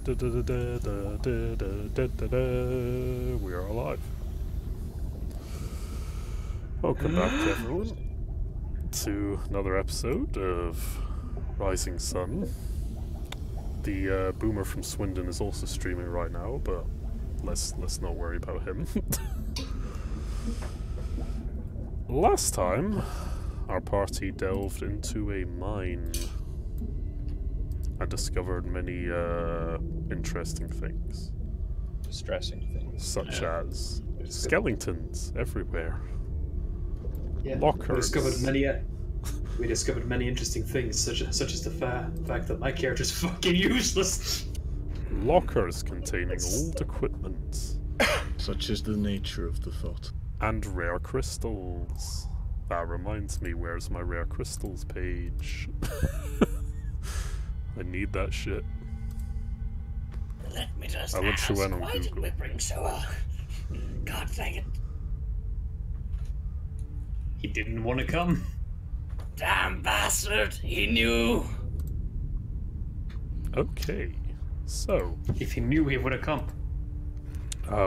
We are alive. Welcome back, everyone, to another episode of Rising Sun. The boomer from Swindon is also streaming right now, but let's not worry about him. Last time, our party delved into a mine and discovered many interesting things. Distressing things. Such as skeletons everywhere. Yeah, Lockers. We discovered many interesting things, such as the fact that my character's fucking useless. Lockers containing old equipment. Such is the nature of the thought. And rare crystals. That reminds me, where's my rare crystals page? I need that shit. Let me just I literally ask, went on why Google. did we bring Soa? God dang it. He didn't want to come. Damn bastard, he knew. Okay, so If he knew, he would have come.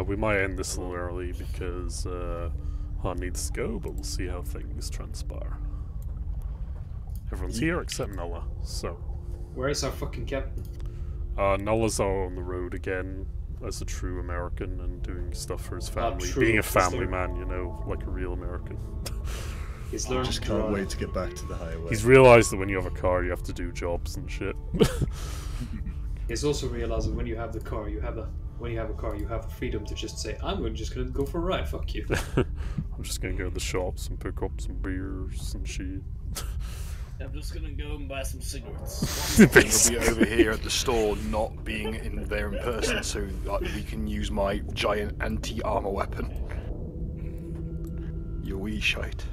we might end this a little early because Han needs to go, but we'll see how things transpire. Everyone's here except Nulla, so Where's our fucking captain? Nulla's out on the road again as a true American and doing stuff for his family. true, Being a just family there. man, you know, like a real American. He's I learned just to can't drive. wait to get back to the highway. He's realised that when you have a car, you have to do jobs and shit. He's also realized that when you have the car, you have the freedom to just say, just gonna go for a ride. Fuck you. I'm just gonna go to the shops and pick up some beers and shit. I'm just gonna go and buy some cigarettes. You'll be over here at the store, not being in there in person, so we can use my giant anti-armor weapon. You wee shite.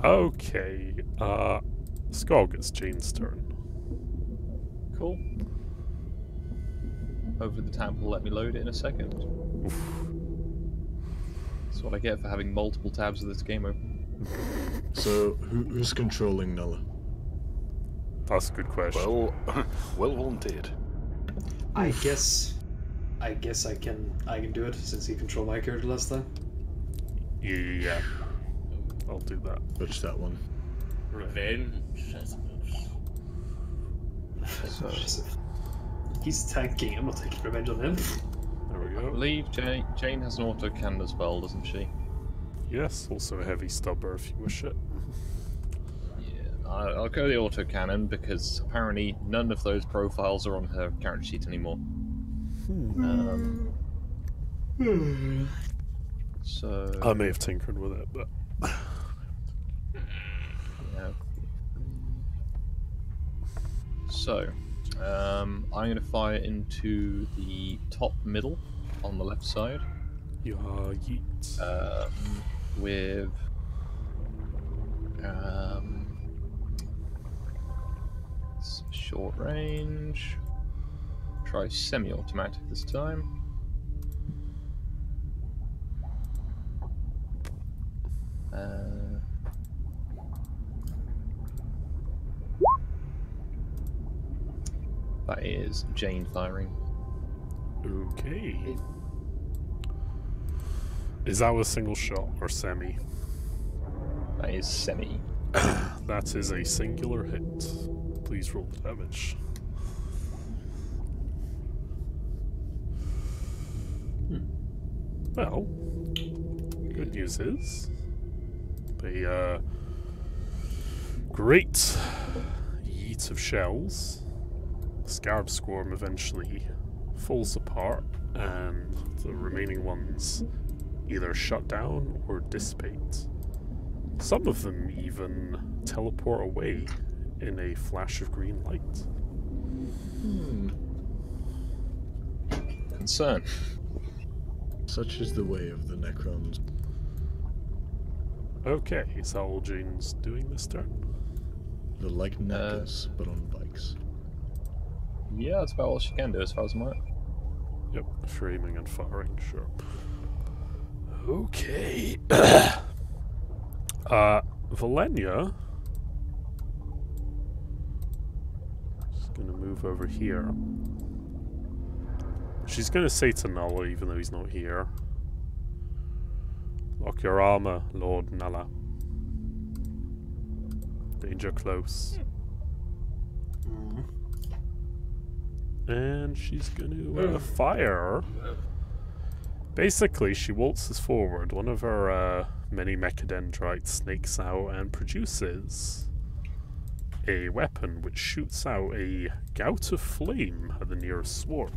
Okay, Skog, it's Jane's turn. Cool. Hopefully the tab will let me load it in a second. Oof. That's what I get for having multiple tabs of this game open. So, who's controlling Nulla? That's a good question. Well, well volunteered. I guess I can do it since he controlled my character last time. Yeah, I'll do that. Which that one? Revenge, I suppose. He's tanking. I'm not taking revenge on him. There we I go. believe Jane has an auto-cannon as well, doesn't she? Yes, also a heavy stubber if you wish it. Yeah, I'll go the auto-cannon because apparently none of those profiles are on her character sheet anymore. So... I may have tinkered with it, but Yeah. So, I'm going to fire into the top middle on the left side yeah, yeet. with short range. Try semi-automatic this time. That is Jane firing. Okay. Is that a single shot or semi? That is semi. That is a singular hit. Please roll the damage. Well, good news is a great yeet of shells. The scarab swarm eventually falls apart, and the remaining ones either shut down or dissipate. Some of them even teleport away in a flash of green light. Concern. Such is the way of the Necrons. Okay, is that all Jane's doing this turn? They're like Neckers, but on bikes. Yeah, that's about all she can do as far as I'm aware. Yep, framing and firing, sure. Okay. Valenia. Just gonna move over here. She's gonna say to Nala, even though he's not here. Lock your armor, Lord Nala. Danger close. And she's gonna fire. Basically, she waltzes forward. One of her many mechadendrites snakes out and produces a weapon which shoots out a gout of flame at the nearest swarm.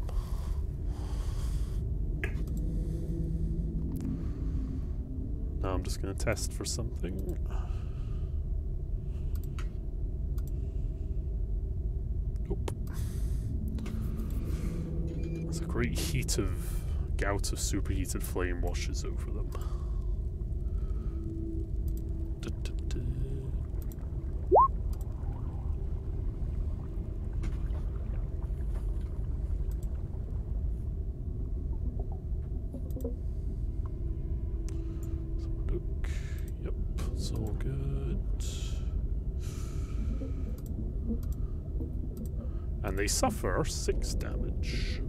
Now I'm just going to test for something. Nope. There's a great heat of gout of superheated flame washes over them. Look. Yep, it's all good. And they suffer 6 damage.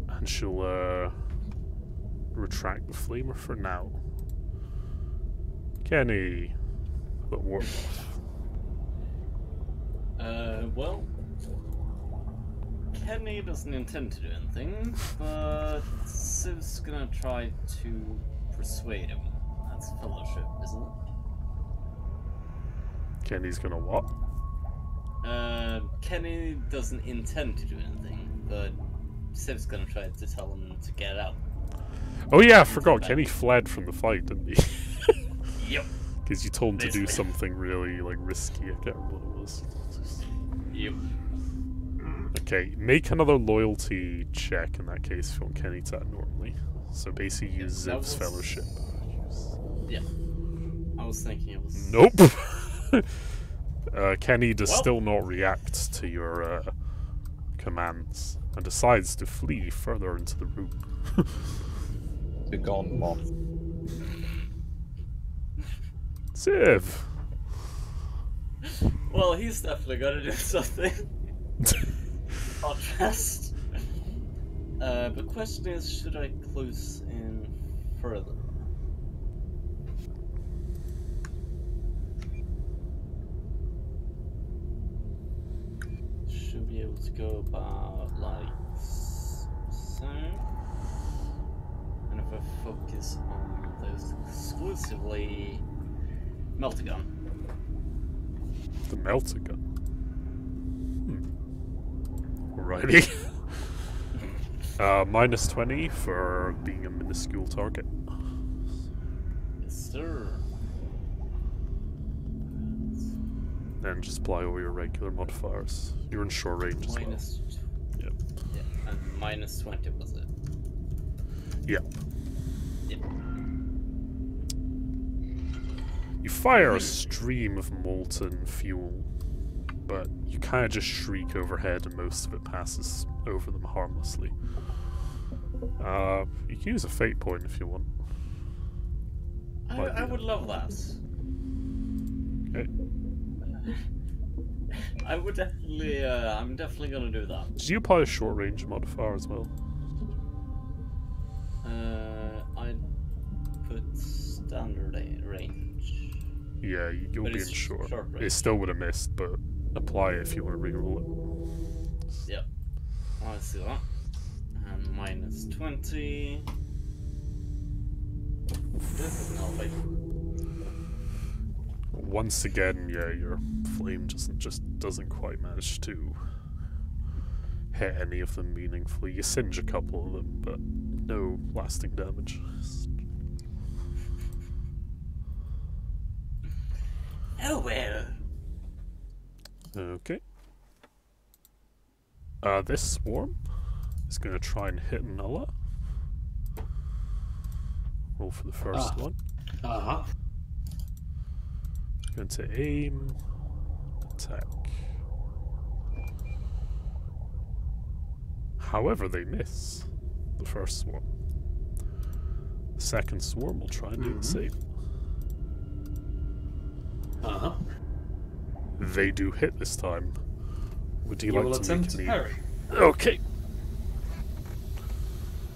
And she'll retract the flamer for now. Kenny, but warp off. Well, Kenny doesn't intend to do anything, but Civ's gonna try to persuade him. That's fellowship, isn't it? Kenny's gonna what? Kenny doesn't intend to do anything, but Civ's gonna try to tell him to get out. Oh yeah, I forgot. Kenny fled from the fight, didn't he? Yep. Because you told him to do Basically. something really, like, risky. I can't remember what it was. Yep. Okay, make another loyalty check in that case if you want Kenny to act normally. So basically use that Ziv's was- fellowship. Yeah. I was thinking it was... Nope! Kenny does Well. still not react to your commands and decides to flee further into the room. Begone, moth. Ziv! Well, he's definitely gonna do something. Podcast. The question is, should I close in further? Should be able to go about like so. And if I focus on those exclusively, Meltagun. The melter gun. Alrighty. Minus 20 for being a minuscule target. Yes, sir. And just apply all your regular modifiers. You're in short range as well. Minus. Yep. Yeah, and minus 20 was it? Yeah. Yep. You fire a stream of molten fuel, but you kind of just shriek overhead and most of it passes over them harmlessly. You can use a fate point if you want. I would love that. Okay. I would definitely, I'm definitely gonna do that. Did you apply a short range modifier as well? I'd put standard range. Yeah, you'll But be in it's short. short It range. still would have missed, but apply it if you want to reroll it. Yep. I see that. And minus 20. This is not like. Once again, yeah, your flame just doesn't quite manage to hit any of them meaningfully. You singe a couple of them, but no lasting damage. Oh well. Okay. This swarm is going to try and hit Nulla. Roll for the first one. Uh-huh. Going to aim, attack. However, they miss the first swarm. The second swarm will try and do the same. Uh-huh. They do hit this time. Would you You like will to attempt make to me? parry. Okay.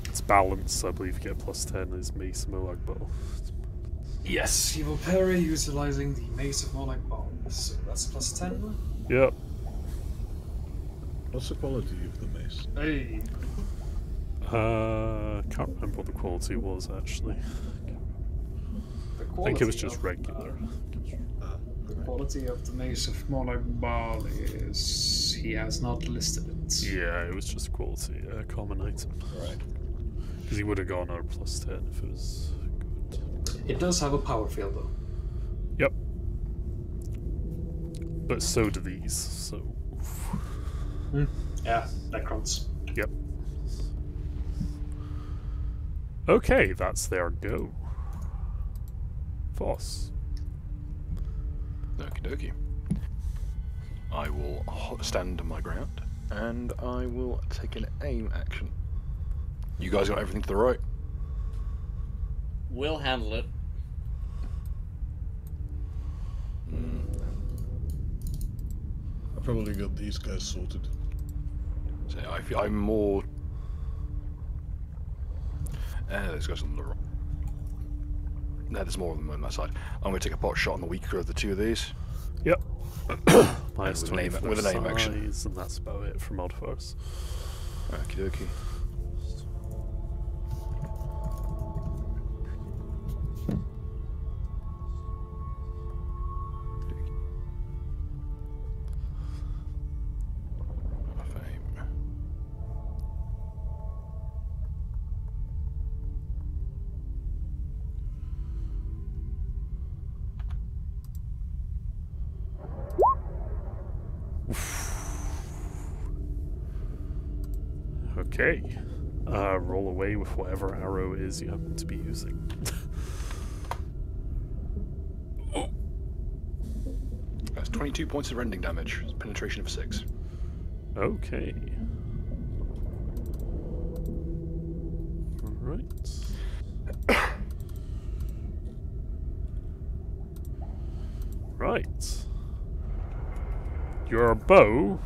It's balance, I believe you get +10 is Mace Molag Ball. Yes, he will parry utilizing the Mace of Molag Bal. So that's +10. Yep. What's the quality of the mace? Hey. Can't remember what the quality was actually. The I think it was quality just of, regular. The quality of the Mace of Molag Bal is... he has not listed it. Yeah, it was just quality, common item. Right. Because he would have gone out +10 if it was good. It does have a power field though. Yep. But so do these, so... Yeah, Necrons. Yep. Okay, that's their go. Voss. Okie dokie. I will stand my ground, and I will take an aim action. You guys got everything to the right? We'll handle it. I probably got these guys sorted. So I'm more... those guys on the wrong. No, there's more of them on that side. I'm going to take a pot shot on the weaker of the two of these. Yep. Minus with 20 an aim- for with their an aim action. size, and that's about it for modifiers. Okie dokie. Okay. Roll away with whatever arrow it is you happen to be using. That's 22 points of rending damage. Penetration of 6. Okay. Alright. Right. Your bow,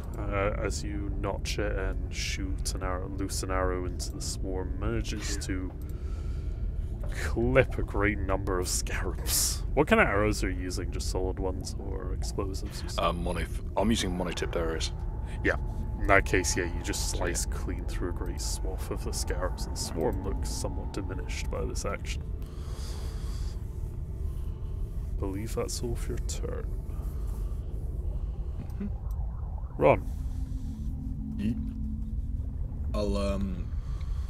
as you notch it and shoot an arrow, loose an arrow into the swarm, manages to clip a great number of scarabs. What kind of arrows are you using? Just solid ones or explosives? I'm using mono-tipped arrows. Yeah. In that case, yeah, you just slice clean through a great swath of the scarabs, and swarm looks somewhat diminished by this action. Believe that's all for your turn. Ron. I'll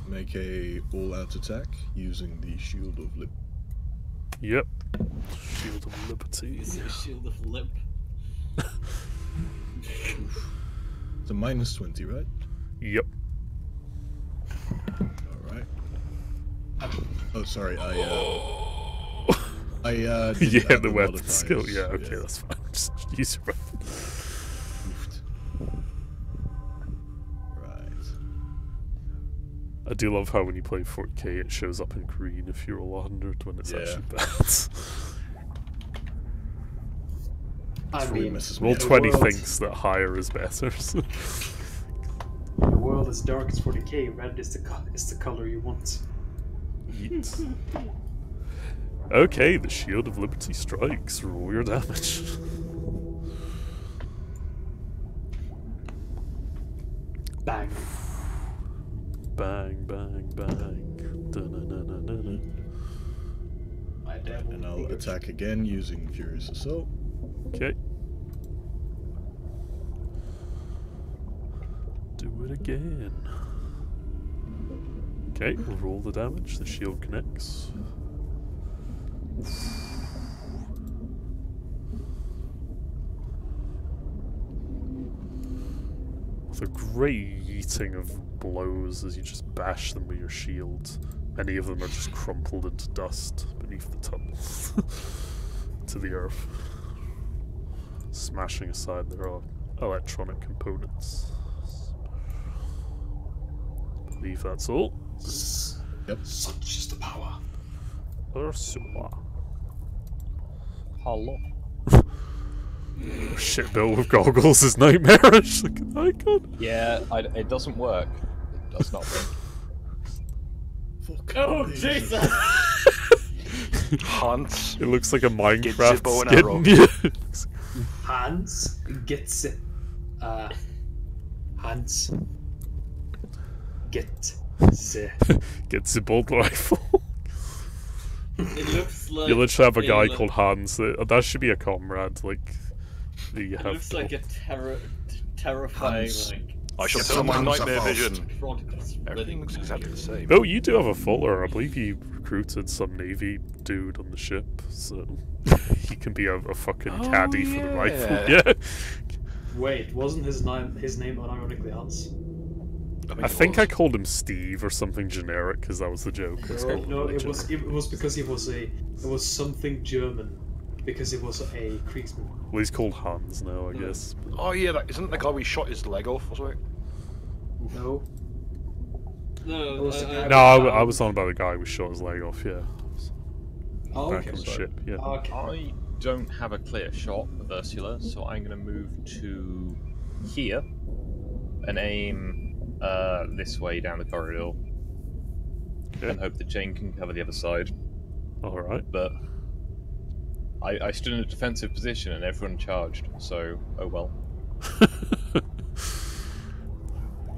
make a all-out attack using the Shield of Lip. Yep. Shield of Liberty. Is your shield of lip? It's a minus 20, right? Yep. Alright. Oh, sorry, I didn't Yeah, add the weapon modifiers. skill. Yeah, okay, that's fine. Just use your weapon. Right. I do love how when you play 4K it shows up in green if you roll 100 when it's actually bad. I Really mean, messes me Roll up. 20 world- thinks that higher is better. So. the world is dark as 40k. Red is the color you want. Yeet. Okay, the Shield of Liberty strikes. Roll your damage. Bang. Bang, bang, bang. Da-na-na-na-na-na. My dad And I'll attack again using Furious Assault. Okay. Do it again. Okay, we'll roll the damage. The shield connects. With a great yeeting of blows as you just bash them with your shield. Many of them are just crumpled into dust beneath the tunnel to the earth, smashing aside their electronic components. I believe that's all. Yep. Such is the power. Ursula. Hello. Oh, shit, Bill with goggles is nightmarish. Look at that icon. Yeah, it doesn't work. It does not work. Fuck. Oh, Jesus! Hans. It looks like a Gets Minecraft a bow and arrow. skin. Hans gets Hans get the Gets the bolt rifle. It looks like. You literally have a guy like- called Hans. That should be a comrade. Like, you It have. looks like a terrifying, Hans. like. I shall Get put on my some Hans nightmare up vision. chronicles Everything written looks on exactly you. the same. Oh, you do have a Fuller. I believe he recruited some Navy dude on the ship, so he can be a fucking Oh, caddy for the rifle. yeah. Yeah. Wait, wasn't his name unironically Hans? I think I called him Steve or something generic because that was the joke. I was calling him No, really it was because it was something German, because it was a Kriegsman. Well, he's called Hans now, I guess. Oh yeah, that isn't the guy we shot his leg off or something? No, No, It was the guy No, I was on about the guy who shot his leg off. Yeah, oh, back okay. on the ship. Yeah. Okay. I don't have a clear shot of Ursula, so I'm going to move to here and aim this way down the corridor Okay. and hope that Jane can cover the other side. All right. But I stood in a defensive position and everyone charged, so oh well.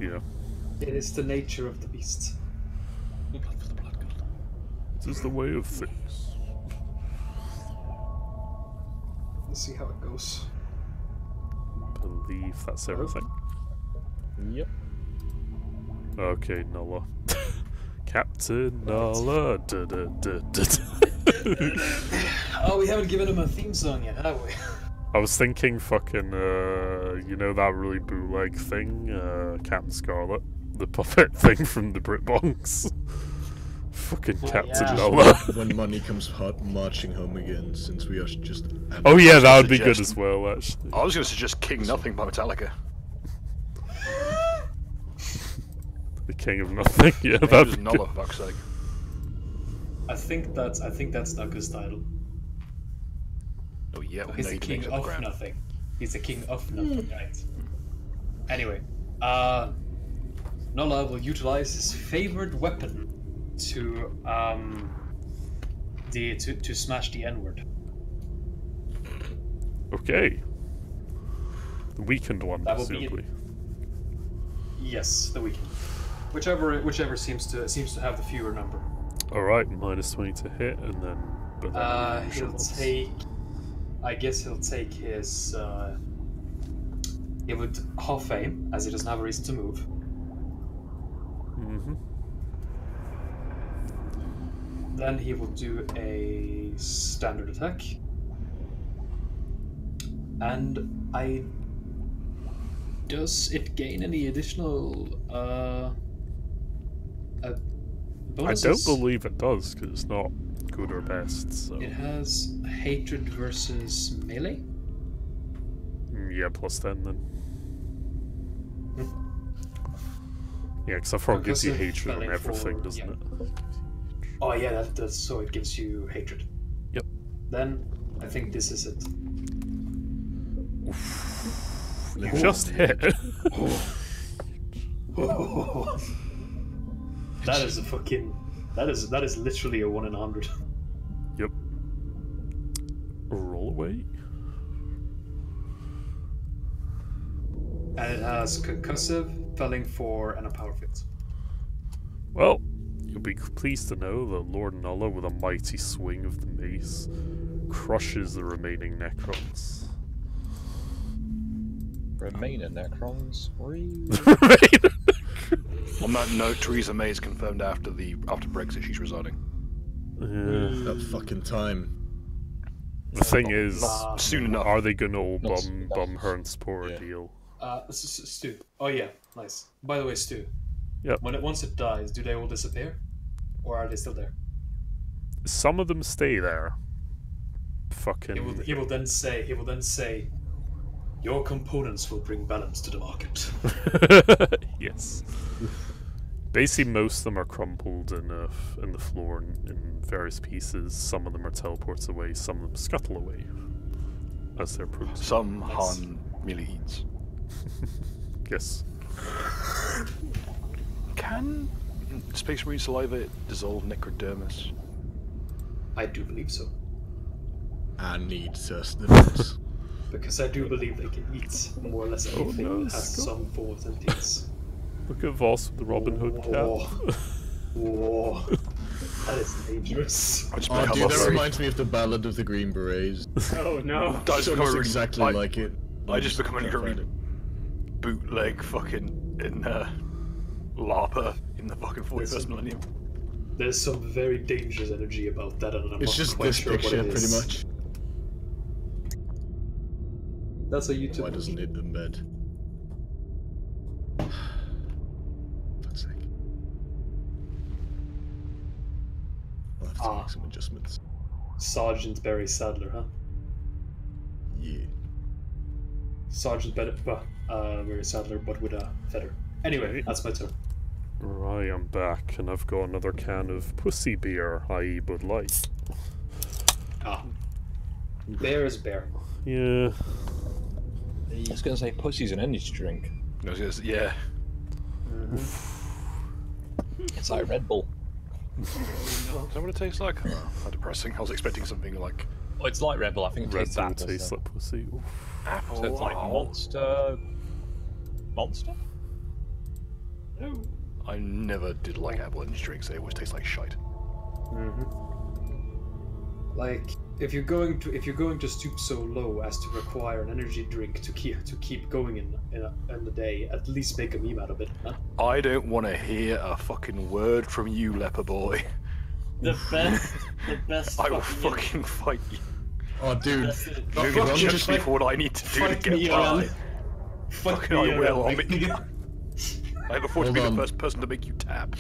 Yeah. It is the nature of the beast. This is the way of things. Let's see how it goes. Believe that's everything. Yep. Okay, Nola. Captain Nola. Da, da, da, da, da. Oh, we haven't given him a theme song yet, have we? I was thinking fucking, you know that really bootleg thing, Captain Scarlet? The puppet thing from the BritBongs? Fucking Captain yeah. Nola. When money comes marching home again, since we are just. Oh yeah, that would be good suggest- as well, actually. I was going to suggest King Nothing by Metallica. The King of Nothing. Yeah, Maybe that'd it was be Nolla, good. for fuck's sake. I think that's Naga's title. Oh yeah, well, He's no, the you can king make it up the of ground. nothing. He's the king of nothing, right? Anyway, Nola will utilize his favorite weapon to to smash the N-word. Okay. The weakened one, That will be it. presumably. Yes, the weekend. Whichever seems to have the fewer number. Alright, minus 20 to hit, and then... But then the usual He'll odds. take. I guess he'll take his. He would half aim, as he doesn't have a reason to move. Mhm. Then he will do a standard attack. And does it gain any additional I bonuses? don't believe it does, because it's not good or best, so... It has hatred versus melee. Yeah, plus 10 then. Hmm. Yeah, because I thought it gives you Percussive hatred on spelling everything, for- doesn't yeah. it? Oh yeah, that does. So it gives you hatred. Yep. Then I think this is it. You just hit. That is a fucking. That is literally a 1 in 100. Yep. Roll away. And it has concussive, felling 4, and a power fit. Well, you'll be pleased to know that Lord Nulla, with a mighty swing of the mace, crushes the remaining Necrons. Remaining Necrons. On that note, Theresa May is confirmed after Brexit she's resigning. Yeah. That fucking time. The thing is, Soon enough. are they gonna all Not bum her and support Yeah. a deal? Stu. Oh yeah, nice. By the way, Stu. Yep. Once it dies, do they all disappear, or are they still there? Some of them stay there. Fucking. He will then say. Your components will bring balance to the market. Yes. Basically, most of them are crumpled in the floor in various pieces. Some of them are teleports away. Some of them scuttle away. as their protein. Some Nice. Han merely eats. Yes. Can Space Marine saliva dissolve necrodermis? I do believe so. I need sustenance. Because I do believe they can eat more or less anything no, that has Scott. some form of sentience. Look at Voss with the Robin Hood Whoa. cap. Whoa. That is dangerous. I just Oh, become dude, a that very- reminds me of the Ballad of the Green Berets. Oh no. Does It's become a almost really- exactly I- like it. I just become a Can't really find it. bootleg fucking in LARPer in the fucking 41st millennium. There's some very dangerous energy about that, and I'm It's not just quite this sure what picture, it pretty is. much. That's a YouTube. Why doesn't it embed? Fuck's sake. I'll have to make some adjustments. Sergeant Barry Sadler, huh? Yeah. Sergeant Barry Sadler, but with a feather. Anyway, that's my turn. Right, I'm back, and I've got another can of pussy beer, i.e. Bud Light. Ah. Bear is bear. Yeah. I was going to say pussy's an energy drink. I was gonna say, yeah. It's like Red Bull. Is that what it tastes like? Oh, how depressing. I was expecting something like Oh, it's like Red Bull. I think it Red tastes Bull apple. tastes like pussy. Oof. apple. So it's like Monster. Monster? No. I never did like apple energy drinks. They always taste like shite. Like, if you're going to stoop so low as to require an energy drink to keep going in the day, at least make a meme out of it. Huh? I don't want to hear a fucking word from you, leper boy. The best. I will fucking fucking fight you. Oh, dude. That's it. You're fuck gonna you, judge me fight- for what I need to do to fight get me, by. Alan. Fuck Fucking I will. I'll like, make- I look forward to Hold being on. the first person to make you tap.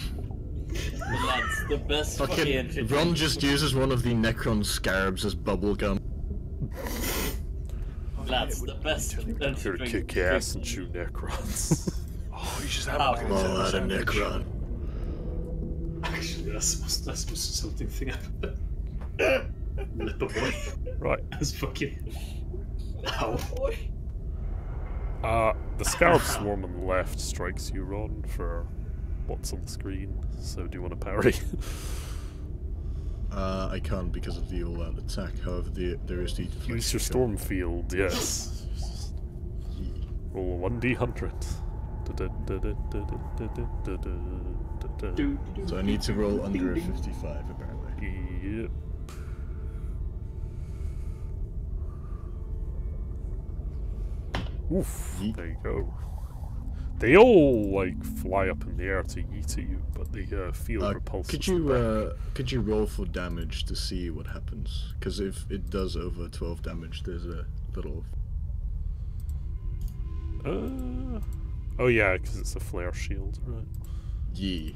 Lads, the best fucking Fucking energy Ron drink. just uses one of the Necron scarabs as bubblegum. Lads, the best energy Here to drink. kick ass and shoot Necrons. Oh, you just have Ow. fucking Oh, that a sandwich. Necron. Actually, that's just something thing happened. Leper boy. Right. That's fucking. Ow. The Scarab Swarm on the left strikes you, Ron, for what's on the screen. So do you want to parry? I can't because of the all-out attack. However, there is the Use your deflection Storm Field, yes. card. Roll a 1d100. So I need to roll under a 55, apparently. Yep. Oof, Yeet. there you go. They all like fly up in the air to yeet at you, but they feel repulsive. Could you roll for damage to see what happens? Because if it does over 12 damage, there's a little. Oh yeah, because it's a flare shield, right? Yeah.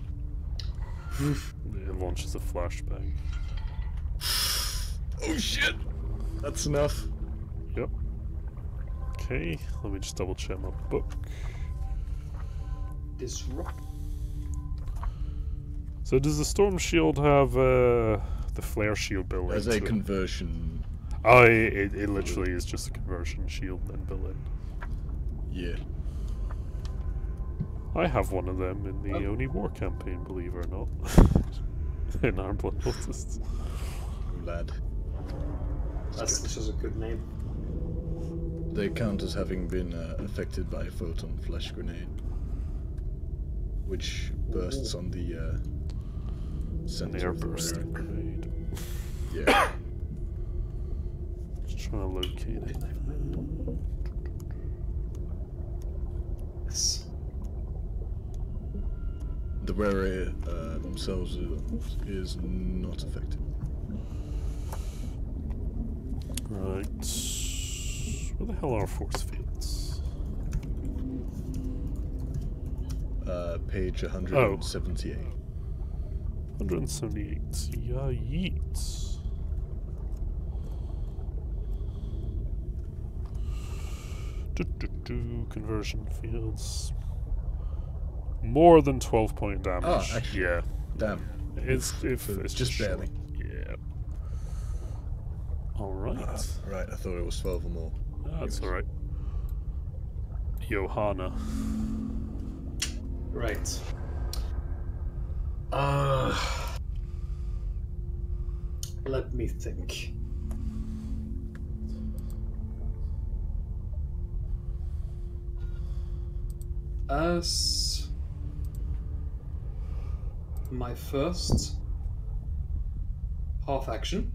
It launches a flashbang. Oh shit! That's enough. Yep. Okay, let me just double check my book. Disrupt. So does the Storm Shield have the flare shield built As into a it? conversion. Oh, it literally is just a conversion shield then built in. Yeah. I have one of them in the Oni War campaign, believe it or not. In Armblood Lotus. Lad. That's just a good name. They count as having been affected by a photon flash grenade, which bursts on the An center of the airburst wearer. grenade. Yeah. Just trying to locate it. Yes. The wearer themselves is not affected. Right. Where the hell are force fields? Page 178. 178. Yeah, yeet. Conversion fields. More than 12 point damage. Oh, actually. Yeah. Damn. It's if it's Just barely. short. Yeah. Alright. Right. Right, I thought it was 12 or more. That's alright. Johanna. Right. Let me think. As my first half action,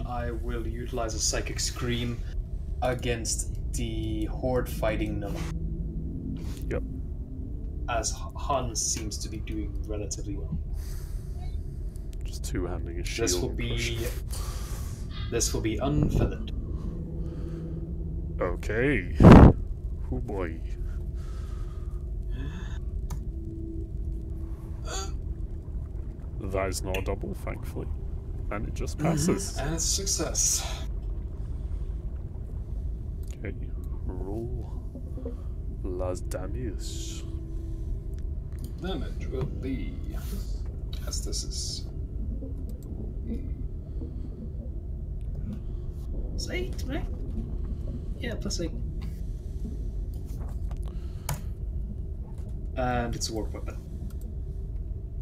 I will utilize a psychic scream against the horde fighting Nova. Yep. As Hans seems to be doing relatively well. Just two-handing a shield. This will be unfeathered. Okay. Oh boy. That is not a double, thankfully. And it just passes. And it's success. Okay. Roll las damage. Damage will be, as this is. It's 8, right? Yeah, plus 8. And it's a warp weapon.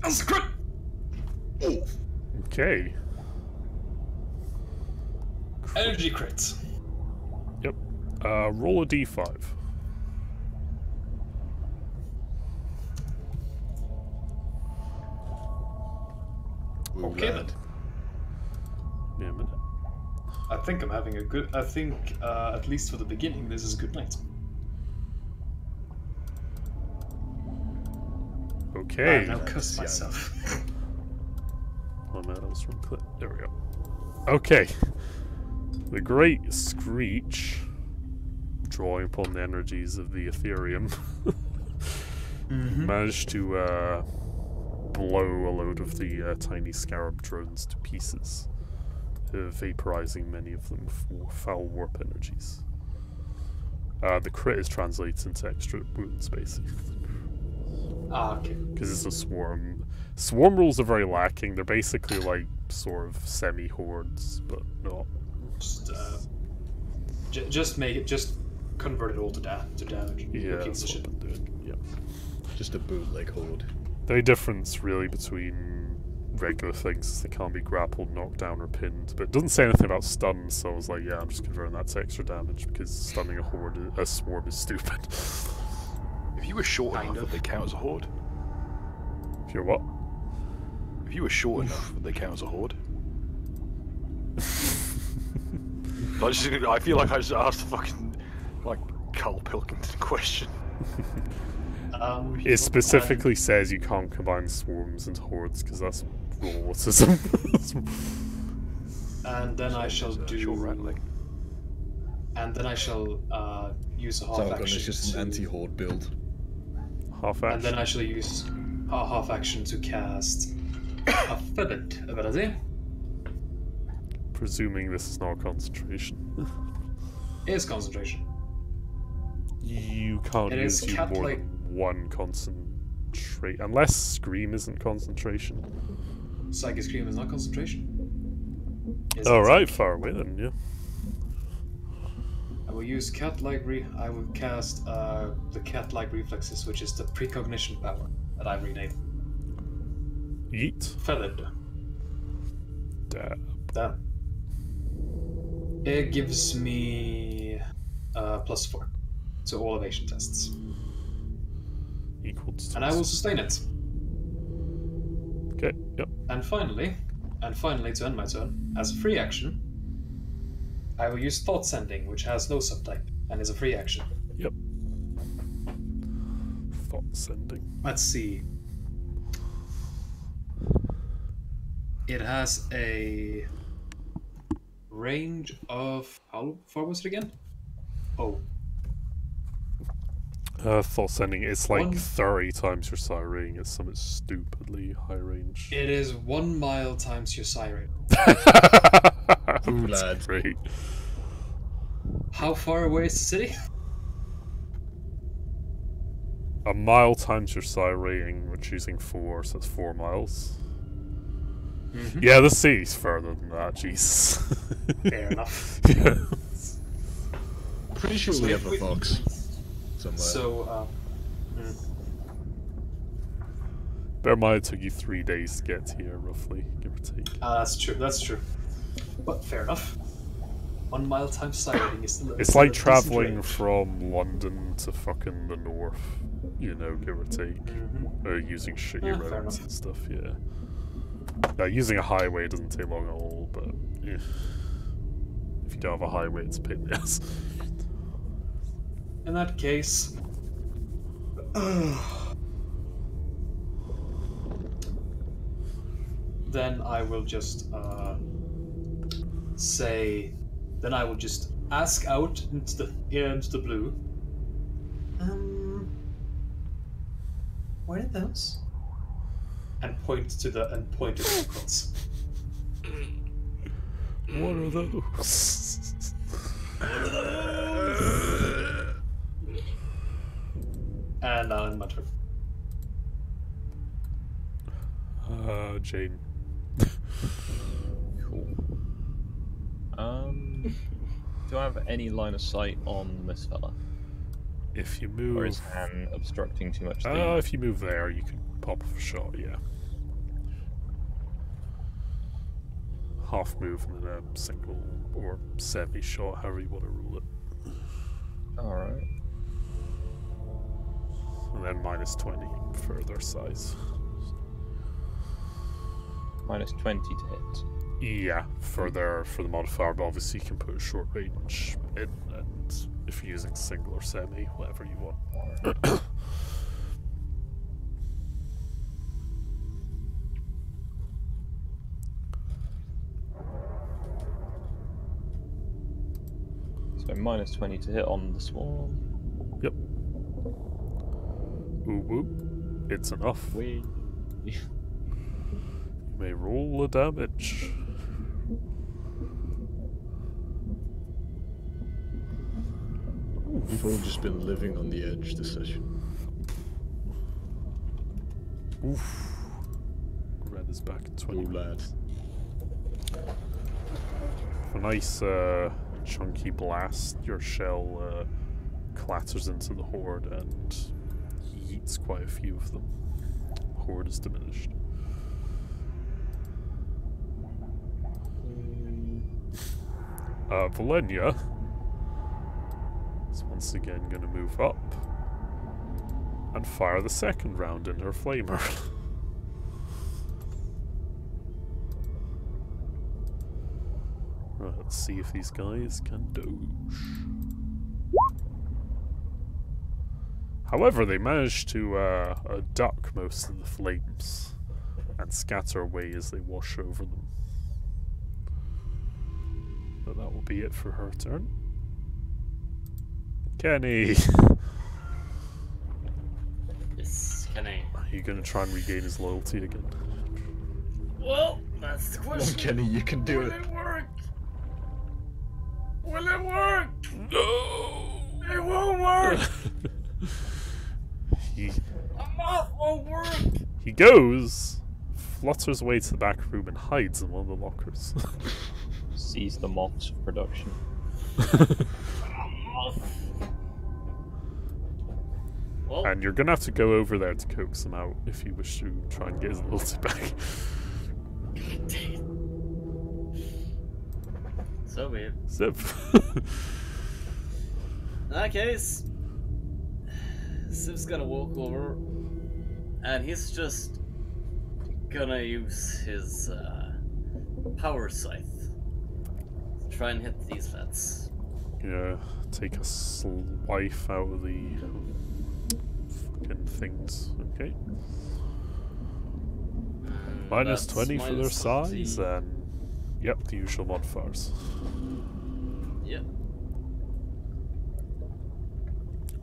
That's a crit! Okay. Energy crit. Yep. Roll a d5. Ooh, Okay lad. then. Yeah, a minute. I think I'm having a good. I think, at least for the beginning, this is a good night. Okay. I now cuss Yeah. myself. Oh man, that was wrong clip. There we go. Okay. The Great Screech, drawing upon the energies of the Ethereum, managed to blow a load of the tiny scarab drones to pieces, vaporizing many of them for foul warp energies. The crit is translated into extra wounds, basically. Ah, okay. Because it's a swarm. Swarm rules are very lacking. They're basically like sort of semi-hordes, but not. Just make it. Just convert it all to damage. Yeah, Okay, that's what shit. I've been doing. Yeah. Just a bootleg horde. The only difference really between regular things is they can't be grappled, knocked down, or pinned. But it doesn't say anything about stun, so I was like, yeah, I'm just converting that to extra damage because stunning a swarm is stupid. If you were short enough, would they count as a horde? If you're what? If you were short enough, would they count as a horde? I feel like I just asked a fucking, like, Carl Pilkington question. It specifically says you can't combine swarms into hordes because that's raw autism. And then I shall do. Short rattling. And then I shall use a half Sargon action. is just to- an anti-horde build. Half And action. then I shall use a half action to cast a feathered ability. Presuming this is not concentration. Is concentration. You can't It use is you more cat-like- than one concentrate, unless Scream isn't concentration. Psychic Scream is not concentration. Is All it? right, far away then. Yeah. I will use I will cast the cat-like reflexes, which is the precognition power that I've renamed. Yeet. Feathered. Dab. Damn. It gives me +4 to all evasion tests, Equal to. and I will sustain it. Okay. Yep. And finally, to end my turn, as a free action, I will use Thought Sending, which has no subtype and is a free action. Yep. Thought sending. Let's see. It has a range of, how far was it again? Oh, Thought sending. It's like One- 30 times your psi rating. It's something stupidly high range. it is 1 mile times your psi rate. Ooh, That's lad. great. How far away is the city? A mile times your psi rating, which using 4, so it's 4 miles. Mhm. Yeah, the city's further than that, Jesus. Fair enough. Yeah. Pretty sure So we if have a we- box somewhere. So, Bear in mind it took you 3 days to get here, roughly, give or take. that's true. That's true. But fair enough. 1 mile times sighting is still. It's still like a decent traveling range. from London to fucking the north, you know, give or take. Mhm. Using shitty Yeah, fair roads enough. and stuff, yeah. Now, using a highway doesn't take long at all, but yeah. If you don't have a highway, it's a pain in the ass. In that case, then I will just say. Then I will just ask out into the blue. What are those? And point to the quotes. What are those? And now in my turn. Jane. Cool. Do I have any line of sight on this fella? If you Or is move... Han obstructing too much? if you move there, you can pop off a shot, yeah. Half move and then a single or semi-shot, however you want to rule it. Alright. And then minus 20 for their size. Minus 20 to hit. Yeah, for the modifier, but obviously you can put a short range in, and if you're using single or semi, whatever you want. So minus 20 to hit on the swarm. Yep. Ooh woo. It's enough. We. You may roll the damage. We've all just been living on the edge this session. Oof. Red is back at 20 Oh, lad. A nice chunky blast, your shell clatters into the horde and yeets quite a few of them. The horde is diminished. Valenia is once again going to move up and fire the second round in her flamer. Right, let's see if these guys can doge. However, they managed to duck most of the flames and scatter away as they wash over them. But that will be it for her turn. Kenny! Yes, can I? Are you going to try and regain his loyalty again? Well, that's the Come on, question. Kenny, you can do Will it. it work? Will it work? No! It won't work. he A moth won't work. he goes, flutters away to the back room and hides in one of the lockers. Seize the moths for production. Well, And you're gonna have to go over there to coax him out if you wish to try and get his loyalty back. so weird. Zip. In that case, Siv's gonna walk over, and he's just gonna use his power scythe to try and hit these vets. Yeah, take a swipe out of the fucking things. Okay. Minus That's 20 for their minus 20. size, and yep, the usual modifiers. Yep.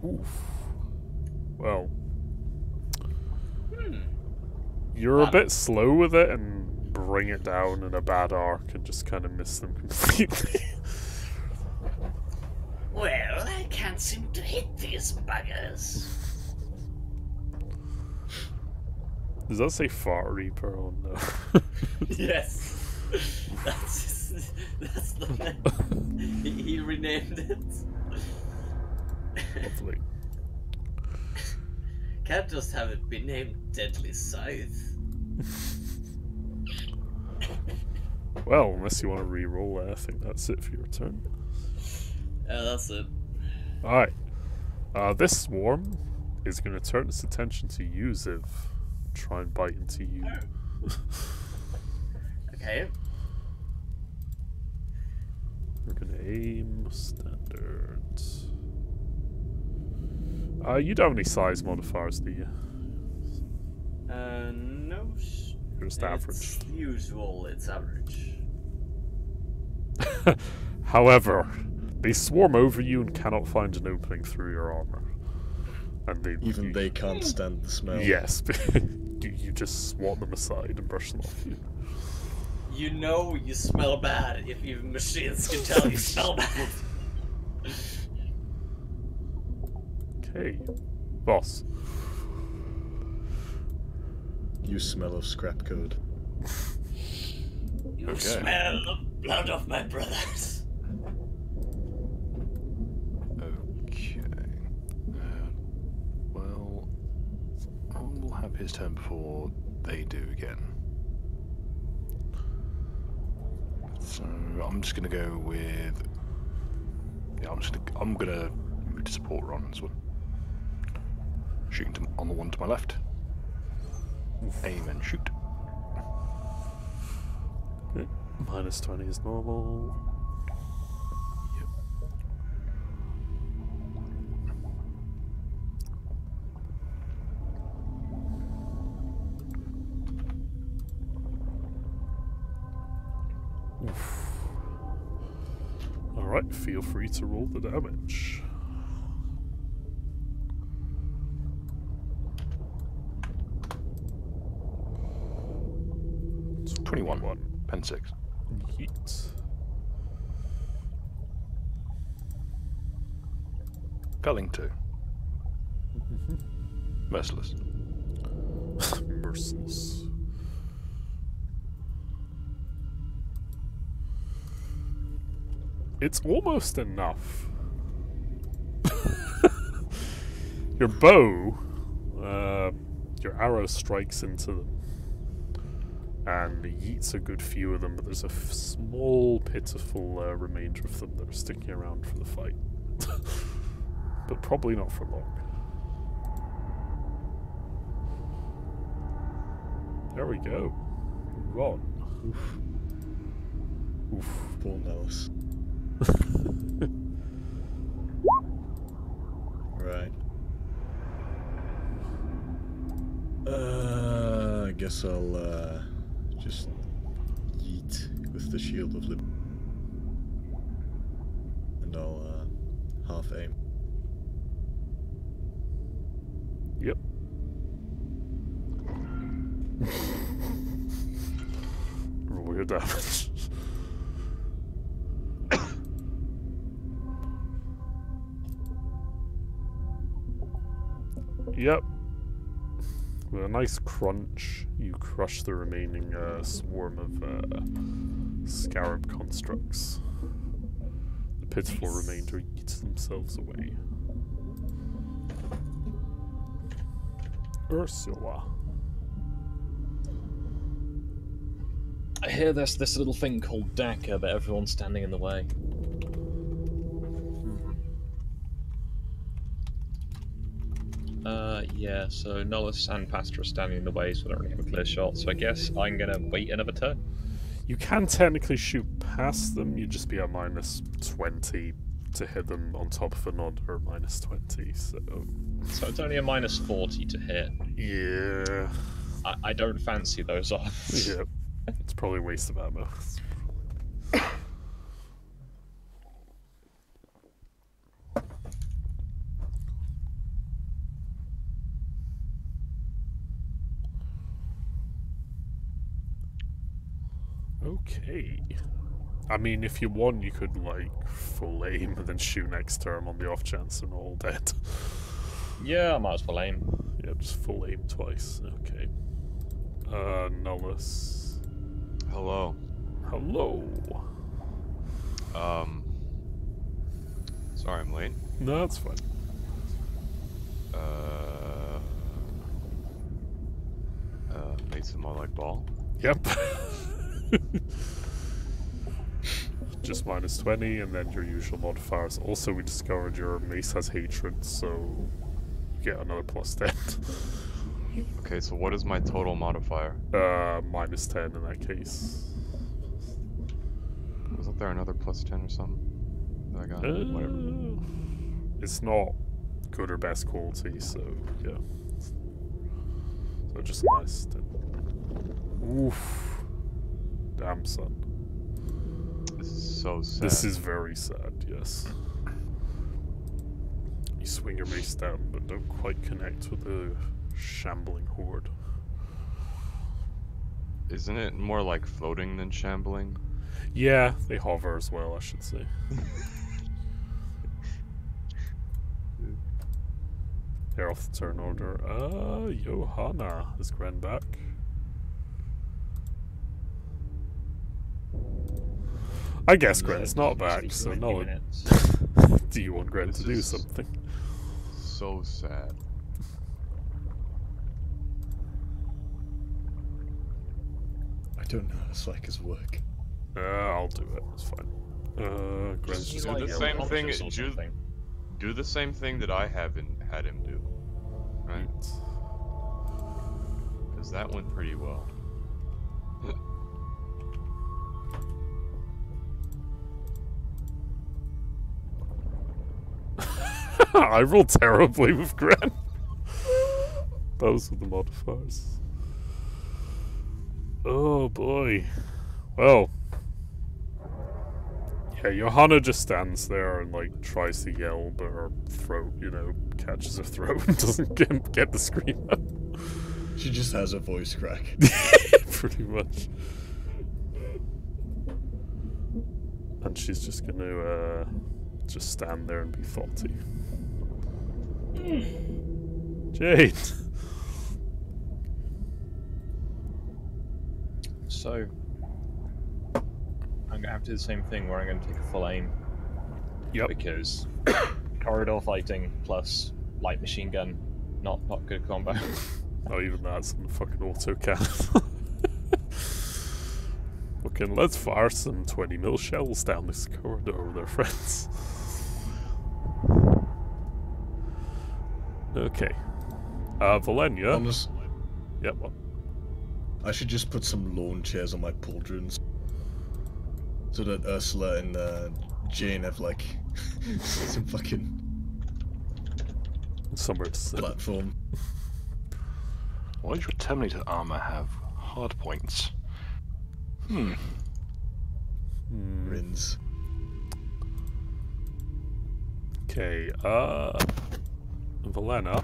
Oof. Well, Hmm. you're a Bad. bit slow with it and bring it down in a bad arc and just kind of miss them completely. Well, I can't seem to hit these buggers. Does that say Fart Reaper on the... Yes. That's the name. He renamed it. Lovely. Can't just have it be named Deadly Scythe. Well, unless you want to re-roll it, I think that's it for your turn. Yeah, that's it. Alright. This swarm is going to turn its attention to you, Ziv. Try and bite into you. Okay. We're going to aim standard. You don't have any size modifiers, do you? No. You're just average. It's usual, it's average. However, they swarm over you and cannot find an opening through your armor. And They can't stand the smell. Yes, you just swat them aside and brush them off you. You know you smell bad if even machines can tell you smell bad. Okay, boss. You smell of scrap code. You Okay. smell the blood of my brothers. Okay. Well, I'll have his turn before they do again. So I'm just gonna go with. Yeah, I'm gonna move to support Ron as well. Shooting on the one to my left. Aim and shoot. Okay. Minus 20 is normal. Yep. Alright, feel free to roll the damage. It's 21. Pen 6. Yeet. Felling 2. Merciless. Merciless. It's almost enough. Your bow, your arrow strikes into them and yeets a good few of them, but there's a small, pitiful remainder of them that are sticking around for the fight. But probably not for long. There we go. Ron. Oof. Poor nose. Right. I guess I'll just yeet with the shield of lib, and I'll half aim. Yep. Roll your damage. Yep. With a nice crunch, you crush the remaining swarm of scarab constructs. The pitiful remainder eats themselves away. Ursula. I hear there's this little thing called Daka, but everyone's standing in the way. Yeah, so Nollis and Pastor are standing in the way, so I don't really have a clear shot, so I guess I'm gonna wait another turn. You can technically shoot past them, you'd just be at minus 20 to hit them on top of another minus 20, so... So it's only a minus 40 to hit. Yeah. I don't fancy those odds. Yeah. It's probably a waste of ammo. Okay. I mean, if you want, you could, like, full aim and then shoot next turn on the off chance they're not all dead. Yeah, I might as well aim. Yeah, just full aim twice. Okay. Nullus. Hello. Hello. Sorry I'm late. No, that's fine. Made some more like ball. Yep. Just minus 20, and then your usual modifiers. Also, we discovered your mace has hatred, so you get another plus 10. Okay, so what is my total modifier? Minus 10 in that case. Wasn't there another plus 10 or something that I got? Whatever. It's not good or best quality, so yeah. So just minus 10. Oof. Damn, son. This is so sad. This is very sad, yes. You swing your mace down, but don't quite connect with the shambling horde. Isn't it more like floating than shambling? Yeah, they hover as well, I should say. They're off the turn order. Johanna is Gren back. I guess Gren's not back, so no. Do you want Gren to do something? So sad. I don't know how Psychers work. I'll do it. It's fine. Gren's just Do gonna the yell. same thing. Do the same thing that I haven't had him do. Right? Because that went pretty well. I rolled terribly with Gren. Those are the modifiers. Oh boy. Well. Yeah, Johanna just stands there and like tries to yell, but her throat, you know, catches her throat and doesn't get the scream out. She just has a voice crack. Pretty much. And she's just gonna just stand there and be thoughty. Jade. So, I'm gonna have to do the same thing where I'm gonna take a full aim. Yep. Because corridor fighting plus light machine gun, not good combo. Oh, even that's in the fucking auto cannon. Okay, let's fire some 20 mil shells down this corridor with our friends. Okay. Valenia. Honest, Yep. What? I should just put some lawn chairs on my pauldrons. So that Ursula and Jane have like some fucking Somewhere to sit. platform. Why does your Terminator armor have hard points? Rins. Okay, Valena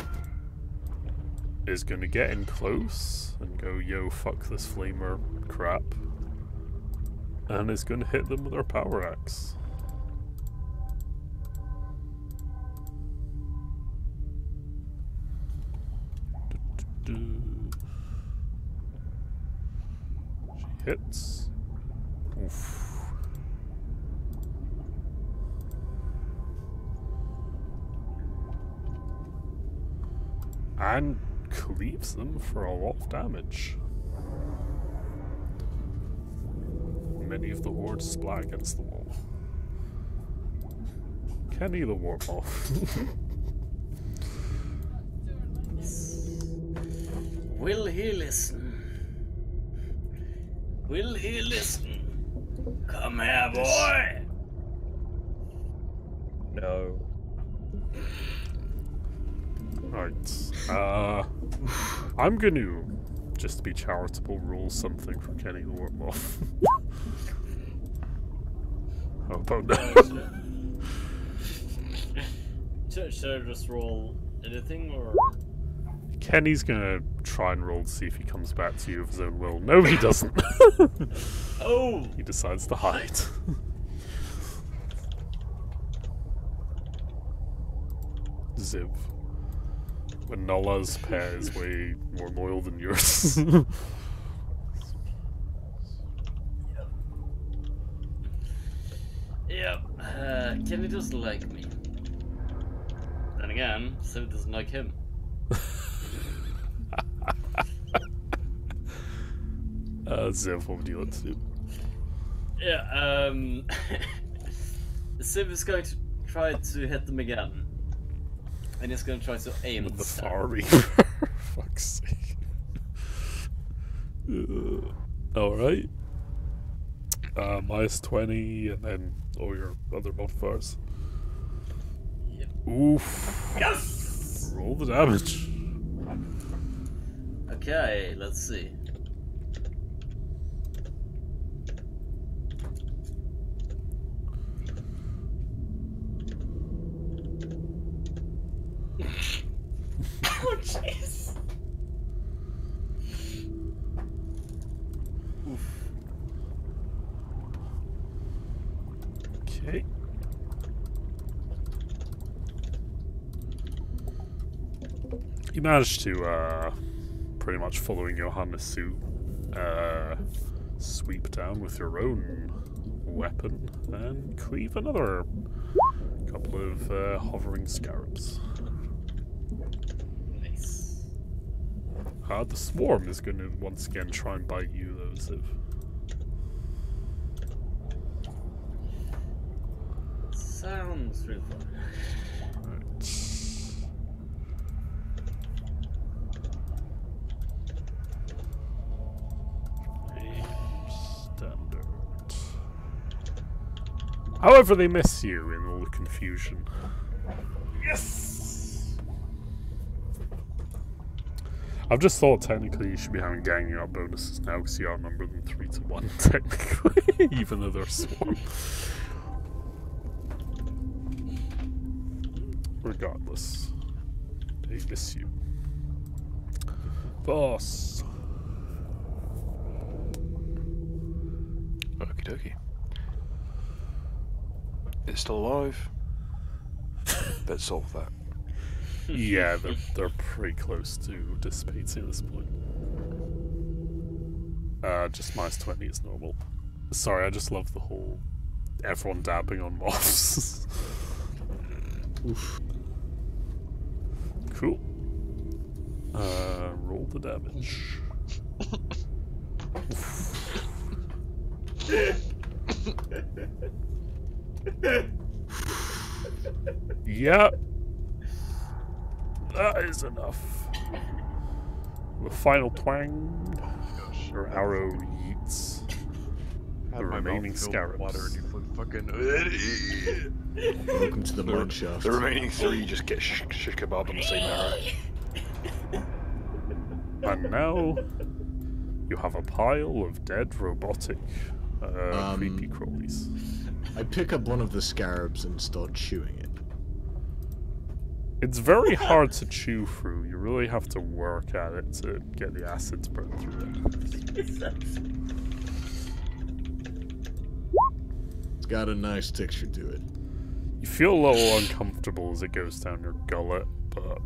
is gonna get in close and go, yo, fuck this flamer crap. And is gonna hit them with her power axe. She hits. Oof. And cleaves them for a lot of damage. Many of the hordes splat against the wall. Kenny the Warmoth. Will he listen? Will he listen? Come here, boy! No. Right. I'm gonna, just to be charitable, roll something for Kenny the Warmoth. How about that? Should I just roll anything, or...? Kenny's gonna try and roll to see if he comes back to you of his own will. No, he doesn't. Oh! He decides to hide. Ziv. When Nulla's pair is way more loyal than yours. Kenny doesn't like me. Then again, Civ doesn't like him. Ziv, what would you like to do? Yeah, Civ is going to try to hit them again. And he's going to try to aim With at the Stan. Far Reaper. Fuck's sake. Alright. Minus 20, and then all your other modifiers. Yep. Oof. Yes! Roll the damage. Okay, let's see. Oh, jeez. Oof. Okay. You managed to, pretty much following Johannes' suit, sweep down with your own weapon and cleave another couple of hovering scarabs. Nice. The swarm is going to once again try and bite you, though, Ziv. Sounds really fun. Right. Standard. However, they miss you in all the confusion. Yes! I've just thought technically you should be having ganging up bonuses now because you outnumber them 3 to 1 technically, even though they're swarm. Regardless, they miss you. Boss. Okie dokie. It's still alive. Let's solve that. Yeah, they're pretty close to dissipating at this point. Just minus 20 is normal. Sorry, I just love the whole everyone dabbing on moths. Oof. Cool. Roll the damage. Yep. That is enough. The final twang. Your arrow yeets the Had my mouth remaining filled with scarabs. water and you fucking. Welcome to the mine shaft. The remaining 3 just get kebab on the same arrow. And now you have a pile of dead robotic creepy crawlies. I pick up one of the scarabs and start chewing it. It's very hard to chew through. You really have to work at it to get the acid spread through it. It's got a nice texture to it. You feel a little uncomfortable as it goes down your gullet, but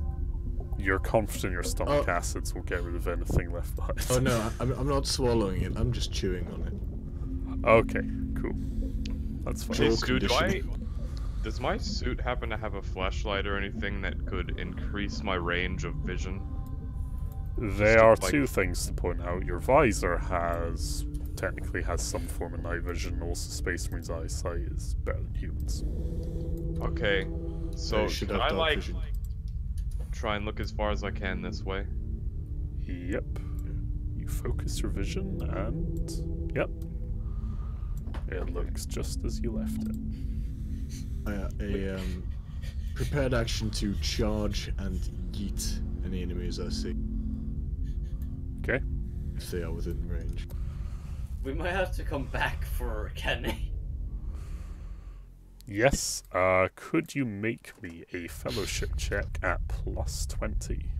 you're confident your stomach acids will get rid of anything left behind. Oh no, I'm not swallowing it. I'm just chewing on it. Okay, cool. That's fine. Hey, Joe Stu, conditioning. does my suit happen to have a flashlight or anything that could increase my range of vision? There are like- 2 things to point out. Your visor technically has some form of night vision. Also, Space Marine's eyesight is better than humans. Okay, so You should can have I dark like vision. try and look as far as I can this way? Yep. You focus your vision and... Yep. It looks just as you left it. A prepared action to charge and yeet any enemies I see Okay. if they are within range. We might have to come back for Kenny. Yes. Could you make me a fellowship check at plus 20?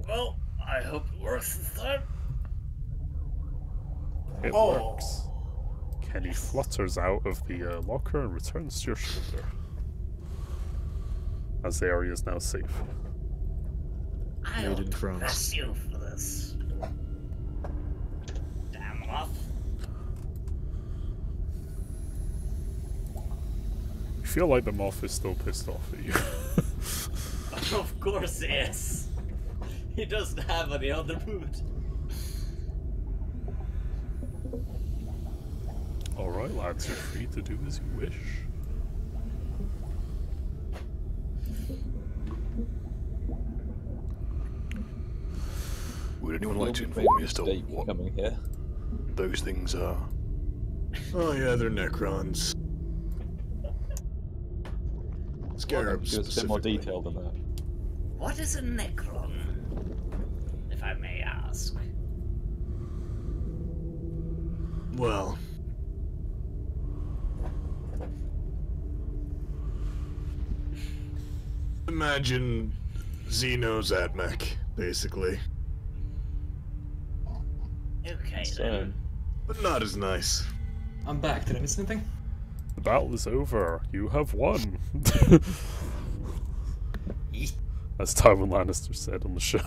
Well, I hope it works this time. It Oh. works. Kenny flutters out of the locker and returns to your shoulder. As the area is now safe. I'll Made in France. bless you for this. Damn moth. feel like the moth is still pissed off at you. Of course he is. He doesn't have any other mood. Alright, lads, you're free to do as you wish. Would anyone like to inform me as to what coming here? those things are? Oh yeah, they're Necrons. Scarabs. Give us a bit more specifically. detail than that. What is a Necron, if I may ask? Well, imagine Xeno's Admech, basically, Okay So, then. but not as nice. I'm back. Did I miss anything? The battle is over. You have won. As Tywin Lannister said on the show.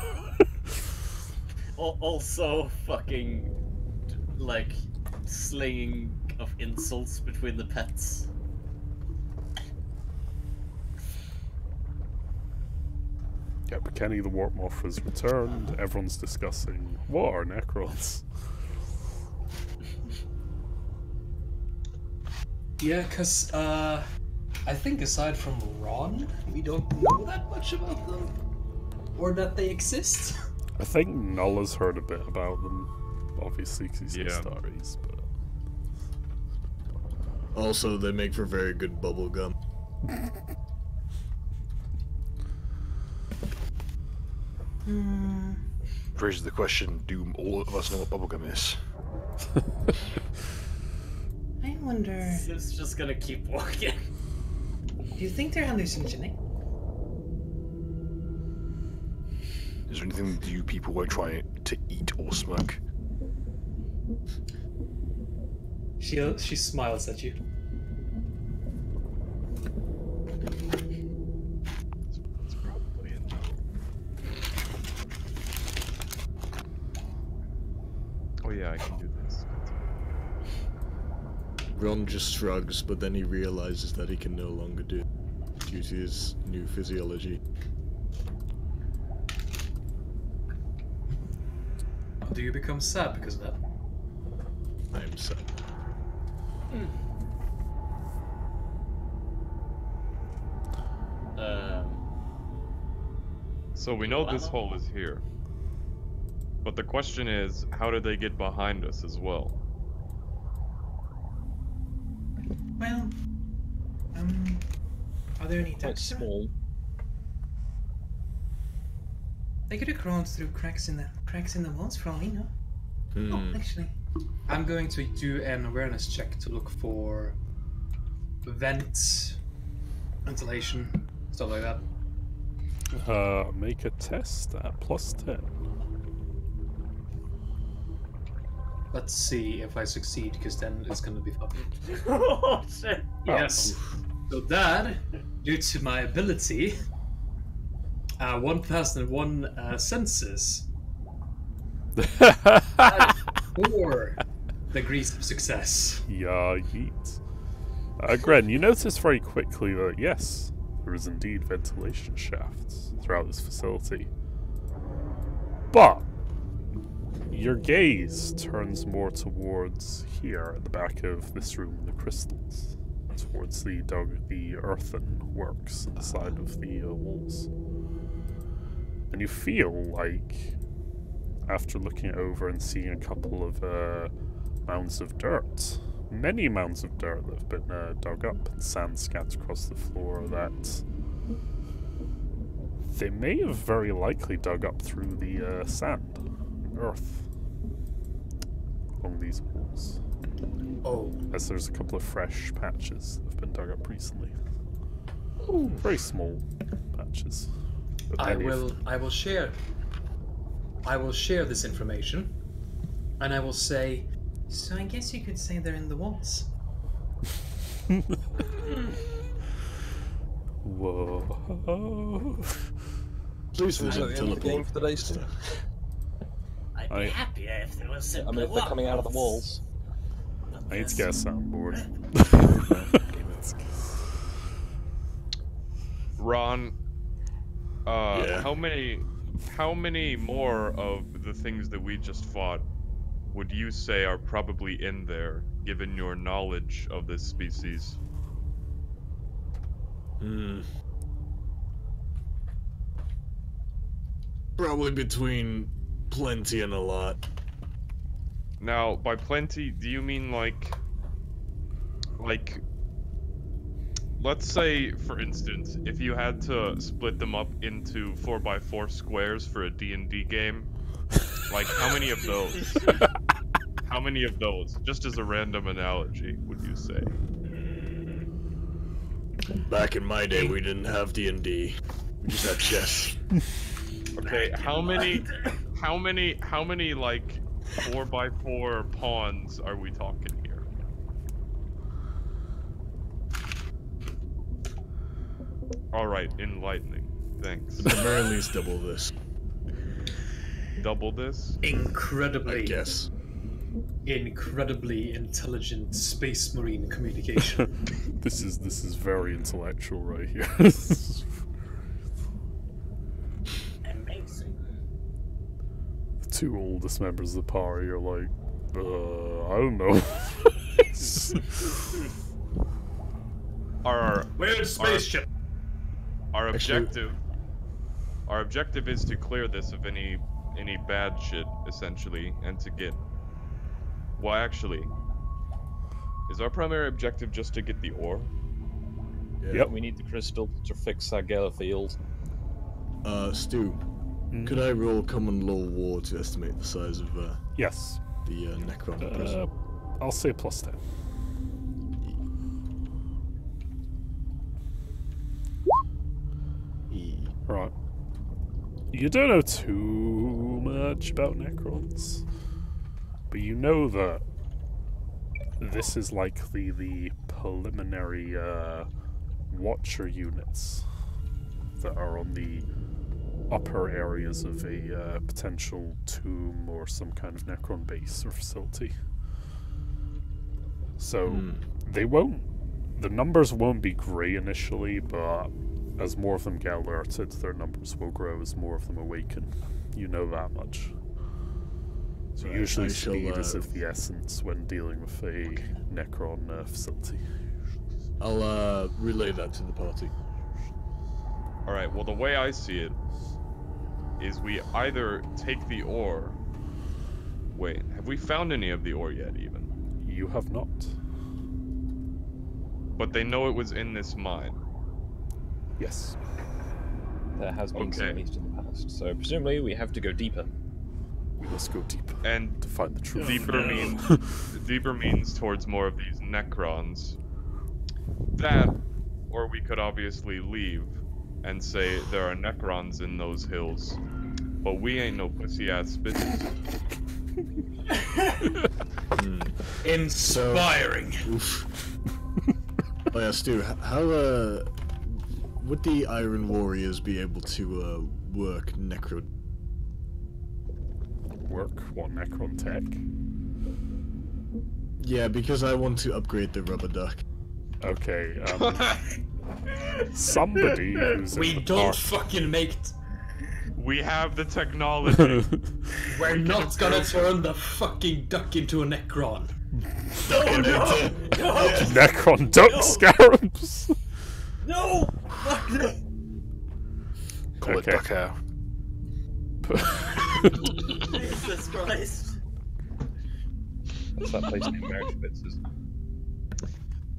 Also, fucking, like, slinging of insults between the pets. Yeah, but Kenny the Warp Moth has returned. Everyone's discussing what are Necrons. Yeah, because, I think aside from Ron, we don't know that much about them. Or that they exist. I think Nulla's heard a bit about them, obviously, because he's in Yeah. Starries, but... Also, they make for very good bubble gum. Raises the question: do all of us know what bubblegum is? I wonder. It's just gonna keep walking. Do you think they're hallucinogenic? Is there anything that you people won't try to eat or smoke? She smiles at you. It's probably a no. Oh yeah, I can do this. Ron just shrugs, but then he realizes that he can no longer do it due to his new physiology. Do you become sad because of that? I am sad. So we know this hole is here. But the question is, how did they get behind us as well? Well, are there any Quite ducks around? small. They could have crawled through cracks in the walls for all we know. Oh, actually, I'm going to do an awareness check to look for vents, ventilation, stuff like that. Make a test at +10. Let's see if I succeed, because then it's gonna be fun. Oh shit! Yes. So that, due to my ability, 1001 senses, 4 degrees of success. Yeah, yeet. Gren, you notice very quickly that yes, there is indeed ventilation shafts throughout this facility. But your gaze turns more towards here at the back of this room in the crystals, towards the earthen works at the side of the walls. And you feel like, after looking it over and seeing a couple of mounds of dirt, many mounds of dirt that have been dug up and sand scattered across the floor, that they may have very likely dug up through the sand, earth, along these walls. Oh, As there's a couple of fresh patches that have been dug up recently. Very small patches. but I many of will share this information, and I will say, so I guess you could say they're in the walls. Whoa. Please Is that the end of the game for today, Steve? I'd be happier if there was I simply mean, if they're coming out of the walls. I need to get a soundboard. Ron, Yeah. how many more of the things that we just fought would you say are probably in there, given your knowledge of this species? Probably between plenty and a lot. Now, by plenty, do you mean like, let's say, for instance, if you had to split them up into 4x4 squares for a D&D game, like how many of those? How many of those, just as a random analogy, would you say? Back in my day, we didn't have D&D. We just had chess. Okay, how many like 4x4 pawns are we talking here? Alright, enlightening. Thanks. At the very least, double this. Double this? Incredibly, I guess. incredibly intelligent space marine communication. This is very intellectual right here. Amazing. The two oldest members of the party are like, I don't know. Weird spaceship. Our Actually- objective is to clear this of any bad shit, essentially, and to get. Well, actually, is our primary objective just to get the ore? Yep. We need the crystal to fix our Gala field. Stu, could I roll common law war to estimate the size of Yes. the Necron prison? I'll say +10. Right. You don't know too much about Necrons, but you know that this is likely the preliminary Watcher units that are on the upper areas of a potential tomb or some kind of Necron base or facility. So they won't. The numbers won't be great initially, but as more of them get alerted, their numbers will grow as more of them awaken. You know that much. So Right, usually I shall, speed is of the essence when dealing with a Necron facility. I'll relay that to the party. Alright, well, the way I see it is we either take the ore. Wait, have we found any of the ore yet, even? You have not. But they know it was in this mine. Yes. There has been some Okay. at least in the past, so presumably we have to go deeper. We must go deeper And to find the truth. deeper means towards more of these Necrons. That, or we could obviously leave and say there are Necrons in those hills, but we ain't no pussy-ass bitches. Inspiring. Oof. Oh yeah, Stu, how would the Iron Warriors be able to work Necro? Work what Necron tech? Yeah, because I want to upgrade the rubber duck. Okay, somebody who's We in the don't fucking make. We have the technology. We're not gonna turn the fucking duck into a Necron. Necron duck scarabs! No! Fuck no! Call it Okay. duck hair. Jesus Christ. That's that place named Marriage Bits, isn't it?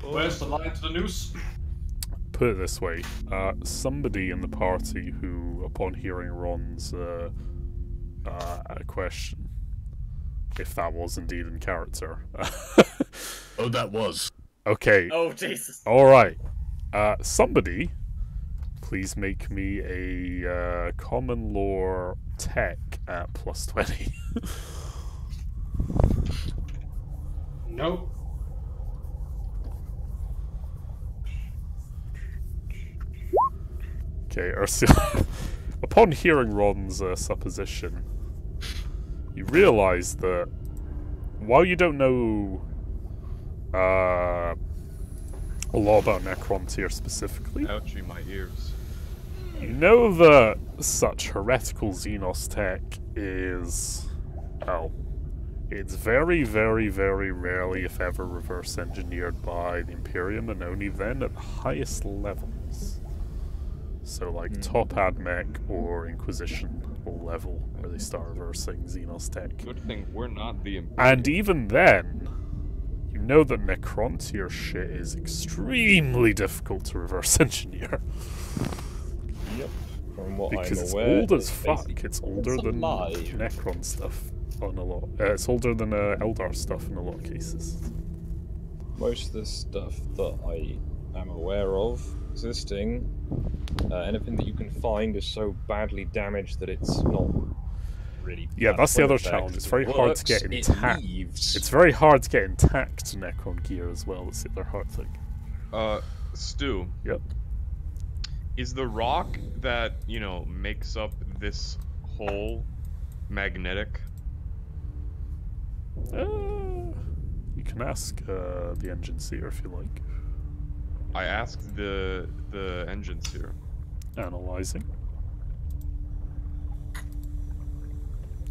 Where's the line to the noose? Put it this way, somebody in the party who, upon hearing Ron's question, if that was indeed in character. Oh, that was. Okay, Oh, Jesus. alright. Somebody, please make me a common lore tech at +20. Nope. Okay, Ursula. Upon hearing Ron's supposition, you realise that while you don't know a lot about Necrontyr specifically, Ouchie, my ears. You know that such heretical Xenos tech is, well, it's very, very, very rarely, if ever, reverse engineered by the Imperium, and only then at the highest levels. So, like, top AdMech or Inquisition level, where they start reversing Xenos tech. Good thing we're not the Imperium. And even then, you know that Necrontyr shit is extremely difficult to reverse engineer. Yep. From what Because I'm it's aware, old as it's fuck. basically It's older than alive. Necron stuff on a lot. It's older than Eldar stuff in a lot of cases. Most of the stuff that I am aware of existing, anything that you can find is so badly damaged that it's not really. Yeah, that that's the other effect. challenge. It's It very hard to get works, it intact. leaves. It's very hard to get intact Necron gear as well. That's the other hard thing. Stu. Yep. Is the rock that, you know, makes up this hole magnetic? You can ask the engine seer if you like. I asked the engine seer. Analyzing.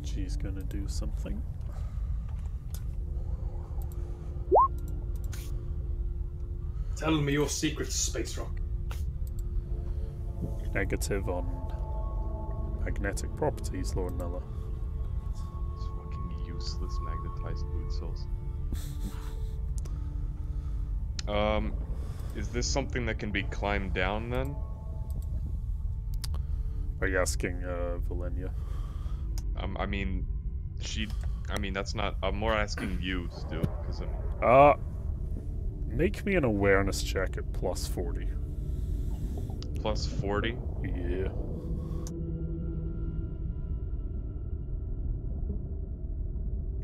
She's gonna do something. Tell me your secrets, Space Rock. Negative on magnetic properties, Lord Nella. It's fucking useless magnetized boot cells. Is this something that can be climbed down then? Are you asking Valenia? I mean, that's not. I'm more asking you, Stu, because I'm. Make me an awareness check at plus 40. Plus 40? Yeah.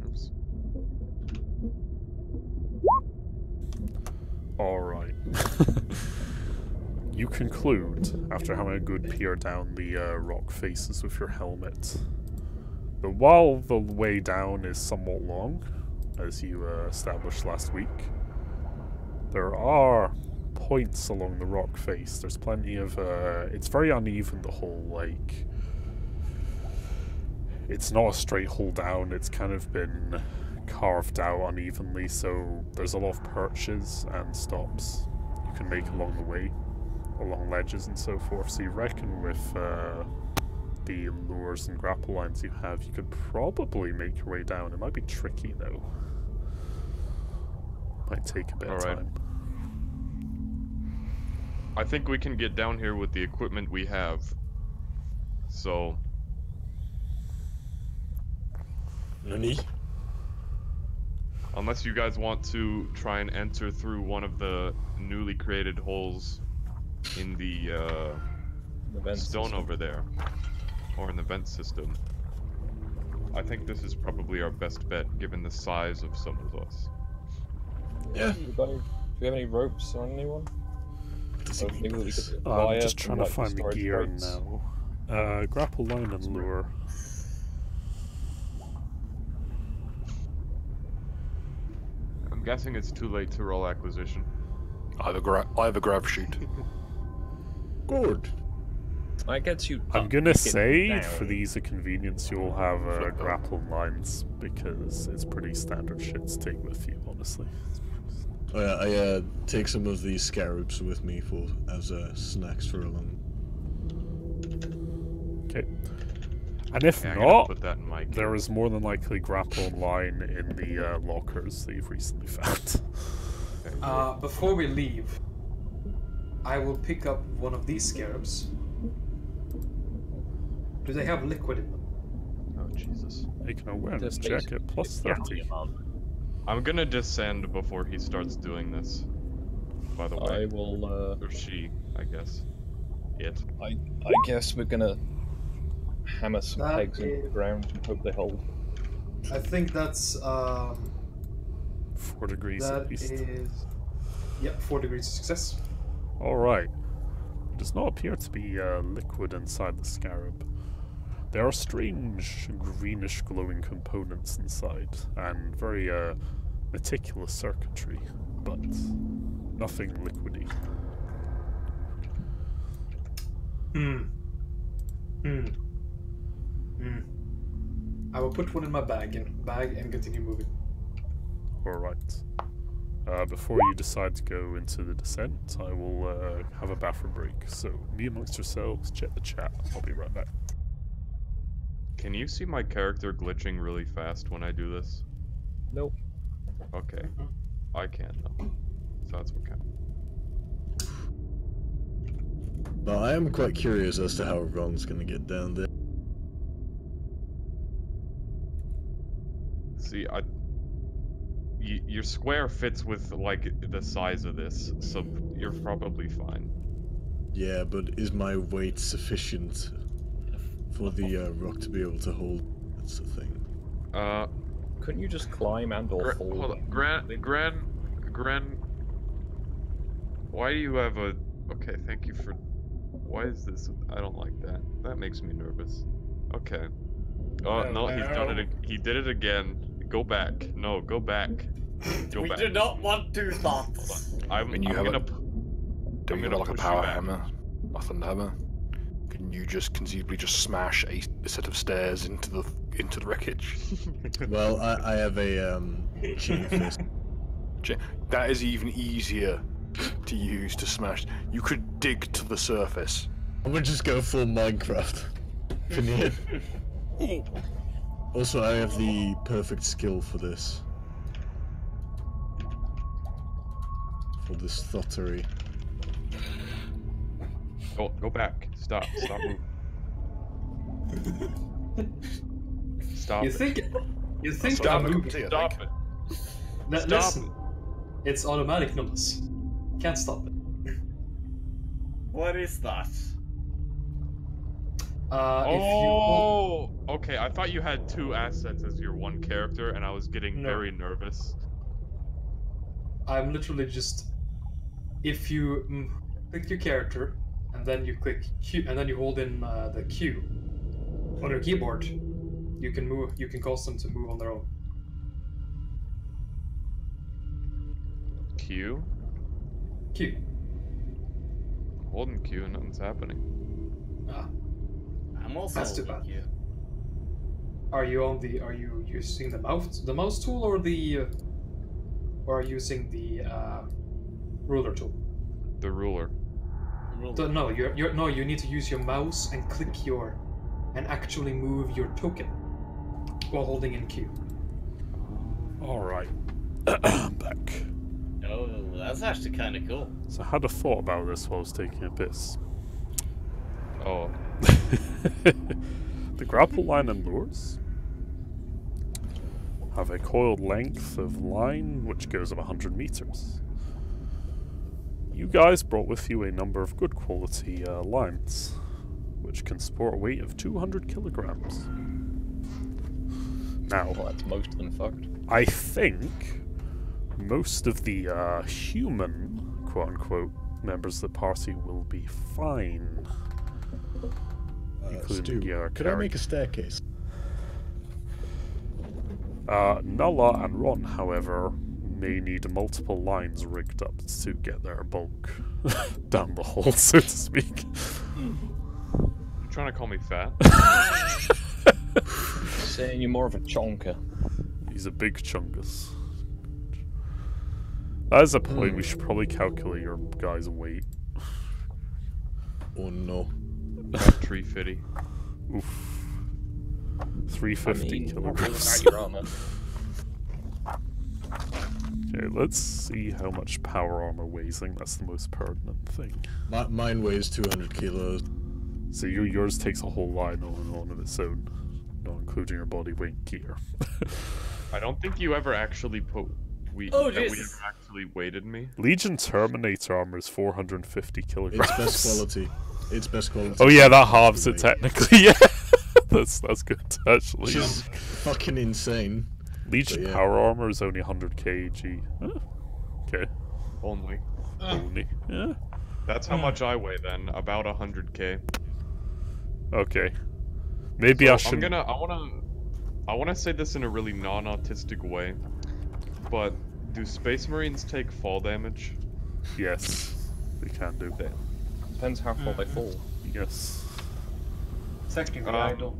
Oops. Alright. You conclude, after having a good peer down the rock faces with your helmet, that while the way down is somewhat long, as you established last week, there are points along the rock face. There's plenty of, it's very uneven, the hole, like, it's not a straight hole down, it's kind of been carved out unevenly, so there's a lot of perches and stops you can make along the way, along ledges and so forth. So you reckon with the lures and grapple lines you have, you could probably make your way down. It might be tricky though. Might take a bit of time. I think we can get down here with the equipment we have. So. Nani? Unless you guys want to try and enter through one of the newly created holes in the vent stone system over there. Or in the vent system. I think this is probably our best bet, given the size of some of us. Yeah. Do we have any ropes on anyone? I'm just trying to find the gear now. Grapple line and lure. I'm guessing it's too late to roll acquisition. I have a grav chute. Good. I get you. I'm gonna say, down. for the ease of convenience, you'll have grapple lines, because it's pretty standard shit to take with you, honestly. Oh yeah, I take some of these scarabs with me as snacks for along. Okay. And if Yeah, I'm gonna not, put that in my kit. there is more than likely grapple line in the lockers that you've recently found. Before we leave, I will pick up one of these scarabs. Do they have liquid in them? Oh, Jesus. Make an awareness check at plus 30. I'm gonna descend before he starts doing this. By the way. I will. Or she, I guess. It. I guess we're gonna hammer some That pegs into the ground and hope they hold. I think that's 4 degrees that at least. is, yeah, 4 degrees of success. Alright. It does not appear to be liquid inside the scarab. There are strange greenish glowing components inside, and very meticulous circuitry, but nothing liquidy. I will put one in my bag and continue moving. Alright. Before you decide to go into the descent, I will have a bathroom break. So, be amongst yourselves, check the chat. I'll be right back. Can you see my character glitching really fast when I do this? Nope. Okay. I can though. So that's what counts. But I am quite curious as to how Ron's gonna get down there. See, your square fits with like the size of this, so you're probably fine. Yeah, but is my weight sufficient for the rock to be able to hold? That's the thing. Couldn't you just climb and or fall? Hold on, Gran. Why do you have a? Okay, thank you for. Why is this? I don't like that. That makes me nervous. Okay. Oh no, he's done it. He did it again. Go back. No, go back. Go We back. do not want to thoughts. I'm When you have gonna. Don't you I'm have like a push you power back. hammer? A thunder hammer? Can you just conceivably just smash a set of stairs into the wreckage? Well, I have a chain fist. That is even easier to use to smash. You could dig to the surface. I'm gonna just go full Minecraft. Veneer. Also, I have the perfect skill for this. For this thottery. Go back. Stop moving. Stop. You think Stop I'm it. moving? Stop it. Stop Listen, it's automatic numbers. Can't stop it. What is that? Oh, okay. I thought you had two assets as your one character, and I was getting No. very nervous. I'm literally just. If you click your character, and then you click Q, and then you hold in the Q on your keyboard, you can move. You can cause them to move on their own. Q. Q. Holding Q and nothing's happening. Ah. I'm also That's too holding bad. you. Are you using the mouse tool or the or are you using the ruler tool? The ruler. No, you need to use your mouse and click and actually move your token while holding in Q. Alright. I'm back. Oh, that's actually kind of cool. So I had a thought about this while I was taking a piss. Oh. The grapple line and lures have a coiled length of line which goes of 100 meters. You guys brought with you a number of good quality lines which can support a weight of 200 kilograms. Now, Well, that's most of them fucked. I think most of the human, quote-unquote, members of the party will be fine. Including Stu, your could I make a staircase? Nulla and Ron, however, may need multiple lines rigged up to get their bulk down the hole, so to speak. You trying to call me fat? Saying you're more of a chonker. He's a big chungus. That is a point. We should probably calculate your guy's weight. Oh no. About 350. Oof. 350 kilograms. Your armor. Okay, let's see how much power armor weighs. I think that's the most pertinent thing. Mine weighs 200 kilos. So yours takes a whole line on of its own, not including your body weight gear. I don't think you ever actually put Oh, that we Jesus. ever actually weighted me. Legion Terminator armor is 450 kilograms. It's best quality. It's best quality. Oh yeah, that halves Weight. it technically. Yeah, that's good actually. Which is fucking insane. Legion but yeah. power armor is only 100 kg. Oh, okay, Only. only. Yeah. That's how much I weigh then. About 100k. Okay. Maybe So I should. I wanna say this in a really non-autistic way, but do Space Marines take fall damage? Yes, they can do. Depends how far they fall. Yes. Technically, I don't.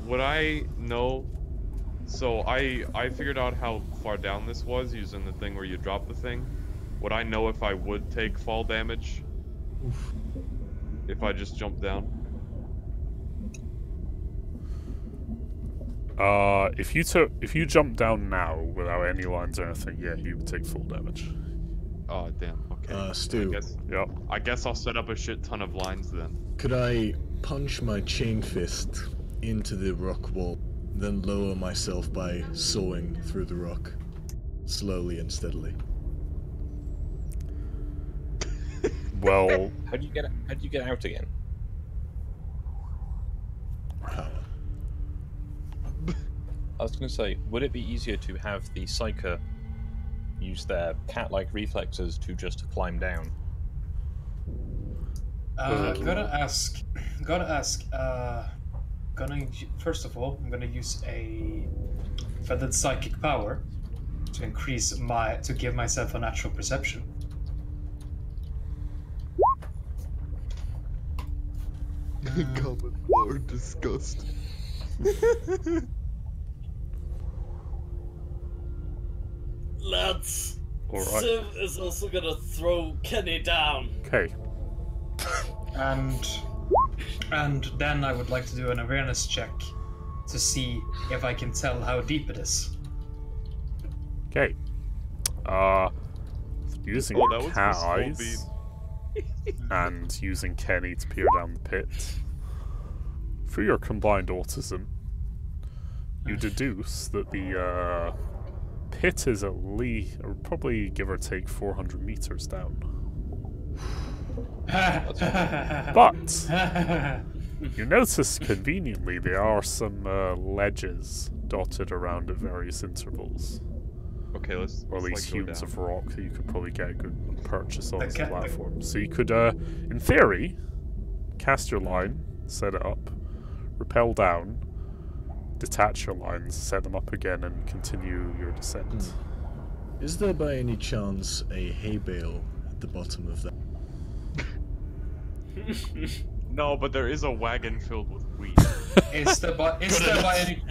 Would I know? So I figured out how far down this was using the thing where you drop the thing. Would I know if I would take fall damage? Oof. If I just jump down? If you jump down now without any lines or anything, yeah, you would take full damage. Oh damn. Okay. Stu. I guess I'll set up a shit ton of lines then. Could I punch my chain fist into the rock wall, then lower myself by sawing through the rock, slowly and steadily? Well, How do you get out again? Power. I was going to say, would it be easier to have the Psyker use their cat-like reflexes to just climb down? Gotta ask. First of all, I'm gonna use a feathered psychic power to give myself a natural perception. Common word disgust. Lads, Alright. Civ is also gonna throw Kenny down. okay. And then I would like to do an awareness check to see if I can tell how deep it is. Okay. Using Oh, that was cat for small eyes and using Kenny to peer down the pit. Through your combined autism, you deduce that the pit is at least, or probably give or take, 400 meters down. But you notice conveniently there are some ledges dotted around at various intervals. Okay, let's Or at least like, go hews down. of rock that you could probably get a good purchase on as a Okay. platform. So you could, in theory, cast your line, set it up, rappel down, detach your lines, set them up again, and continue your descent. Is there by any chance a hay bale at the bottom of that? No, but there is a wagon filled with wheat. Is there by any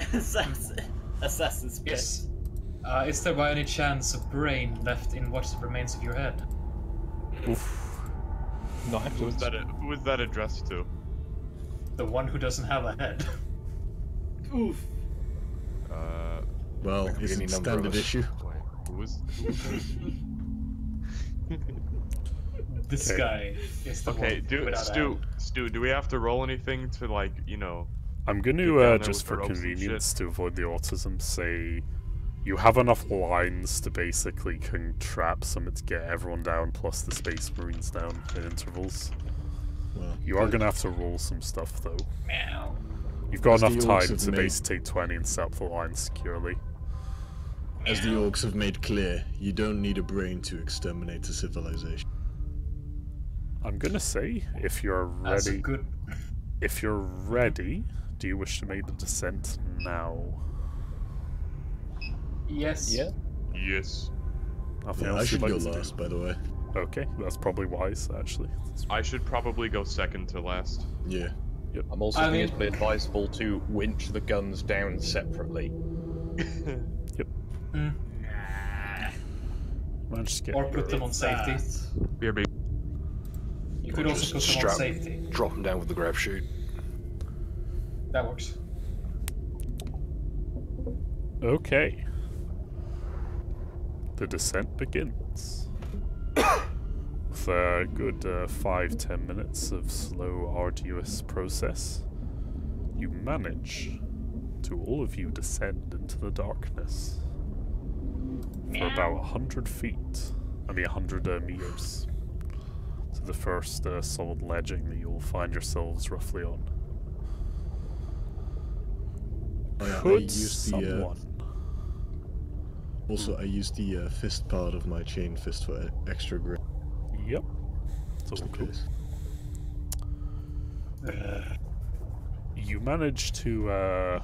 Assassin's Pit. yes? Is there by any chance a brain left in what remains of your head? Oof. Not Who is that addressed to? The one who doesn't have a head. Oof. Well, There could be it's any a number of standard us. issue. Wait, who is This Okay. guy is the Okay, one without a head. Stu, do we have to roll anything to, like, you know... I'm going Get to, down there just with for the ropes and convenience to avoid the autism, say you have enough lines to basically trap something to get everyone down, plus the Space Marines down in intervals. Well, You are going to have to roll some stuff, though. Meow. You've got As enough the orcs time have to made- basically take 20 and set up the line securely. As the orcs have made clear, you don't need a brain to exterminate a civilization. I'm going to say, if you're That's a ready, good. if you're ready, do you wish to make the descent now? Yes. Yeah. Yes. Nothing Yeah, I else should you'd go like to do? last, by the way. Okay, that's probably wise, actually. I should probably go second to last. Yeah. I'm also I think it's mean- probably advisable to winch the guns down separately. Mm. Managed to get Or put them on safety. Here, baby. You could Or also just put them on strap- safety. Drop them down with the grab chute. That works. Okay. The descent begins. With a good 5-10 minutes of slow, arduous process, you manage to all of you descend into the darkness for about 100 feet. 100 meters. To the first solid ledging that you'll find yourselves roughly on. I Could used the, someone... also, I used the fist part of my chain fist for extra grip. Yep. It's all just in cool. case. You manage to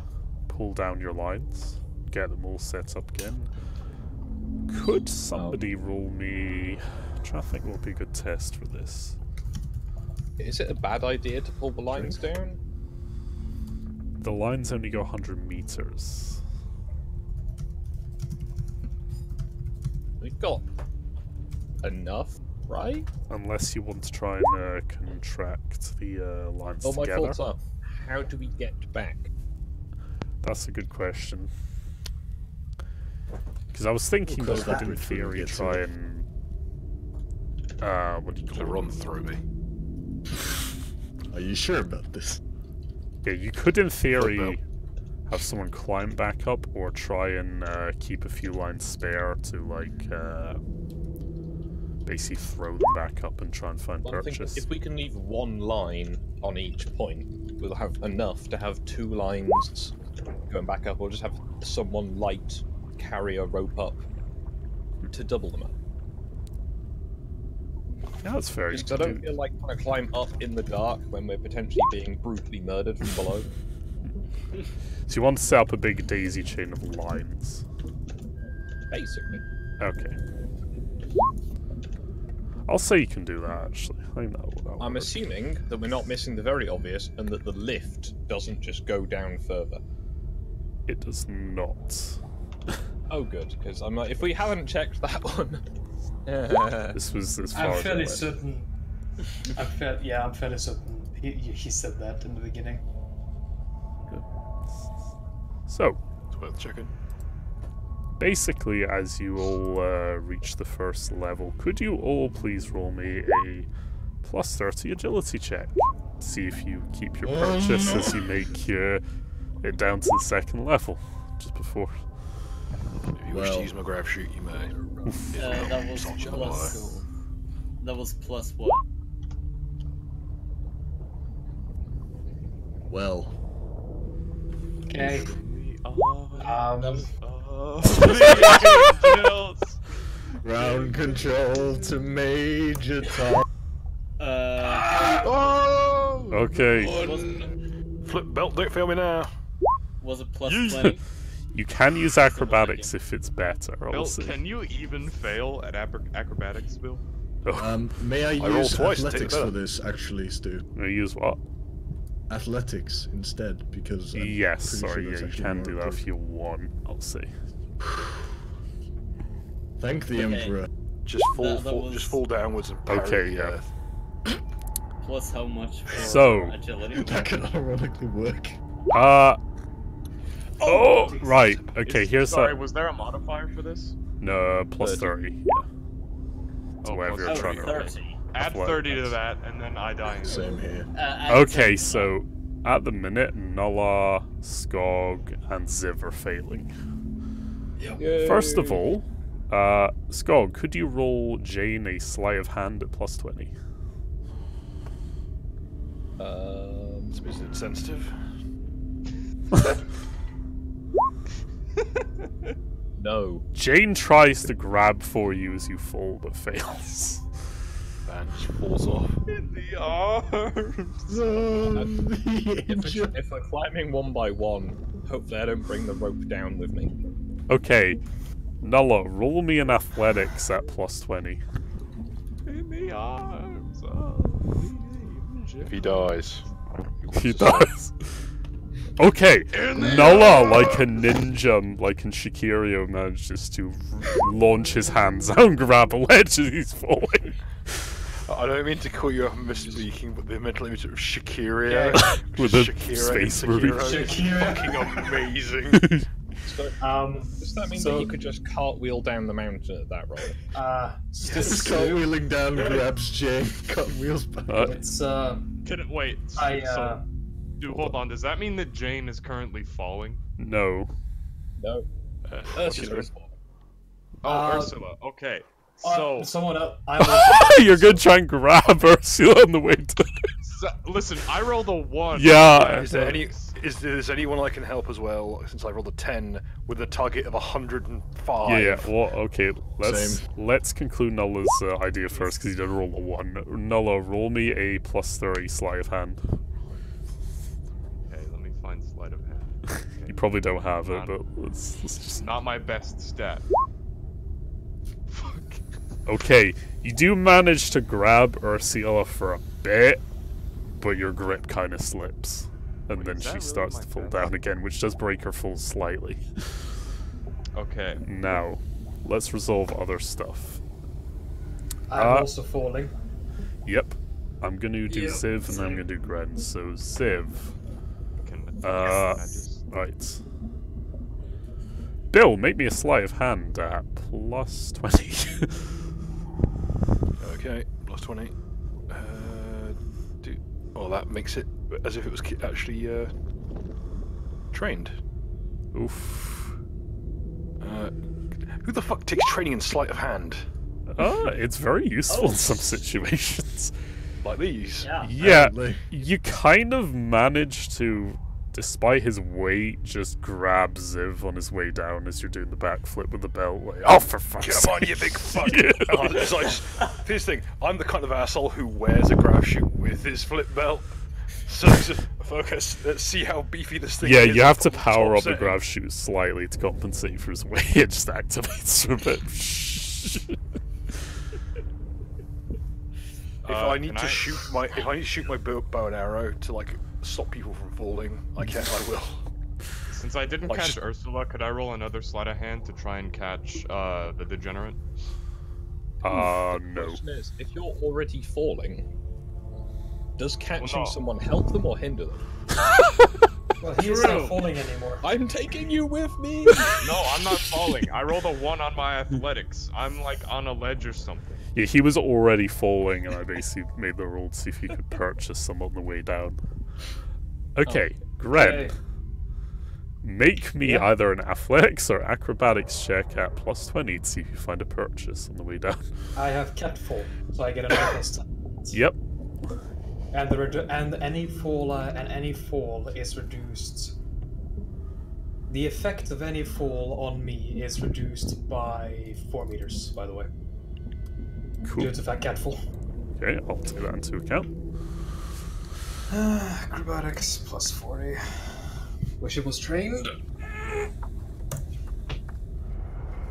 pull down your lines, get them all set up again. Could somebody roll me... I'm trying to think what would be a good test for this. Is it a bad idea to pull the lines down? The lines only go 100 meters. We've got enough, right? Unless you want to try and contract the lines Oh, my together. thoughts are, how do we get back? That's a good question. Because I was thinking We'll that cross could that in bridge when we theory get to try it. and what do you call To it? run through me. Are you sure about this? Yeah, you could in theory Well. have someone climb back up or try and keep a few lines spare to like basically throw them back up and try and find Well, I'm thinking purchase. if we can leave one line on each point, we'll have enough to have 2 lines going back up, or just have someone light carry a rope up to double them up. Yeah, that's fair. Just you 'cause I could don't do- feel like trying to climb up in the dark when we're potentially being brutally murdered from below. So you want to set up a big daisy chain of lines. Basically. Okay. I'll say you can do that, actually. I think that'll I'm work. assuming that we're not missing the very obvious, and that the lift doesn't just go down further. It does not. Oh, good, because I'm like, if we haven't checked that one. This was as far I'm as fairly it went. certain. I'm fairly certain he said that in the beginning. So, It's worth checking. basically, as you all reach the first level, could you all please roll me a plus 30 agility check? See if you keep your purchase as you make it down to the second level, just before. If you wish Well. to use my grab shoot, you may. That was Such a plus. That was plus what? Well, Okay. ground control to Major Tom. Okay, Flip belt, don't fail me now. Was it plus Use- 20? you can use acrobatics if it's better. Bill, Obviously. can you even fail at acrobatics, Bill? May I I rolled use twice to take athletics it for better. this, actually, Stu? You use what? Athletics instead, because I'm Yes, pretty sorry, sure yeah, that's you actually can more do that if improved. you want. I'll see. Thank the Okay. Emperor. Just fall, That was- just fall downwards and parry Okay, the yeah. earth. Plus how much for So- agility? That could ironically work. Oh, right. Okay, here's Sorry, that. was there a modifier for this? No, plus 30. Yeah. So Oh, whatever plus you're Oh, trying to roll. 30. Add Athletic. 30 to that, and then I die. Same here. And Okay, so at the minute, Nulla, Skog, and Ziv are failing. First of all, Skog, could you roll Jane a sleight of hand at plus 20? Is it sensitive? No. Jane tries to grab for you as you fall, but fails. And just falls off. In the arms. If we're climbing one by one, hopefully I don't bring the rope down with me. Okay, Nulla, roll me an athletics at plus 20. In the arms of the If he dies. He does. Okay, Nulla, like a ninja, like in Shikiro, manages to launch his hands out and grab a ledge as he's falling. I don't mean to call you up misspeaking, but the mental image of Shakira With a Shakira space and movie. Sekiro is fucking amazing. So, does that mean so- that you could just cartwheel down the mountain at that roll? Just cartwheeling down, grabs Jane, cartwheels back. It's Can it wait? I So, dude, hold on. Does that mean that Jane is currently falling? No. No. Ursula is Oh, Ursula. Okay. So, someone up. You're gonna try and grab Ursula on the way to... listen. I rolled a 1. Yeah. Is there anyone I can help as well? Since I rolled a 10 with a target of 105. Yeah, well, okay, let's conclude Nulla's idea first, because he did roll a 1. Nulla, roll me a plus 30 sleight of hand. Okay, let me find sleight of hand. Okay. You probably don't have it, but let's just... Not my best stat. Fuck. Okay, you do manage to grab Ursula for a bit, but your grip kind of slips. And Wait, then is she that really starts my to fall best? down again, which does break her fall slightly. Okay. Now, let's resolve other stuff. I'm also falling. Yep. I'm gonna do Yep, Ziv and I'm gonna do Gren. So Ziv. Can I just... Right. Bill, make me a sleight of hand at plus 20. Okay, plus 20. Oh, that makes it as if it was actually trained. Oof. Who the fuck takes training in sleight of hand? It's very useful in some situations. Like these? Yeah. Yeah, Apparently. you kind of manage to, despite his weight, just grab Ziv on his way down as you're doing the backflip with the belt. Like, oh, for fuck's sake. Come on, you big fuck! Yeah. It's like, here's the thing, I'm the kind of asshole who wears a grab chute with his flip belt. So just focus, let's see how beefy this thing Yeah, is. you have to on the power top up the setting. grab chute slightly to compensate for his weight. It just activates for a bit. If I need can to I- shoot my bow and arrow to like stop people from falling, I will. Since I didn't Like, catch just- Ursula, could I roll another sleight of hand to try and catch the degenerate? No. Question is, if you're already falling, does catching no. someone help them or hinder them? Well, he is not falling anymore. I'm taking you with me! No, I'm not falling. I rolled a 1 on my athletics. I'm like on a ledge or something. Yeah, he was already falling, and I basically made the roll to see if he could purchase some on the way down. Okay, Gren. Okay. Make me Yeah. either an athletics or acrobatics check at plus 20 to see if you find a purchase on the way down. I have catfall, so I get another plus 10. Yep. And any fall is reduced. The effect of any fall on me is reduced by 4 meters. By the way, Cool. due to that catfall. Okay, I'll take that into account. Acrobatics plus 40. Wish it was trained.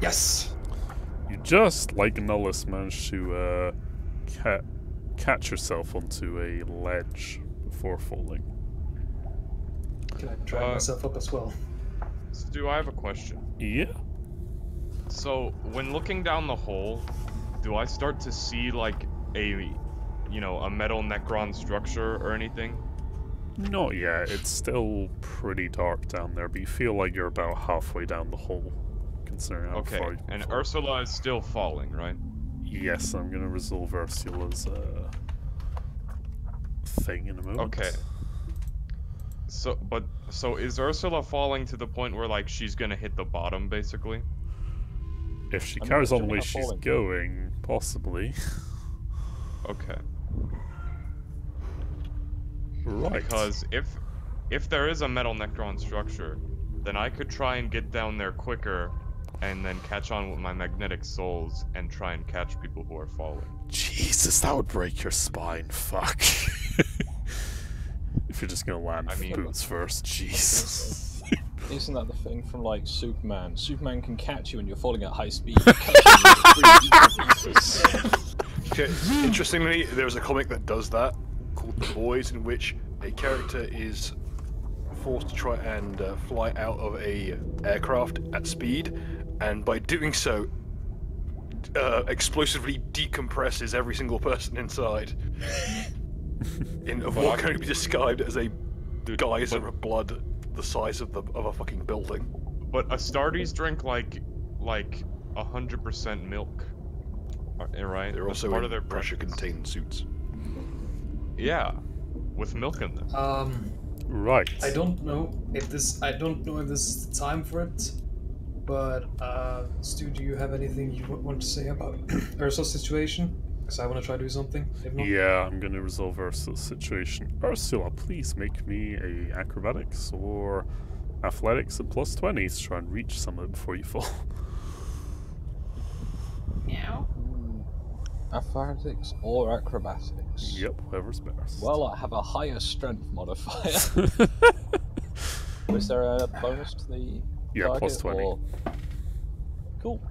Yes. You just, like Nullus, managed to catch yourself onto a ledge before falling. Can I drag myself up as well? Stu, I have a question. Yeah. So, when looking down the hole, do I start to see like a, a metal Necron structure or anything? Not yet. It's still pretty dark down there, but you feel like you're about halfway down the hole, considering how Okay, far you and fall. Ursula is still falling, right? Yes, I'm gonna resolve Ursula's thing in a moment. Okay. So is Ursula falling to the point where like she's gonna hit the bottom, basically? If she I'm carries not on the sure way how she's falling. going, possibly. Okay. Right. Because if there is a metal Necron structure, then I could try and get down there quicker, and then catch on with my magnetic souls and try and catch people who are falling. Jesus, that would break your spine. Fuck. If you're just gonna land I mean- boots first, Jesus. Isn't that the thing from like Superman? Superman can catch you when you're falling at high speed. And catch you in equal pieces. Okay, interestingly, there's a comic that does that called The Boys, in which a character is forced to try and fly out of a aircraft at speed, and by doing so, explosively decompresses every single person inside. Of what can be described as a geyser of blood the size of a fucking building. But Astartes drink like 100% milk, right? They're That's also part in of their breakfast. pressure-contained suits. Yeah, with milk in them. Right. I don't know if this is the time for it, but Stu, do you have anything you want to say about Ursula's situation? Because I want to try to do something. If not, Yeah, I'm gonna resolve Ursula's situation. Ursula, please make me a acrobatics or athletics at plus 20 to try and reach some of it before you fall. Meow. Athletics or acrobatics? Yep, whoever's best. Well, I have a higher strength modifier. Was there a bonus to the Yeah, target, plus 20. or- Cool.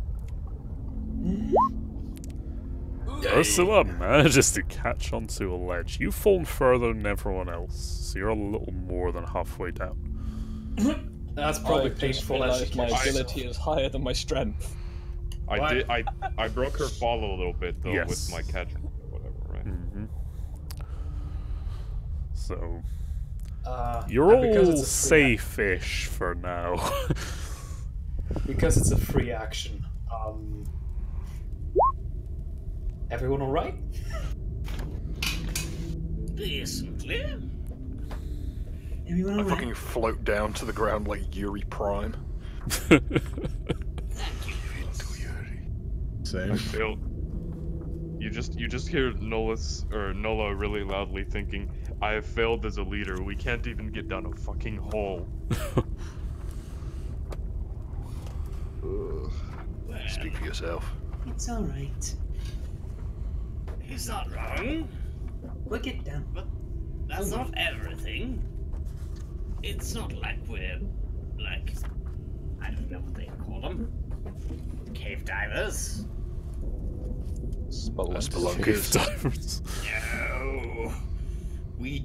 Ursula manages to catch onto a ledge. You've fallen further than everyone else, so you're a little more than halfway down. That's probably I just painful as realised she my catches ability herself. is higher than my strength. I broke her fall a little bit though Yes. with my catch or whatever, right? Mm-hmm. So and you're because all it's a free safe-ish for now. because it's a free action. Everyone all right? Decently. Everyone I alright? fucking float down to the ground like Yuri Prime. Thank you. Same. Failed. You just hear Nola really loudly thinking, "I have failed as a leader. We can't even get down a fucking hole." Ugh. Well, Speak for yourself. It's alright. he's not wrong, We'll get down. but that's not everything. It's not like we're, like, I don't know what they call them. Cave divers. Spelunkers. Divers. No. We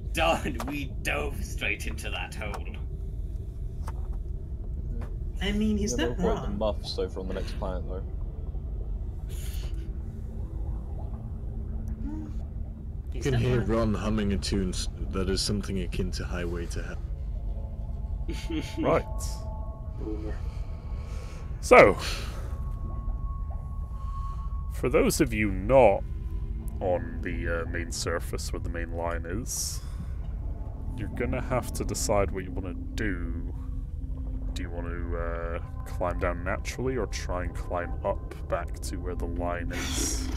dove straight into that hole. I mean, he's Gonna not avoid the wrong. muffs over on the next planet though. You He's can not hear wrong. Ron humming a tune that is something akin to Highway to Hell. Right. Boomer. So, for those of you not on the main surface where the main line is, you're gonna have to decide what you want to do. Do you want to climb down naturally or try and climb up back to where the line is?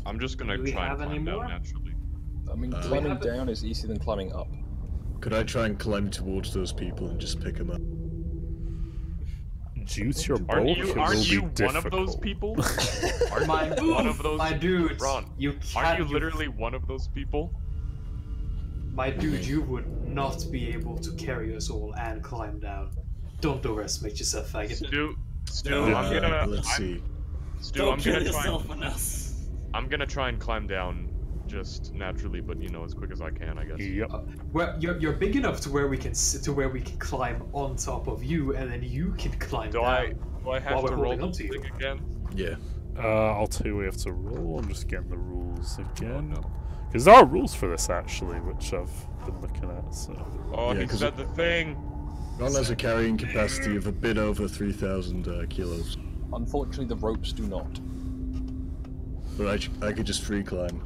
I'm just gonna Do we try and have any climb down more? naturally. I mean, We climbing have it- down is easier than climbing up. Could I try and climb towards those people and just pick them up? Due to your bulk, Aren't it you will be one of those difficult. people? Aren't My you one of those? my dude, Ron, you aren't can't. you literally one of those people? My dude, you would not be able to carry us all and climb down. Don't overestimate yourself, faggot. Stu, Let's see. Don't I'm kill gonna try. yourself on us. I'm gonna try and climb down just naturally, but you know, as quick as I can, I guess. Yep. Well, you're big enough to where we can climb on top of you, and then you can climb Do down. I while have we're to roll holding on the to you. thing again? Yeah. I'll tell you we have to roll. I'm just getting the rules again. Because there are rules for this actually, which I've been looking at. So Oh, Yeah, he 'cause said the thing. Ron has a carrying capacity of a bit over 3,000 kilos. Unfortunately, the ropes do not. But I could just free climb.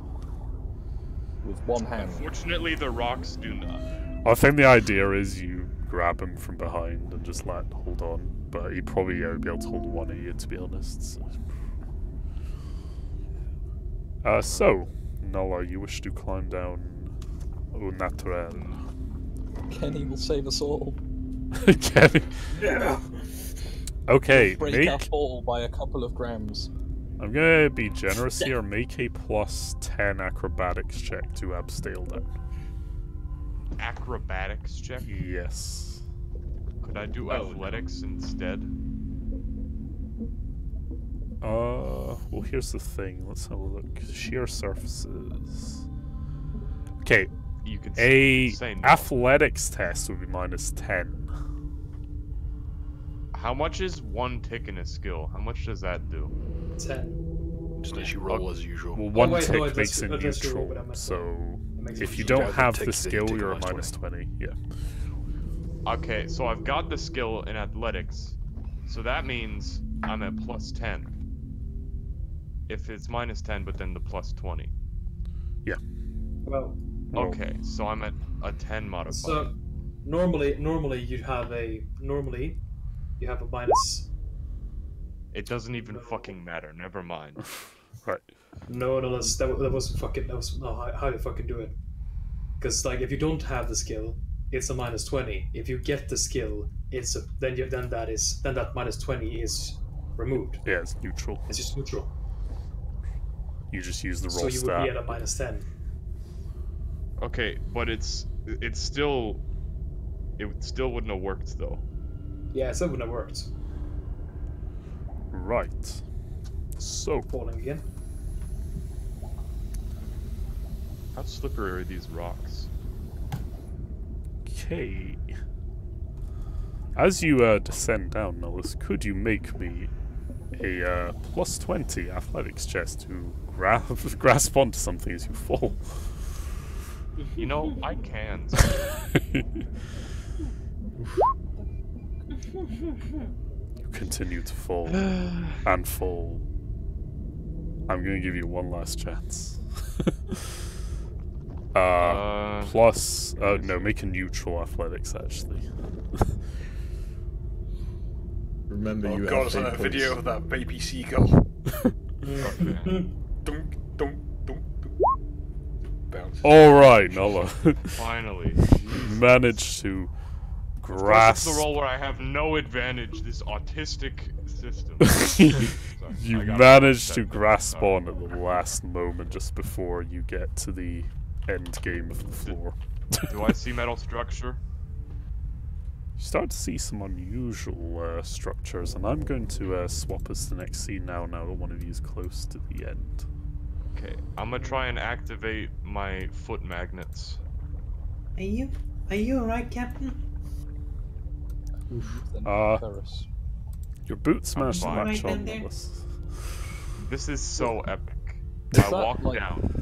With one hand. Unfortunately, the rocks do not. I think the idea is you grab him from behind and just hold on. But he'd probably be able to hold one of you, to be honest. So, Nola, you wish to climb down au naturel. Kenny will save us all. Kenny. Okay, Break our make. fall by a couple of grams. I'm gonna be generous here. Make a +10 acrobatics check to abseil down. Acrobatics check? Yes. Could I do athletics instead? Well, here's the thing. Let's have a look. Sheer surfaces. Okay, You can a say no. athletics test would be -10. How much is one tick in a skill? How much does that do? 10. Just as you roll as usual. Well, one wait, no, tick that's- makes it that's true, neutral, but I meant- so It makes if it you neutral. don't Yeah, have tick, the then you skill, take you're a -20. -20. Yeah. Okay, so I've got the skill in athletics. So that means I'm at +10. If it's -10, but then the +20. Well, Well, Okay, so I'm at a 10 modifier. so normally you have a minus. It doesn't even fucking matter. Never mind. Right. No, that wasn't fucking. That was no, how you fucking do it? Because like if you don't have the skill, it's a -20. If you get the skill, it's a then that -20 is removed. Yeah, it's neutral. It's just neutral. You just use the roll So you would be stat. at a -10. Okay, but it still wouldn't have worked though. Yeah, so it wouldn't have worked. Right. So, Falling again. How slippery are these rocks? Okay. As you descend down, Nullis, could you make me a plus 20 athletics chest to grasp onto something as you fall? You know, I can. You continue to fall and fall. I'm gonna give you one last chance. Plus, no, make a neutral athletics actually. Remember, Oh you god, have is that a fate video points. of that baby seagull? Dunk, dunk, dunk, dunk. Bounce. Alright, Nulla. Finally. Managed to Of course, grasp. it's the role where I have no advantage. This autistic system. Sorry, You I got managed to upset. grasp Sorry. on at the last moment just before you get to the end game of the floor. Do I see metal structure? You start to see some unusual structures, and I'm going to swap us to the next scene now that one of you is close to the end. Okay, I'm gonna try and activate my foot magnets. Are you alright, Captain? Ferris. Your boots I'm managed to fine. latch Right on, down there. Nullis. This is so epic. Is I that, walk like- down.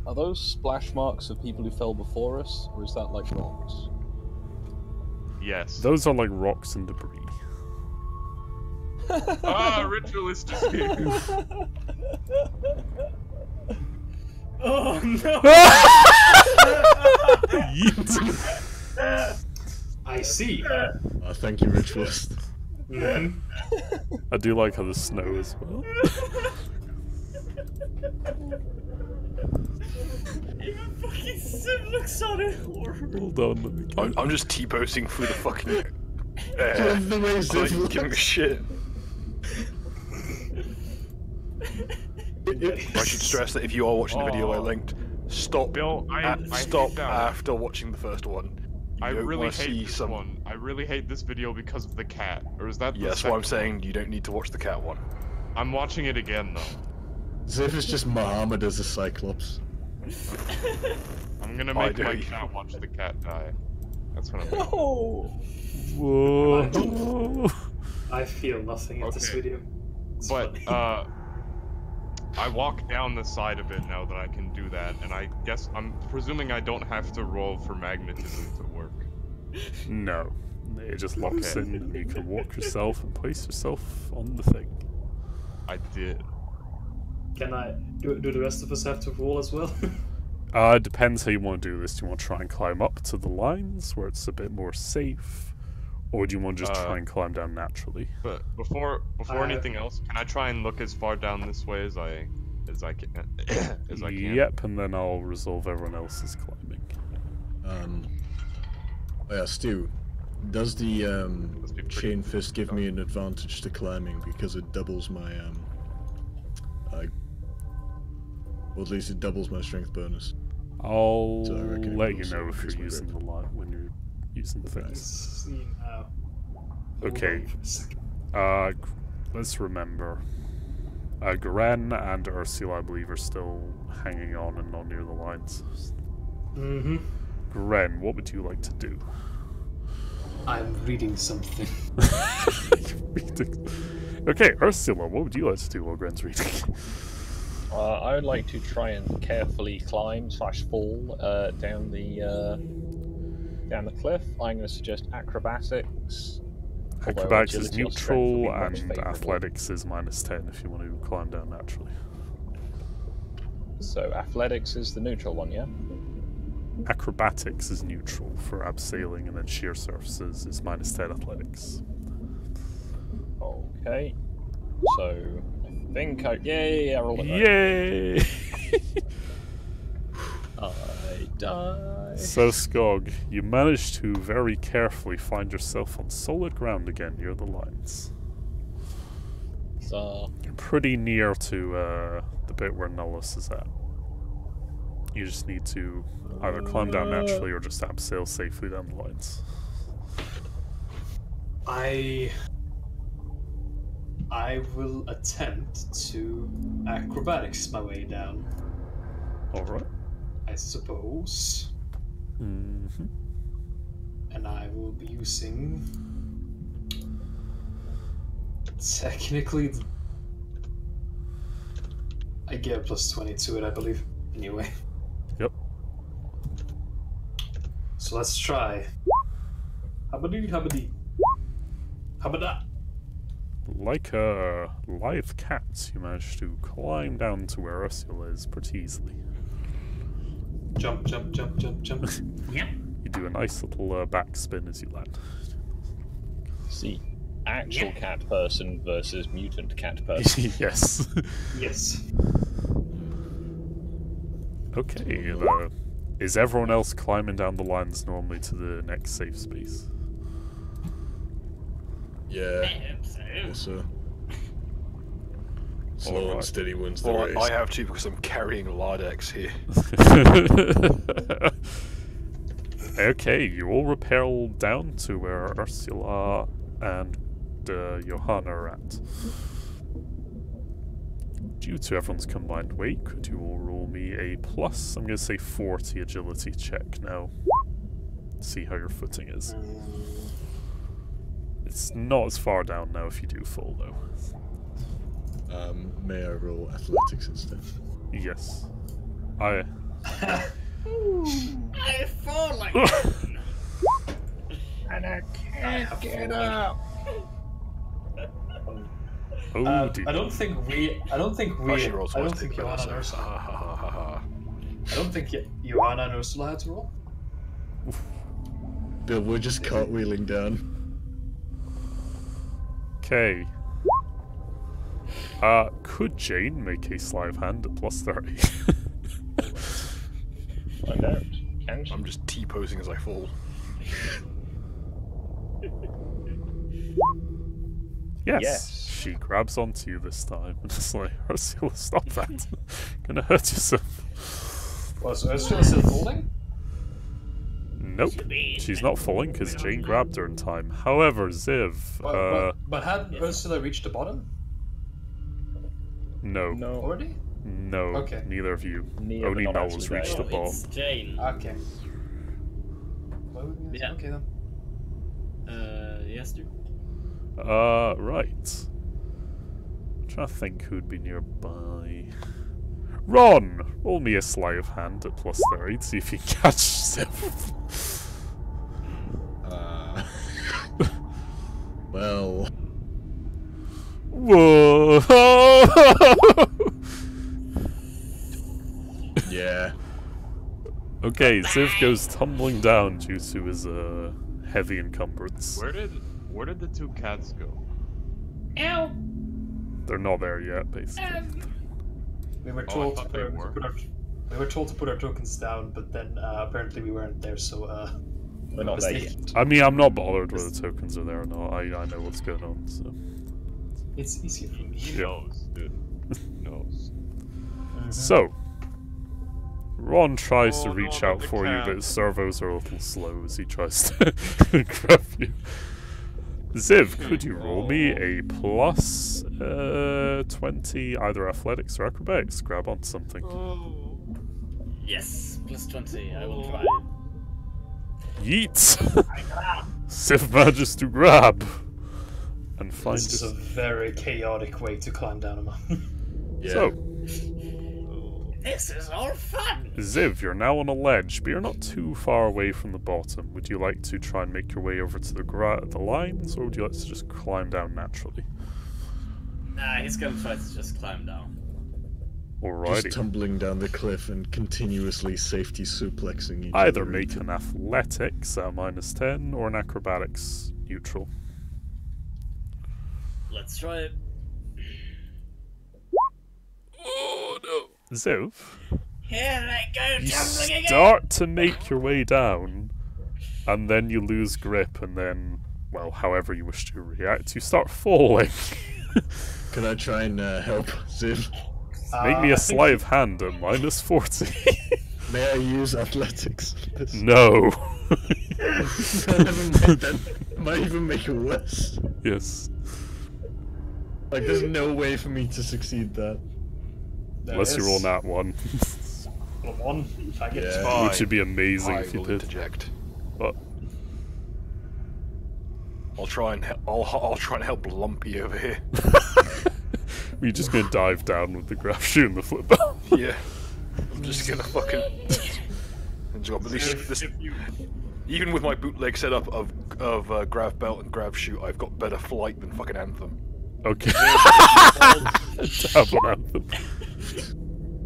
Are those splash marks of people who fell before us, or is that like rocks? Yes. Those are like rocks and debris. Ah, ritualist is here. Oh no! Yeet. I see. Thank you, Ritualist. I do like how the snow as well. Even fucking Sim looks on it horrible. Hold on, let me get I'm just T-posting through the fucking... The way I'm Ziv not even looks. giving a shit. I should stress that if you are watching the video I Oh. linked, stop. Bill, I stop hate that. after watching the first one. You I don't really wanna see hate this some. one. I really hate this video because of the cat. Or is that the Yeah, that's what I'm second saying. You don't need to watch the cat one. one? I'm watching it again though. Ziv is just Muhammad as a Cyclops. I'm gonna I make my do. cat watch the cat die. That's what I'm doing. Oh! Whoa. I feel nothing at this Okay. video. It's But funny. I walk down the side of it now that I can do that, and I guess I'm presuming I don't have to roll for magnetism to work. No. It just locks Okay. in and you can walk yourself and place yourself on the thing. I did. Can I do the rest of us have to roll as well? It depends how you want to do this. Do you want to try and climb up to the lines where it's a bit more safe? Or do you want to just try and climb down naturally? But before anything else, can I try and look as far down this way as I can? as I can. Yep, and then I'll resolve everyone else's climbing. Oh yeah, Stu. Does the Must be pretty chain fist give me an advantage to climbing because it doubles my or at least it doubles my strength bonus? I'll So I reckon it let will you also know if increase you're my using grip. the light when you're using the Let's things. see now. Hold Okay. on for a second. Let's remember. Garen and Ursula, I believe, are still hanging on and not near the lines. Mm-hmm. Garen, what would you like to do? I'm reading something. Okay, Ursula, what would you like to do while Gren's reading? I would like to try and carefully climb / fall down the cliff. I'm going to suggest acrobatics. although Acrobatics is agility or strength would be neutral, much and favourable. athletics is -10 if you want to climb down naturally. So athletics is the neutral one, yeah? Acrobatics is neutral for abseiling, and then sheer surfaces is -10 athletics. Okay. So I think yeah, roll it. Yay! I die. So, Skog, you managed to very carefully find yourself on solid ground again near the lines. So You're pretty near to the bit where Nullus is at. You just need to either climb down naturally or just abseil safely down the lines. I will attempt to acrobatics my way down. Alright. I suppose. Mm-hmm. And I will be using. Technically, I get a plus 20 to it, I believe. Anyway. Yep. So let's try. Habadoo, habadee. Habada. Like a lithe cat, you manage to climb down to where Ursula is pretty easily. Jump, jump, jump, jump, jump. Yep. You do a nice little backspin as you land. See, actual cat person versus mutant cat person. Yes. Yes. Okay, is everyone else climbing down the lines normally to the next safe space? Yeah. Also. Slow and Alright. steady wins the Well, race. I have to because I'm carrying Lardex here. Okay, you all rappel down to where Ursula and Johanna are at. Due to everyone's combined weight, could you all roll me a plus, I'm going to say 40 agility check now. See how your footing is. It's not as far down now if you do fall, though. May I roll athletics instead? Yes. I fall like And I can't get up. Oh dear. I don't think She rolls I don't worse think than Johanna and Ursula. Ursula. Ha ha ha ha ha. I don't think Johanna and Ursula had to roll. Bill, we're just cartwheeling down. Okay. Could Jane make a sleight of hand at plus 30? Find out. Can she? I'm just T-posing as I fall. Yes. Yes. She grabs onto you this time. And it's like, Ursula, stop that. Gonna hurt yourself. Well, so Ursula's still holding? Nope. She's not falling because Jane grabbed her in time. However, Ziv, But had Ursula reached the bottom no. No. already? No, Okay. neither of you. Neither Only not Mel's actually reached the there. bottom. It's Jane. Okay. Why would we- Yeah. Okay then. Yes, dude. Right. I'm trying to think who'd be nearby. Ron! Roll me a sleight of hand at plus 30 to see if you can catch Ziv. Well, Whoa! yeah. Okay, Ziv goes tumbling down due to his heavy encumbrance. Where did the two cats go? Ow! They're not there yet, basically. We were Oh, I told thought they were. we were told to put our tokens down, but then apparently we weren't there, so We're not there mistake. yet. I mean, I'm not bothered whether the tokens are there or not. I know what's going on, so. It's easier for me. He knows, dude. He knows. So, Ron tries to Oh, reach no, out the for you, cat. but his servos are a little slow as he tries to grab you. Ziv, could you roll me a plus 20, either athletics or acrobatics? Grab onto something. Oh. Yes, plus 20. I will try. Yeet! Ziv manages to grab and find This is a very chaotic way to climb down a mountain. Yeah. So, This is all fun. Ziv, you're now on a ledge, but you're not too far away from the bottom. Would you like to try and make your way over to the lines, or would you like to just climb down naturally? Nah, he's gonna try to just climb down. Alrighty. Just tumbling down the cliff and continuously safety suplexing each Either other make into- an athletics at -10 or an acrobatics neutral. Let's try it. Oh no. Ziv, Here I go, you tumbling again. start to make your way down, and then you lose grip, and then, well, however you wish to react, you start falling. Can I try and help Ziv? Make me I a think sleight of hand at -40. May I use athletics? This No. might even make it worse. Yes. Like, there's no way for me to succeed that. There Unless you is. roll that one. Well, one. I get Yeah. Fine. Which would be amazing I if you will did. interject. But I'll try and help Lumpy over here. we're just gonna dive down with the graph shoe and the flip belt. Yeah. I'm just gonna fucking. And just got this, even with my bootleg setup of grav belt and grav shoot, I've got better flight than fucking Anthem. Okay. Double anthem.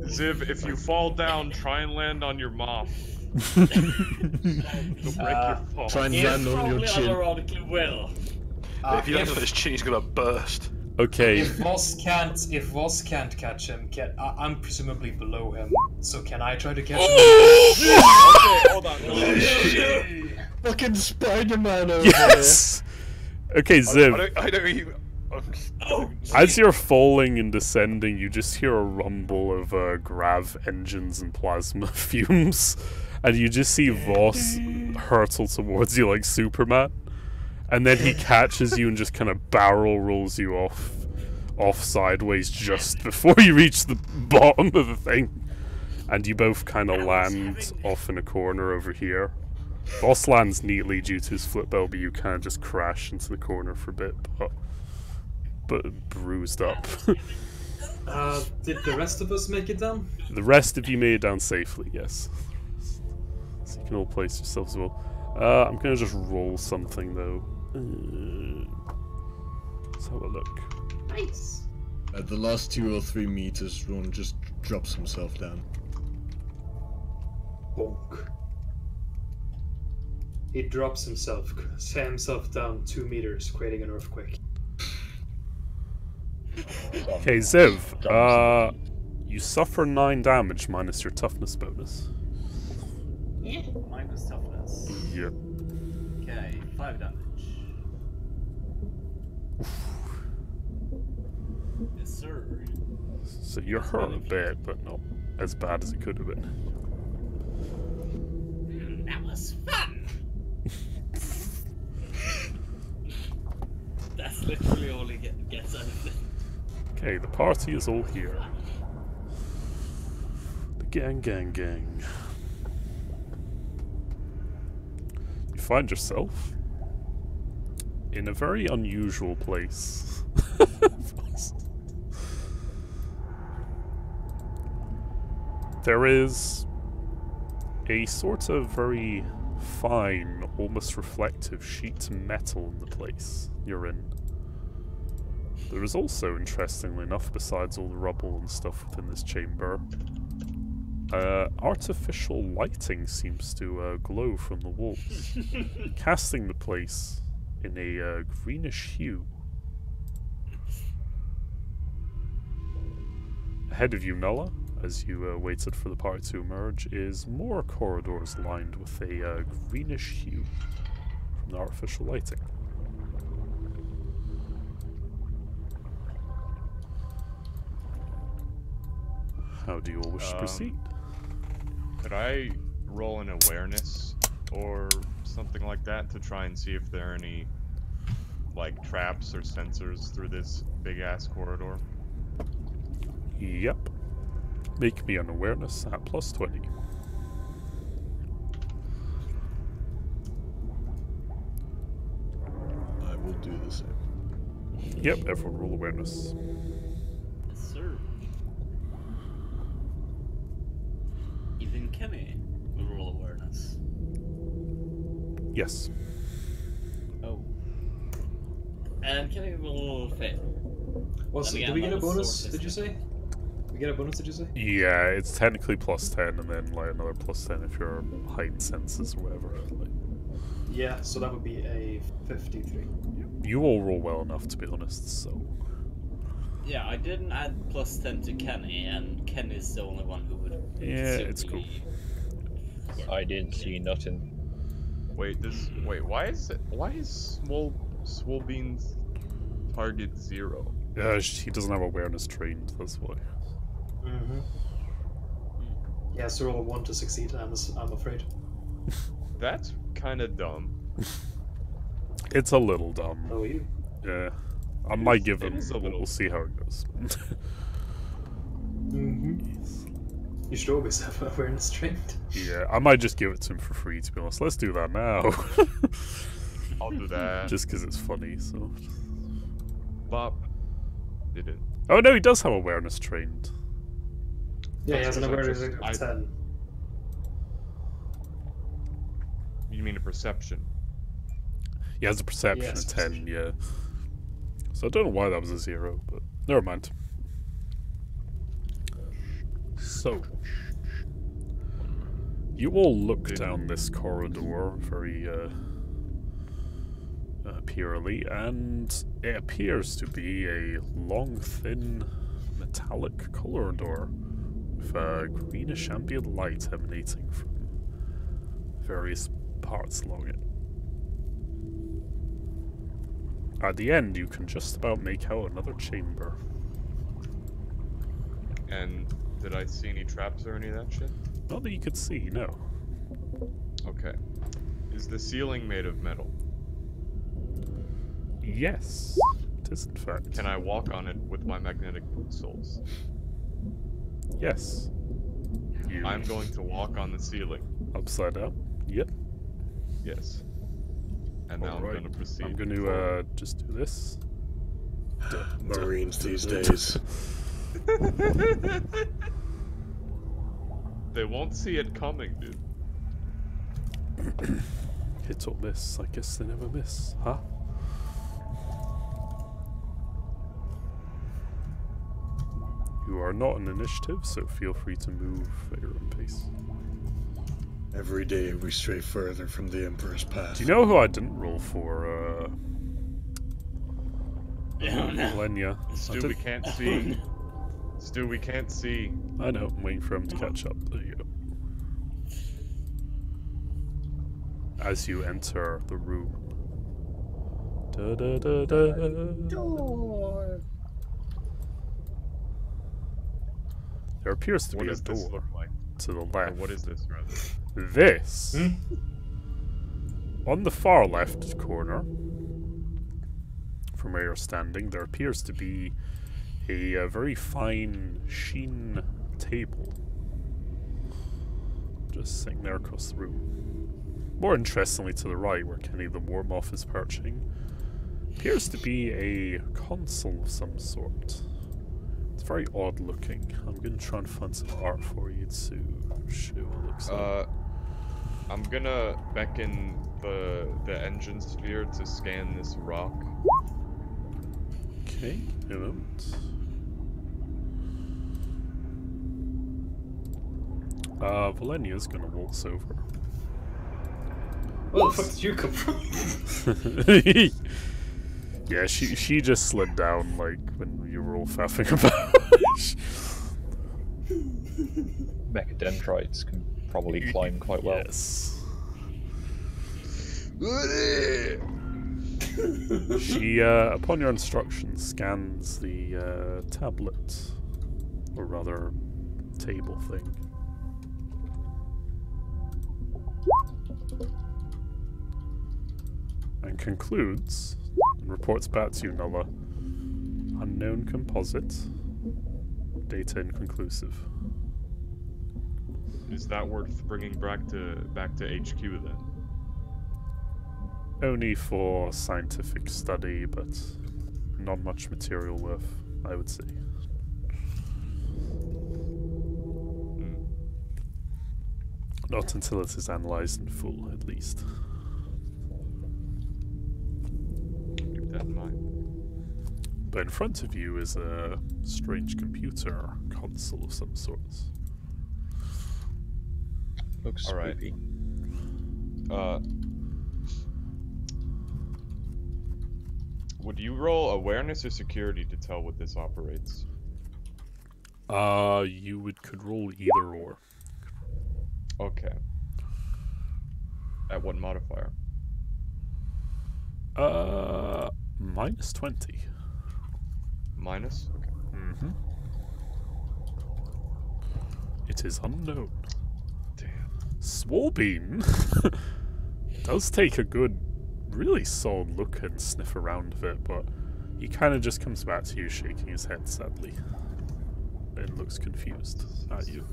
Ziv, if you fall down, try and land on your mop. You'll break your fall. Try and He land on your probably chin. ironically will. If you land on his chin, he's gonna burst. Okay. If Voss can't catch him, I'm presumably below him. So can I try to catch him? Okay, hold on. Fucking Spider-Man over Yes. Okay, Ziv. I don't even. As you're falling and descending, you just hear a rumble of grav engines and plasma fumes, and you just see Voss hurtle towards you like Superman, and then he catches you and just kind of barrel rolls you off sideways just before you reach the bottom of the thing, and you both kind of land off in a corner over here. Voss lands neatly due to his flip belt, but you kind of just crash into the corner for a bit, but bruised up. Did the rest of us make it down? The rest of you made it down safely, yes. So you can all place yourselves well. I'm gonna just roll something though. Let's have a look. Nice. At the last 2 or 3 meters, Ron just drops himself down. Bonk. He drops himself down 2 meters, creating an earthquake. Okay, Ziv, you suffer 9 damage minus your toughness bonus. Yeah. Minus toughness. Yep. Okay, 5 damage. Yes, sir. So you're hurt a bit, but not as bad as it could have been. That was fun! That's literally all he gets out of it. Okay, the party is all here. The gang. You find yourself in a very unusual place. There is a sort of very fine, almost reflective sheet of metal in the place you're in. There is also, interestingly enough, besides all the rubble and stuff within this chamber, artificial lighting seems to glow from the walls, casting the place in a greenish hue. Ahead of you, Nulla, as you waited for the party to emerge, is more corridors lined with a greenish hue from the artificial lighting. How do you all wish to proceed? Could I roll an awareness or something like that to try and see if there are any, like, traps or sensors through this big-ass corridor? Yep. Make me an awareness at plus 20. I will do the same. Yep, everyone roll awareness. Yes, sir. Even Kenny will roll awareness. Yes. Oh. And Kenny will fail. Well, so And do we again, get a that was bonus, sort of did you say? We get a bonus, did you say? Yeah, it's technically plus 10 and then like another plus 10 if you're heightened senses or whatever. Like, Yeah, so that would be a 53. you all roll well enough, to be honest, so... Yeah, I didn't add plus 10 to Kenny, and Kenny's the only one who would. Yeah, suit it's cool. me. I didn't see nothing. Wait, why is Swolbean's target 0? He doesn't have awareness trained, that's why. Mm-hmm. Yeah, so roll a 1 to succeed, I'm afraid. That's kind of dumb. It's a little dumb. Oh, you? Yeah. I might give him... is a little- We'll see how it goes. Mm-hmm. You should always have awareness trained. Yeah, I might just give it to him for free, to be honest. Let's do that now. I'll do that. Just because it's funny, so. Bob did it. Oh no, he does have awareness trained. Yeah, he has an That's awareness just- of I- 10. You mean a perception? He has a perception Yes, of 10, yeah. So I don't know why that was a 0, but never mind. So, you all look down this corridor very purely, and it appears to be a long, thin, metallic corridor with a greenish ambient light emanating from various parts along it. At the end, you can just about make out another chamber. And did I see any traps or any of that shit? Not that you could see, no. Okay. Is the ceiling made of metal? Yes, it is in fact. Can I walk on it with my magnetic boot soles? Yes. You I'm going to walk on the ceiling. upside down. Yep. Yes. And now Alright. I'm going to proceed. I'm going to just do this. Marines these days. They won't see it coming, dude. Hit or miss. I guess they never miss, huh? You are not an initiative, so feel free to move at your own pace. Every day we stray further from the Emperor's path. Do you know who I didn't roll for? Lenya. Stu, we can't see. Stu, we can't see. I know, I'm waiting for him to catch up. There you go. As you enter the room. Da, da, da, da. There appears to What be a does this door look like? to the Or left. what is this, rather? This, on the far left corner, from where you're standing, there appears to be a very fine sheen table. Just sitting there across the room. More interestingly, to the right, where Kenny the Warmoth is perching, appears to be a console of some sort. It's very odd looking. I'm going to try and find some art for you to show what it looks like. I'm gonna beckon the engine sphere to scan this rock. Okay, a moment. Valenia's gonna waltz over. Where the fuck did you come from? Yeah, she just slid down like when you were all faffing about. Mechadendrites can probably climb quite well. Yes. She, upon your instructions, scans the tablet, or rather, table thing. And concludes, and reports back to you, Nulla. Unknown composite. Data inconclusive. Is that worth bringing back to HQ then? Only for scientific study, but not much material worth, I would say. Not until it is analysed in full, at least. Keep that in mind. But in front of you is a strange computer console of some sort. Looks All right. spooky. Would you roll awareness or security to tell what this operates? You could roll either or. Okay. At what modifier? Minus 20. Minus? Okay. Mm-hmm. It is unknown. Damn. Swolbean does take a good, really solid look and sniff around of it, but he kind of just comes back to you shaking his head sadly. and looks confused at you.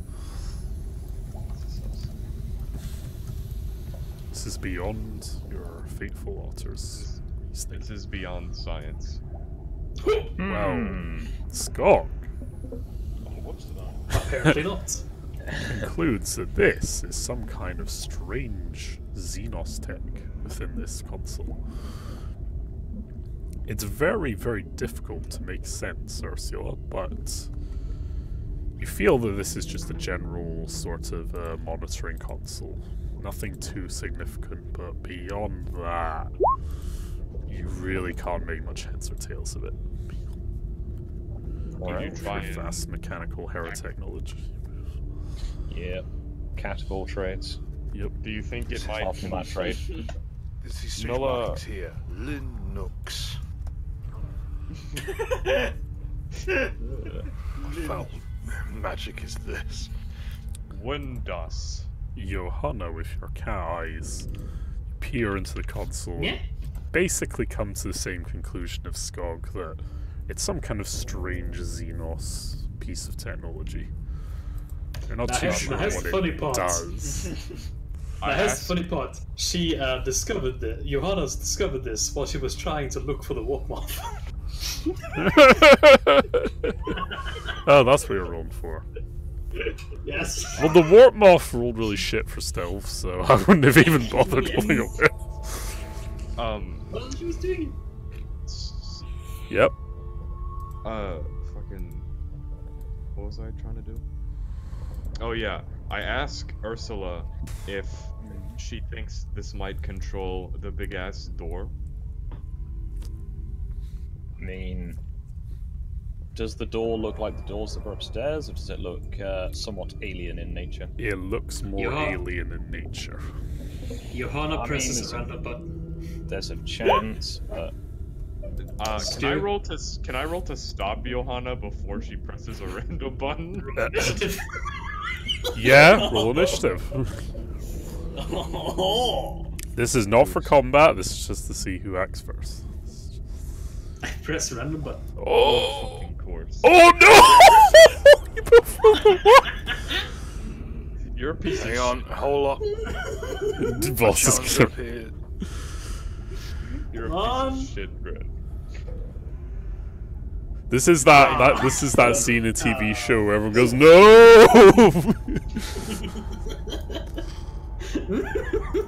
This is beyond your fateful altars. This is beyond science. Wow. Skog Oh, whoops, did I? Apparently not. concludes that this is some kind of strange Xenos tech within this console. It's very, very difficult to make sense, Ursula, but you feel that this is just a general sort of monitoring console. Nothing too significant, but beyond that, you really can't make much heads or tails of it. Did you try Pretty fast mechanical heretic knowledge. Yep. Cat of all trades. Yep. Do you think it might? Apart from that trade. There's these strange Nola- markings here. Linux. What foul magic is this? Windows. Johanna, with your cat eyes, peer into the console. Yeah. Basically come to the same conclusion of Skog, that it's some kind of strange Xenos piece of technology. You're not too sure That's what the funny it part. does. Now, here's the funny part. She discovered that Johanna's discovered this while she was trying to look for the warp moth. Oh, that's what you're rolling for. Yes. Well, the warp moth rolled really shit for stealth, so I wouldn't have even bothered rolling a bit. What she was doing? Yep. Fucking. What was I trying to do? Oh yeah, I asked Ursula if she thinks this might control the big ass door. I mean, does the door look like the doors that were upstairs, or does it look somewhat alien in nature? It looks more Yeah. alien in nature. Johanna I presses mean, a random button. There's a chance, but Can I roll to stop Johanna before she presses a random button? Yeah, roll initiative. Oh, This is not for combat, this is just to see who acts first. I press random button. Oh! Fucking course. Oh no! You prefer the what? You're a piece Hang of on, hold up. The boss is Challenge gonna... appeared. You're a Come on. piece of shit, Brett. This is that scene in TV show where everyone goes, no!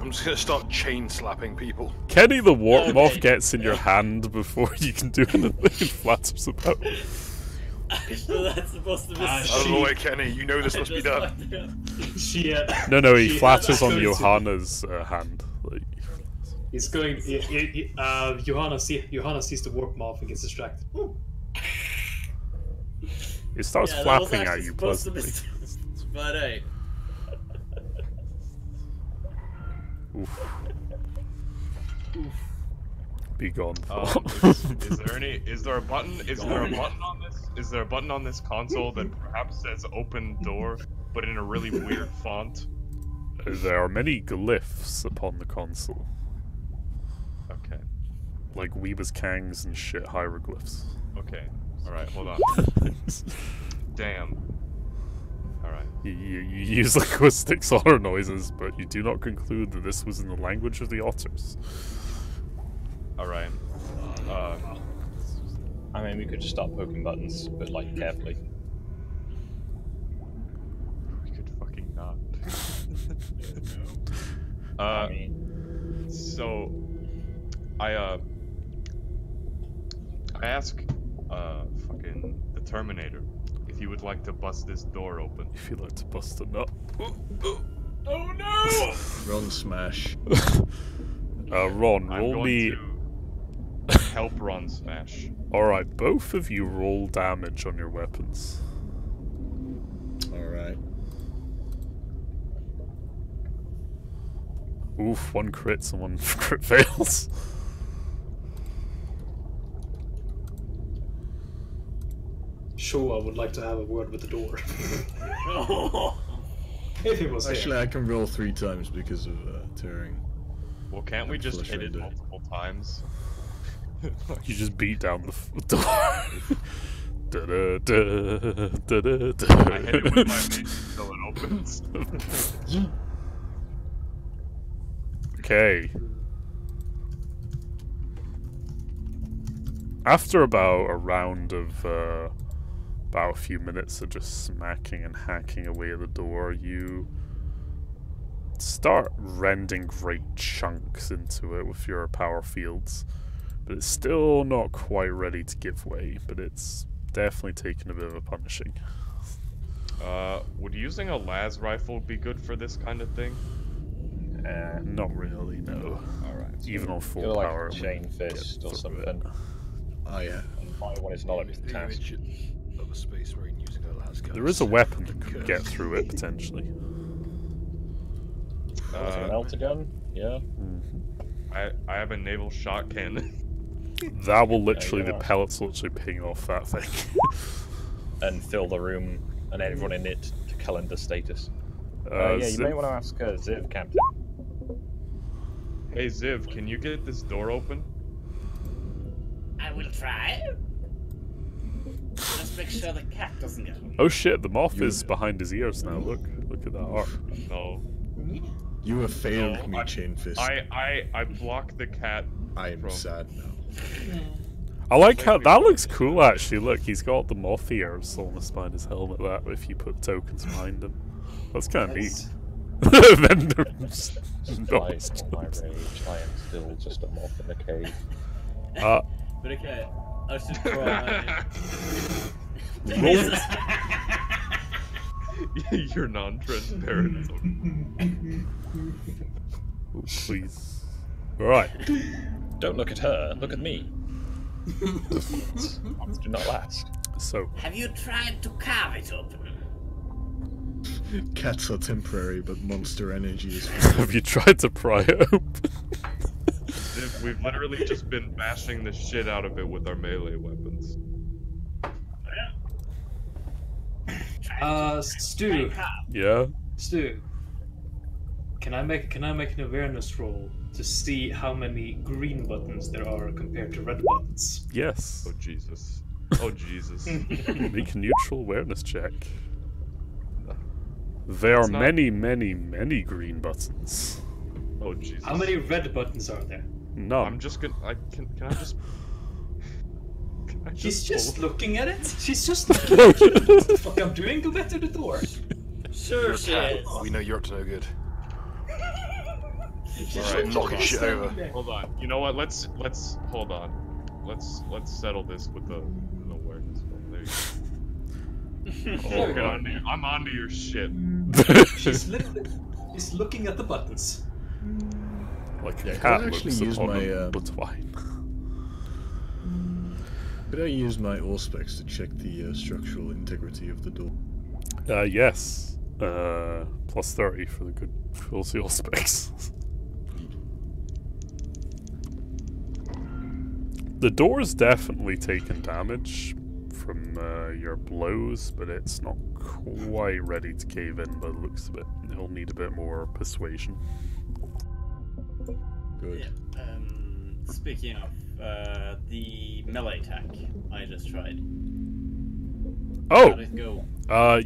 I'm just gonna start chain slapping people. Kenny the warp moth gets in your hand before you can do anything and flatters about. so that's supposed to be. Ah, Out of the way, Kenny. You know this must be done. She. No, he she- flatters on going to- Johanna's hand. Like, He's going. Johanna sees the warp moth and gets distracted. it starts Yeah, that was flapping actually at you supposed to be- pleasantly. But hey, Oof. Be gone. Is there a button on this? Is there a button on this console that perhaps says open door, but in a really weird font? There are many glyphs upon the console. Okay. Like Weebus Kangs and shit hieroglyphs. Okay. Alright, hold on. Damn. Alright. You use linguistic solder noises, but you do not conclude that this was in the language of the otters. Alright. I mean, we could just start poking buttons, but like carefully. We could fucking not. I mean, So I ask fucking the Terminator if he would like to bust this door open. If you like to bust a nut. oh no! Run smash. Ron, I'm roll going me. to help Ron smash. Alright, both of you roll damage on your weapons. Alright. Oof, one crits and one crit fails. Sure, I would like to have a word with the door. Oh. If it was Actually, here. I can roll 3 times because of tearing. Well, can't we just Flush hit it window. multiple times? You just beat down the door. I hit it with my mace until it opens. Okay. After about a round of about a few minutes of just smacking and hacking away at the door, you start rending great chunks into it with your power fields. But it's still not quite ready to give way, but it's definitely taken a bit of a punishing. Would using a las rifle be good for this kind of thing? Not really, no. Alright. Even on full Go like power. it chain wouldn't get fist or through something. Oh yeah. My one is not a The task. image of a space marine using a las gun. There is a weapon that could get through it, potentially. A melter gun? Yeah. I have a naval shot cannon. That will literally, Yeah, the pellets will literally ping off that thing. And fill the room and everyone in it to calendar status. Yeah, you may Ziv? want to ask Ziv, Captain. Hey Ziv, can you get this door open? I will try. Just make sure the cat doesn't get me. Oh shit, the moth is behind his ears now, look at that art. No. You have failed No, me, Chain Fist. I blocked the cat. I am from- sad now. I like how, that looks cool actually, look, he's got the moth ears almost behind his helmet, that if you put tokens behind him. That's kind of neat. Then there's Despite all my rage, I am still just a moth in a cave. But okay, I should try. You're non-transparent. Oh, please. Alright. Don't look at her, look at me. Months do not last. So, Have you tried to carve it open? Cats are temporary, but monster energy is. have you tried to pry it open? Ziv, we've literally just been bashing the shit out of it with our melee weapons. Stu, Yeah? Stu. Can I make an awareness roll to see how many green buttons there are compared to red buttons? Yes. Oh Jesus. Oh Jesus. Make a neutral awareness check. There are It's not- many, many, many green buttons. Oh Jesus. How many red buttons are there? None. I'm just gonna. Can I just? Can I She's just pull- looking at it. She's just looking at it. What the fuck I'm doing? Go back to the door. Sure she is. We know you're up to no good. Alright, knocking shit over. Hold on. You know what? Let's hold on. Let's settle this with the awareness. There you go. Oh, get on you. I'm onto your shit. She's looking at the buttons. Like Yeah, a could cat I actually looks use upon my, a butterfly. Could I use my Auspex to check the structural integrity of the door? Yes. Plus 30 for the good seal specs. The door's definitely taken damage from your blows, but it's not quite ready to cave in by the looks of it. It'll need a bit more persuasion. Good. Speaking of the melee attack I just tried. Oh! How'd it go?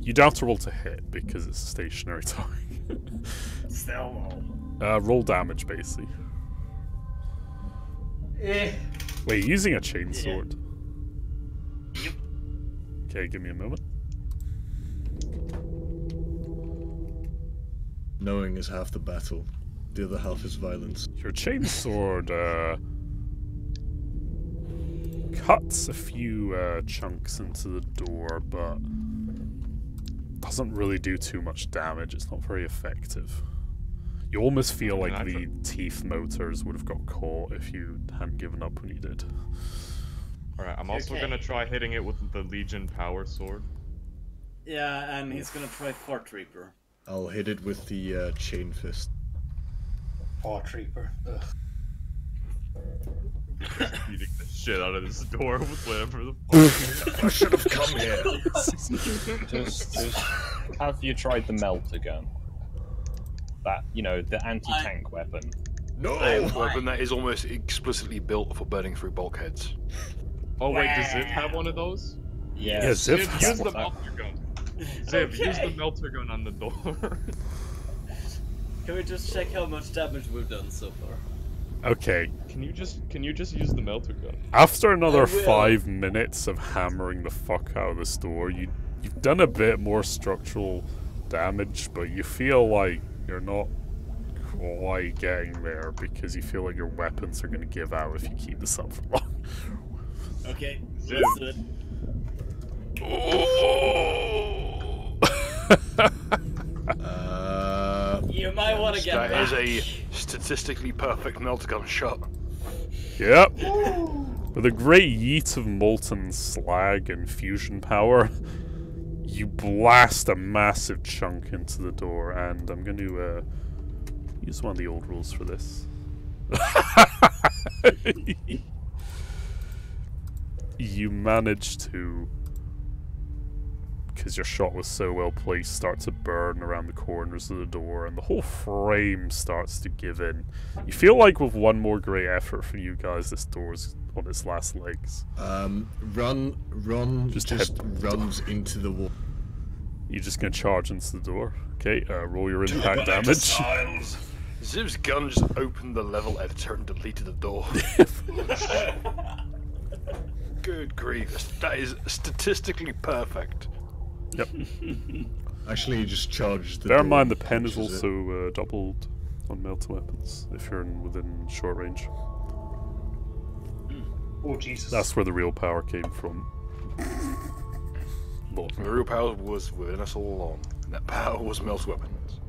You don't have to roll to hit because it's a stationary target. Still Roll damage, basically. Eh. Wait, you're using a chainsword? Yep. Okay, give me a moment. Knowing is half the battle. The other half is violence. Your chainsword cuts a few chunks into the door, but doesn't really do too much damage. It's not very effective. You almost feel like the teeth motors would have got caught if you hadn't given up when you did. Alright, I'm also Okay. gonna try hitting it with the Legion Power Sword. Yeah, and he's gonna try Fort Reaper. I'll hit it with the chain fist. Fort Reaper. Ugh. Beating the shit out of this door with whatever the fuck. I should have come here. Just have you tried the melter gun? That, you know, the anti-tank weapon. No! Weapon that is almost explicitly built for burning through bulkheads. Oh wait, does it have one of those? Yeah, Ziv Ziv, has use the one. melter gun. Ziv, use the Okay. melter gun on the door. Can we just check how much damage we've done so far? Okay. Can you just use the melter gun? After another will. 5 minutes of hammering the fuck out of this door, you've done a bit more structural damage, but you feel like you're not quite getting there because you feel like your weapons are going to give out if you keep this up for long. Okay, Ziv. let's do it. You might want to get That back. is a statistically perfect melter gun shot. Yep. With a great yeet of molten slag and fusion power, you blast a massive chunk into the door, and I'm going to use one of the old rules for this. You manage to, because your shot was so well placed, start to burn around the corners of the door, and the whole frame starts to give in. You feel like with one more great effort from you guys, this door's on its last legs. Ron Just just runs into the wall. You're just gonna charge into the door. Okay, roll your impact damage. Ziv's gun just opened the level editor and deleted the door. Good grief. That is statistically perfect. Yep. Actually, he just charged the Bear door. in mind the pen is punches it. also doubled on melter weapons if you're within short range. Oh Jesus. That's where the real power came from. Lord. The real power was within us all along. And that power was melter weapons.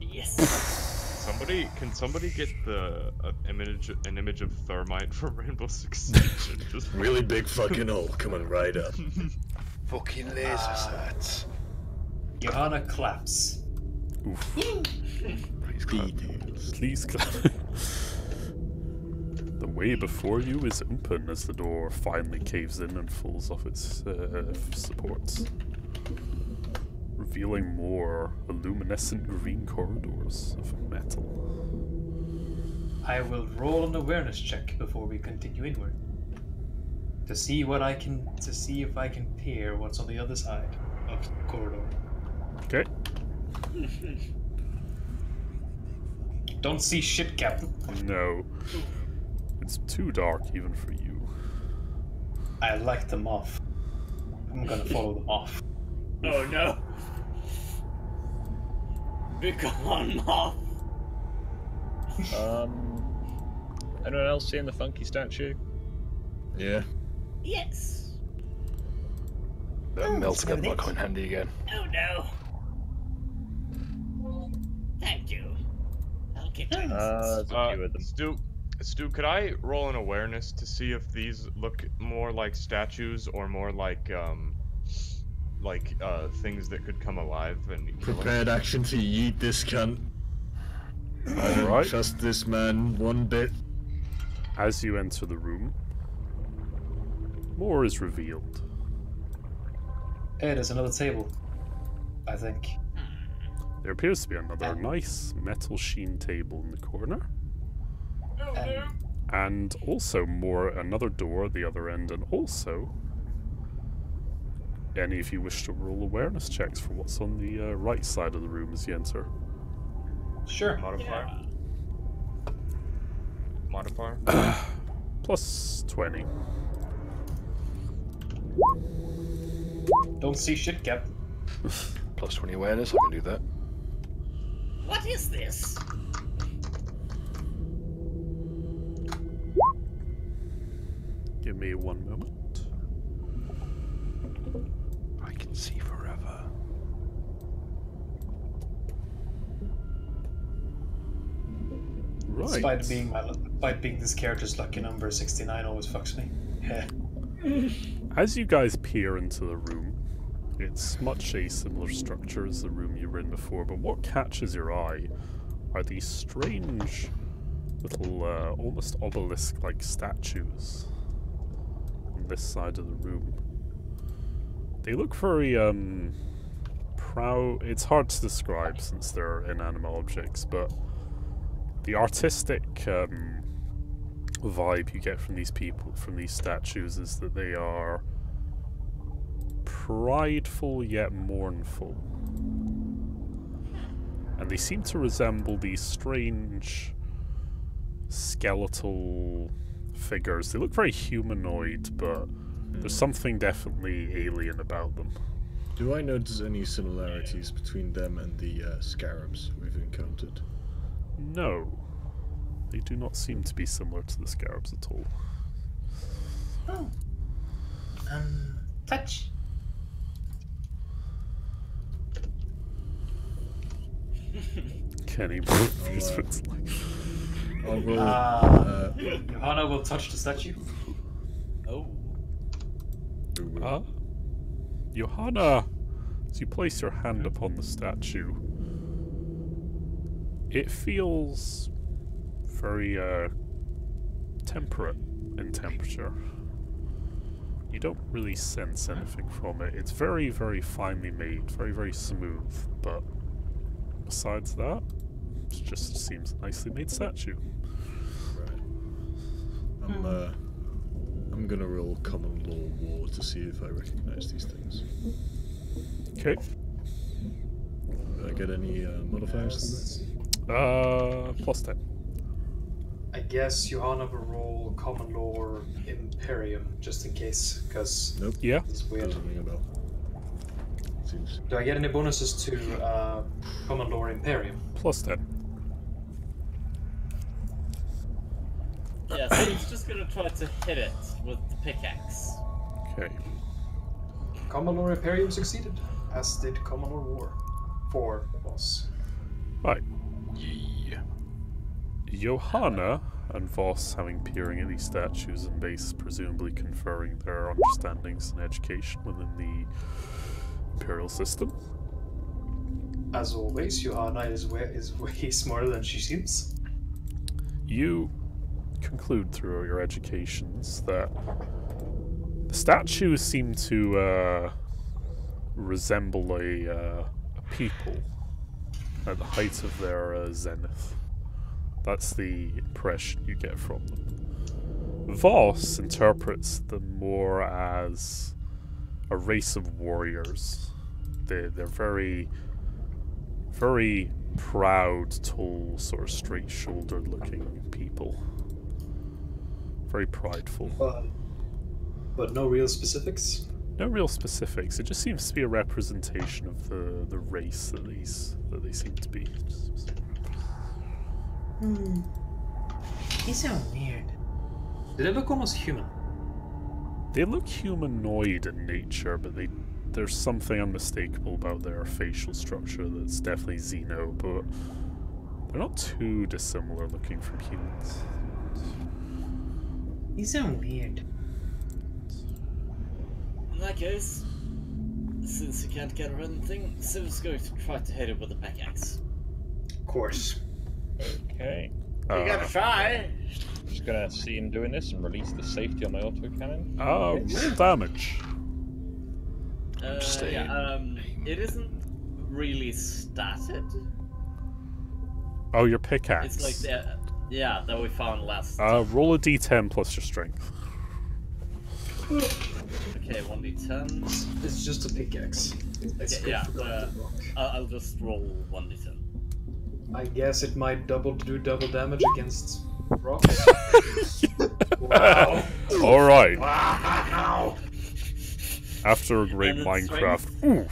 Yes. Can somebody get the an image of thermite from Rainbow Six Siege? And just Really big fucking hole coming right up. Fucking laser sights. Johanna claps. Oof. Please clap. Details. Please clap. The way before you is open as the door finally caves in and falls off its supports, revealing more luminescent green corridors of metal. I will roll an awareness check before we continue inward. To see if I can peer what's on the other side of the corridor. Okay. Don't see shit, Captain. No. It's too dark even for you. I like them off. I'm gonna follow them off. Oh no. Be gone, Moth. Anyone else seeing the funky statue? Yeah. Yes. That melter gun might come in handy again. Oh no. Thank you. I'll get to There's a few of them. Stu, could I roll an awareness to see if these look more like statues or more like things that could come alive and kill us? Prepared action to yeet this cunt. I don't Alright. trust this man one bit. As you enter the room, more is revealed. Hey, there's another table. I think. There appears to be another nice metal sheen table in the corner. And also another door at the other end, and also any of you wish to roll awareness checks for what's on the right side of the room as you enter. Sure. Modifier? Modifier? Plus 20. Don't see shit, Captain. Plus 20 awareness, I can do that. What is this? Give me one moment. I can see forever. Right. Despite being this character's lucky number, 69 always fucks me. As you guys peer into the room, it's much a similar structure as the room you were in before, but what catches your eye are these strange little, almost obelisk-like statues on this side of the room. They look very, proud. It's hard to describe since they're inanimate objects, but the artistic, vibe you get from these people, from these statues, is that they are prideful yet mournful. And they seem to resemble these strange skeletal figures. They look very humanoid, but there's something definitely alien about them. Do I notice any similarities between them and the scarabs we've encountered? No. They do not seem to be similar to the scarabs at all. Oh. Touch. Kenny, I'll roll. Johanna will touch the statue. Oh. Johanna, as you place your hand upon the statue, it feels very temperate in temperature. You don't really sense anything from it. It's very, very finely made, very, very smooth, but besides that, it just seems a nicely made statue. Right. I'm gonna roll common law war to see if I recognize these things. Okay. Did I get any modifiers to Plus 10. I guess Johanna will roll common law or Imperium just in case, because Nope. Yeah. it's weird. Doesn't ring a bell. Seems. Do I get any bonuses to common law or Imperium? Plus 10. Yeah, so he's just gonna try to hit it with the pickaxe. Okay. Common law or Imperium succeeded, as did common law war for the boss. Right. Yeah. Johanna and Voss having peering at these statues and base presumably conferring their understandings and education within the Imperial system. As always, Johanna is way smarter than she seems. You conclude through your educations that the statues seem to resemble a people at the height of their zenith. That's the impression you get from them. Voss interprets them more as a race of warriors. They're very, very proud, tall, sort of straight-shouldered looking people. Very prideful. But no real specifics. No real specifics. It just seems to be a representation of the race that they seem to be. These sound weird. Do they look almost human? They look humanoid in nature, but there's something unmistakable about their facial structure that's definitely Xeno, but they're not too dissimilar looking from humans. These sound weird. In that case, since you can't get around the thing, Siv's going to try to hit it with a pickaxe. Of course. Okay. You gotta try! Just gonna see him doing this and release the safety on my autocannon. Roll damage. It isn't really statted. Oh, your pickaxe. It's like that we found last. Roll a d10 plus your strength. Okay, 1d10. It's just a pickaxe. It's Okay, good yeah, for grounded rock. I'll just roll 1d10. I guess it might do double damage against rocks. Wow. All right. Wow. After a great And it's Minecraft. Oof.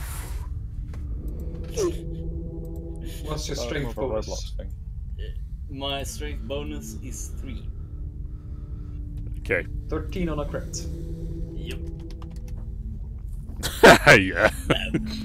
What's your strength More of a bonus? Roblox thing. My strength bonus is 3. Okay. 13 on a crit. Yep. Yeah.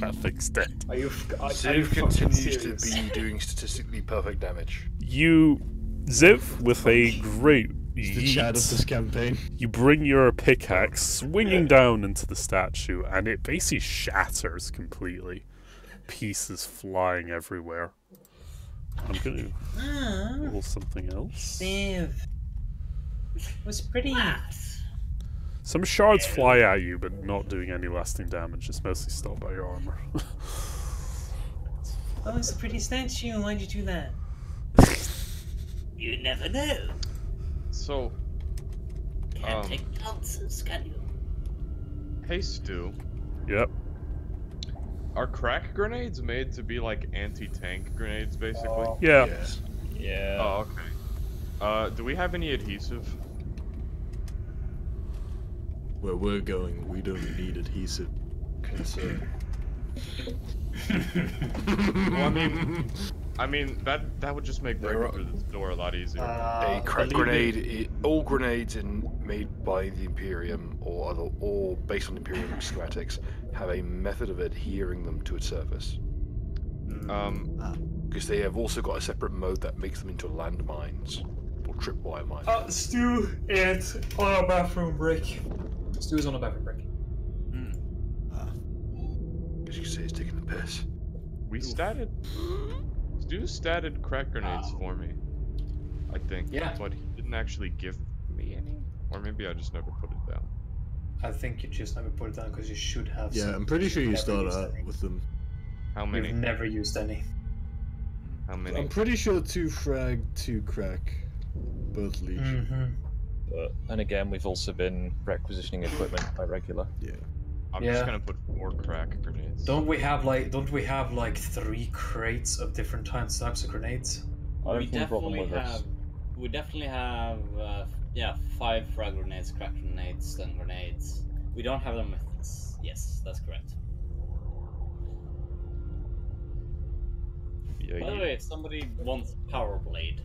That thing's dead. Are you Ziv fucking continues to serious? be doing statistically perfect damage. You, Ziv, with a great It's the chat of this yeet, campaign. you bring your pickaxe swinging down into the statue, and it basically shatters completely. Pieces flying everywhere. I'm gonna roll something else. Siv. Was pretty. Some shards fly at you, but not doing any lasting damage. It's mostly stopped by your armor. Oh, it's a pretty statue. Why'd you do that? You never know. So, Can't take chances, can you? hey Stu, Yep. Are crack grenades made to be like anti-tank grenades, basically? Yeah. Yes. Yeah. Oh, okay. Do we have any adhesive? Where we're going, we don't need adhesive. Well, I mean that would just make breaking through this door a lot easier. A crack grenade, all grenades made by the Imperium or based on Imperium schematics have a method of adhering them to its surface. Because they have also got a separate mode that makes them into landmines or tripwire mines. Stu is on a bathroom break. Stu is on a bathroom break. As you say, he's taking the piss. Stu statted crack grenades for me, I think. Yeah. But he didn't actually give me any, or maybe I just never put it down. I think you just never put it down because you should have. Yeah, some. I'm pretty sure you Never started used out any. with them. How many? You've never used any. How many? I'm pretty sure 2 frag, 2 crack, both leech. But then again, we've also been requisitioning equipment by regular. Yeah. I'm Yeah. just gonna put 4 crack grenades. Don't we have like 3 crates of different types of grenades? I don't We think we brought them definitely with us. have. We definitely have. 5 frag grenades, crack grenades, stun grenades. We don't have them with us. Yes, that's correct. Yeah, By the way, if somebody wants Power Blade,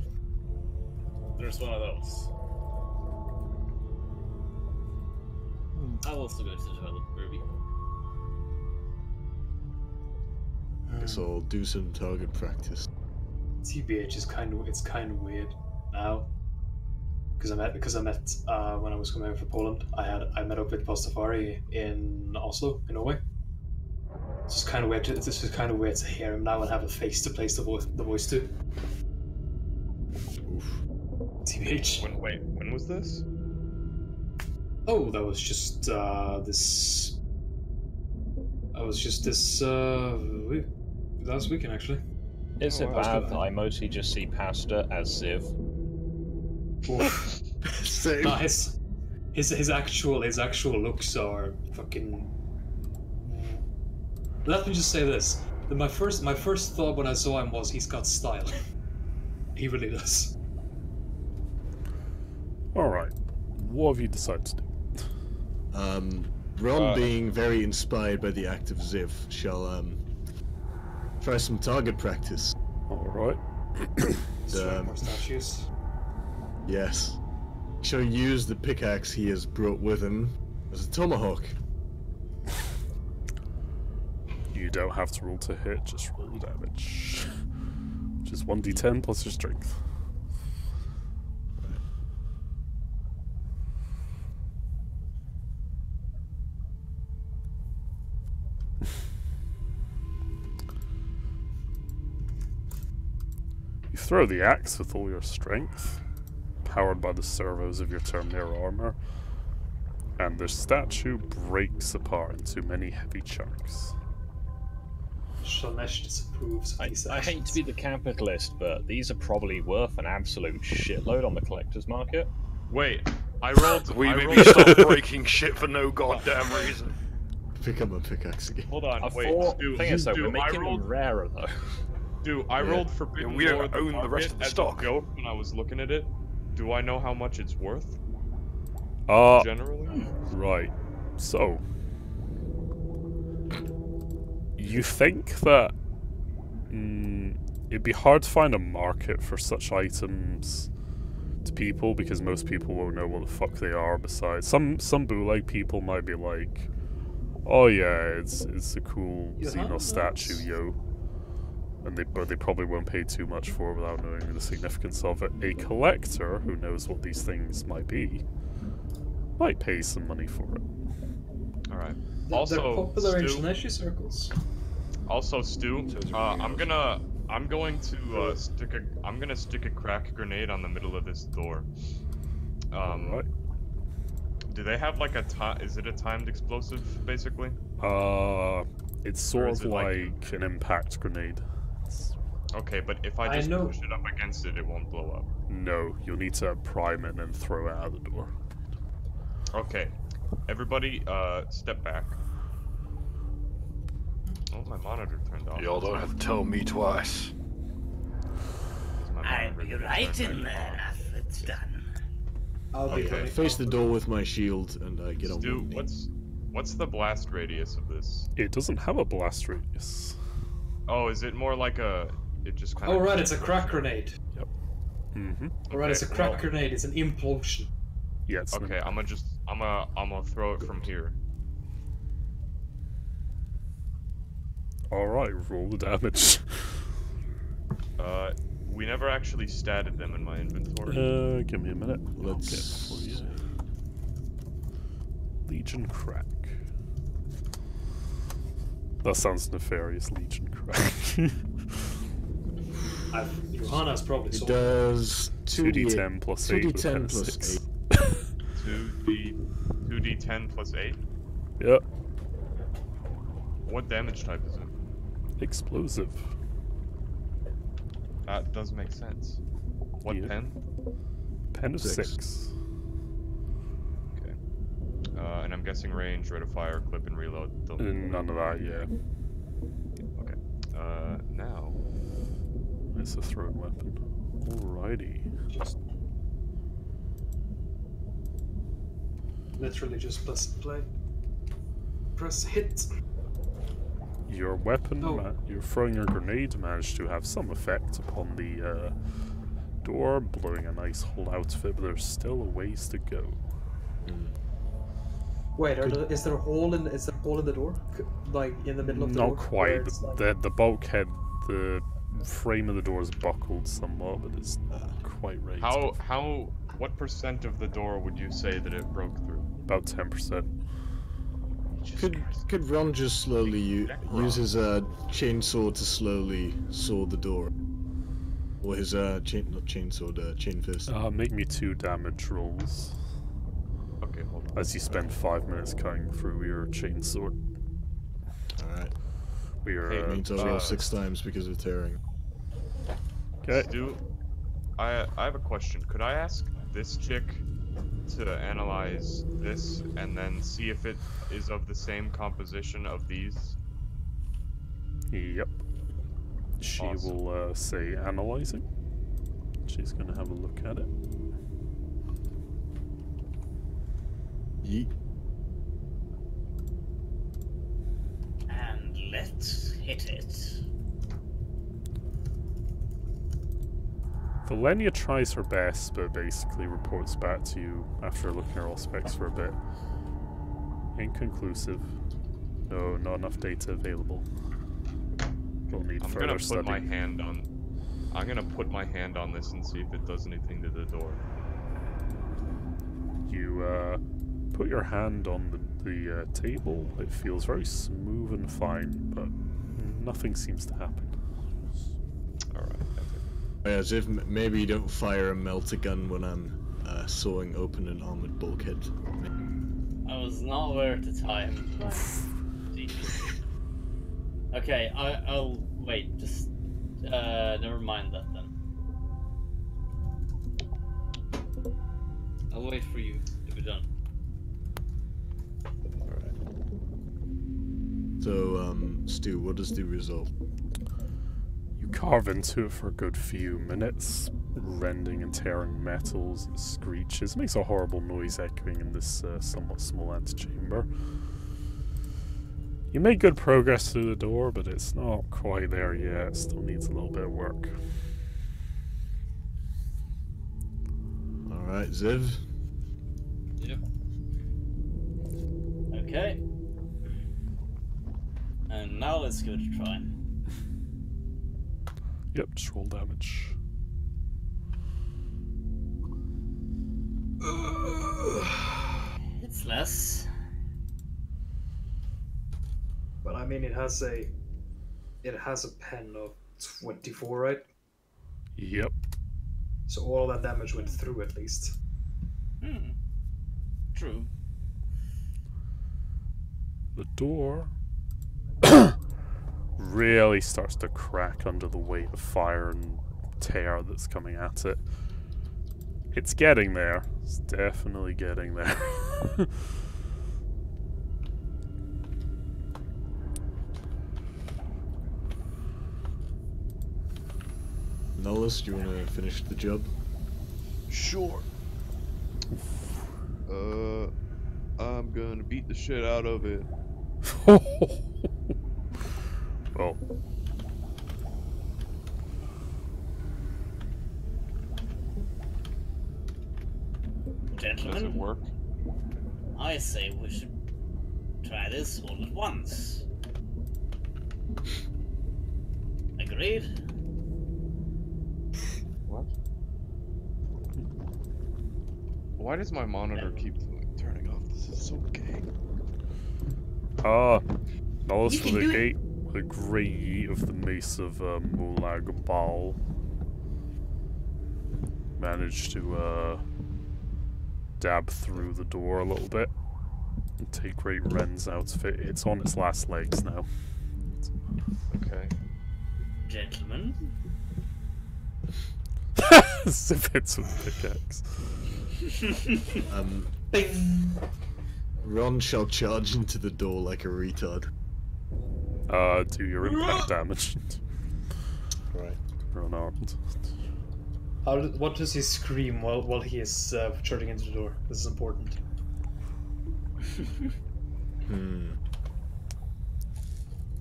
there's one of those. I'll also go to the toilet review. Guess I'll do some target practice. TBH is kind of weird now. Because I met when I was coming over for Poland, I met up with Postafari in Oslo, in Norway. It's just kind of weird. It's just kind of weird to hear him now and have a face to place the voice to. Oof. TBH. When was this? Oh, that was just this. That was just this last weekend actually. Is Oh, it wow. bad that I mostly just see Pasta as Ziv? Oof. Same. No, his actual looks are fucking. Let me just say this: that my first thought when I saw him was he's got style. He really does. Alright. What have you decided to do? Ron, being very inspired by the act of Ziv, shall try some target practice. Alright. Strike more statues. Yes. Shall use the pickaxe he has brought with him as a tomahawk. You don't have to roll to hit, just roll the damage. Which is 1d10 plus your strength. You throw the axe with all your strength, powered by the servos of your Terminator armor, and the statue breaks apart into many heavy chunks. Shalanesh disapproves of these I hate actions. to be the capitalist, but these are probably worth an absolute shitload on the collector's market. Wait, I rolled. We I maybe rolled. stop breaking shit for no goddamn reason. Pick up my pickaxe again. Hold on, I wait. thought, Stu, thing is though, Stu, we're I making rolled. them rarer though. Stu, I Yeah. rolled Forbidden Yeah, we don't Lord own the rest Target of the as a stock. joke when I was looking at it. Do I know how much it's worth generally? Right. So, you think that it'd be hard to find a market for such items to people because most people won't know what the fuck they are. Besides, some bootleg people might be like, "Oh yeah, it's a cool You Xeno have statue, those? yo," and they probably won't pay too much for it without knowing the significance of it. A collector who knows what these things might be might pay some money for it. All right. They're Also, popular in Stu, Shalanesh circles. Also, Stu, So is I'm going to stick a crack grenade on the middle of this door. Right. Do they have like a time? Is it a timed explosive, basically? It's Or sort is of it like- like an impact grenade. Okay, but if I I just know- push it up against it, it won't blow up. No, you'll need to prime it and then throw it out the door. Okay, everybody, step back. Oh, How's my monitor turned off? Y'all don't have to tell me twice. Is my I'll monitor be gonna right turn in back there on? after it's done. I'll be Okay, coming. face the door with my shield and get on Stu, one knee. what's the blast radius of this? It doesn't have a blast radius. Oh, is it more like a? It just kind of. Oh right, it's a crack grenade. Mm-hmm. Alright, it's a Okay, crack well- grenade. It's an implosion. Yeah, it's Okay, I'm gonna throw it from here. Alright, roll the damage. We never actually statted them in my inventory. Give me a minute. I'll Let's- get it for you. Legion crack. That sounds nefarious, Legion crack. Johanna's probably It sold does 2d10 plus 8 with 2d10 a plus 6. 2d10 plus 8. Yep. What damage type is it? Explosive. That does make sense. What Yeah. pen? Pen of 6. 6. Okay. And I'm guessing range, rate of fire, clip, and reload. None of that, yeah. Okay. Now. It's a thrown weapon. Alrighty. Literally just press play. Press hit. Your weapon, Oh. you're throwing your grenade, managed to have some effect upon the door, blowing a nice hole out of it, but there's still a ways to go. Wait, is there a hole in the door? Like in the middle of the door? Not where quite, it's but like- the bulkhead, the frame of the door is buckled somewhat, but it's not quite raised. What percent of the door would you say that it broke through? About 10%. Could Ron just slowly use his chainsaw to slowly saw the door? Or his chain fist? Make me 2 damage rolls Okay, hold on. as you spend 5 minutes cutting through your chainsaw. Alright. We're Means I roll 6 times because of tearing. okay. Stu, I have a question. Could I ask this chick to analyze this and then see if it is of the same composition of these? Yep. She Awesome. will say analyzing. She's gonna have a look at it. Yeet. And let's hit it. Valenia tries her best, but basically reports back to you after looking at all specs for a bit. Inconclusive. No, not enough data available. We'll need I'm further gonna put study. my hand on. I'm gonna put my hand on this and see if it does anything to the door. You put your hand on the table. It feels very smooth and fine, but nothing seems to happen. All right. As if maybe you don't fire a melter gun when I'm sawing open an armored bulkhead. I was not aware at the time. Jeez. Okay, I'll wait. Just never mind that then. I'll wait for you to be done. So, Stu, what is the result? You carve into it for a good few minutes, rending and tearing metals. It screeches. It makes a horrible noise echoing in this somewhat small antechamber. You make good progress through the door, but it's not quite there yet. It still needs a little bit of work. Alright, Ziv. Yep. Okay. And now let's give it a try. Yep, just roll damage. It's less. But I mean, it has a pen of 24, right? Yep. So all that damage went through at least. Hmm. True. The door really starts to crack under the weight of fire and tear that's coming at it. It's getting there. It's definitely getting there. Nolus, do you want to finish the job? Sure. I'm gonna beat the shit out of it. Well, Does it Gentlemen, work? I say we should try this all at once. Agreed? What? Why does my monitor keep turning off? This is so gay. Nolus You can with a do it. gate with a grey yeet of the mace of Molag Bal managed to dab through the door a little bit and take Great Ren's outfit. It's on its last legs now. Okay. Gentlemen, Zippets with the pickaxe. Bing. Ron shall charge into the door like a retard. Do your impact damage. Right. You're unarmed. What does he scream while he is charging into the door? This is important. Dun,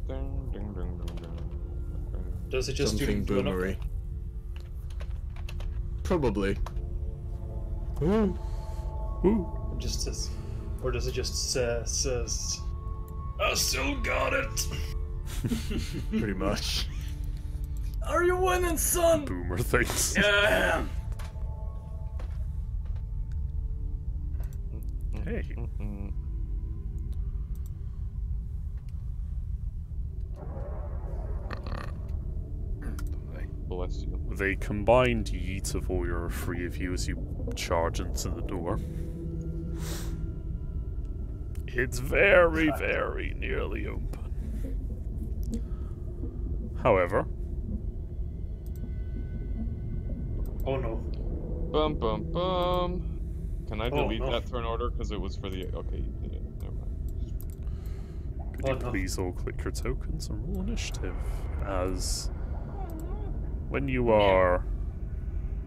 dun, dun, dun, dun, dun. Does it just Something do boomery. Probably. Ooh. Just says, or does it just says, "I still got it." Pretty much. are you winning, son? Boomer things. Yeah. Hey. Mm-mm. Bless you. With a combined yeet of all your three of you as you charge into the door. It's very, very nearly open. However, Oh no! Bum bum bum. Can I delete no. that turn order because it was for the? Okay, you did it. Never mind. could Oh, you no. please all click your tokens and roll initiative as when you are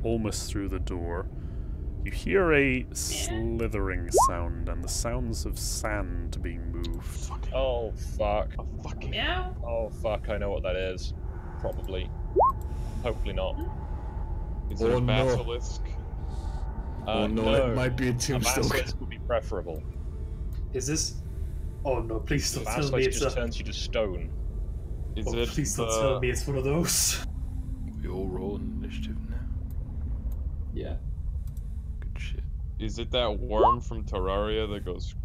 almost through the door, you hear a slithering sound and the sounds of sand being moved. Oh fuck. A fucking. Meow. Oh fuck, I know what that is. Probably. Hopefully not. Is it Oh, a no. basilisk? Oh no, it might be a A tombstone. basilisk would be preferable. Is this? Oh no! Please The don't tell me basilisk it's just a. turns you to stone. Is Oh, it please don't the- tell me it's one of those. We all roll initiative now. Yeah. Good shit. Is it that worm from Terraria that goes?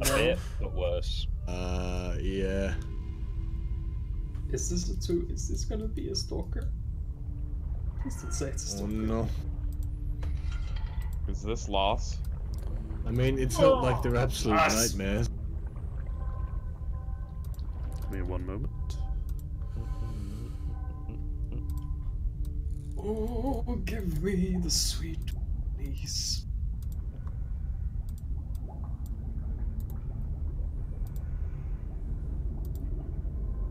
A bit, but worse. Yeah. Is this a two? Is this gonna be a stalker? Please don't say it's a Oh stalker. no. Is this loss? I mean, it's not like they're absolute Us. nightmares. Give me one moment. Oh, give me the sweet please.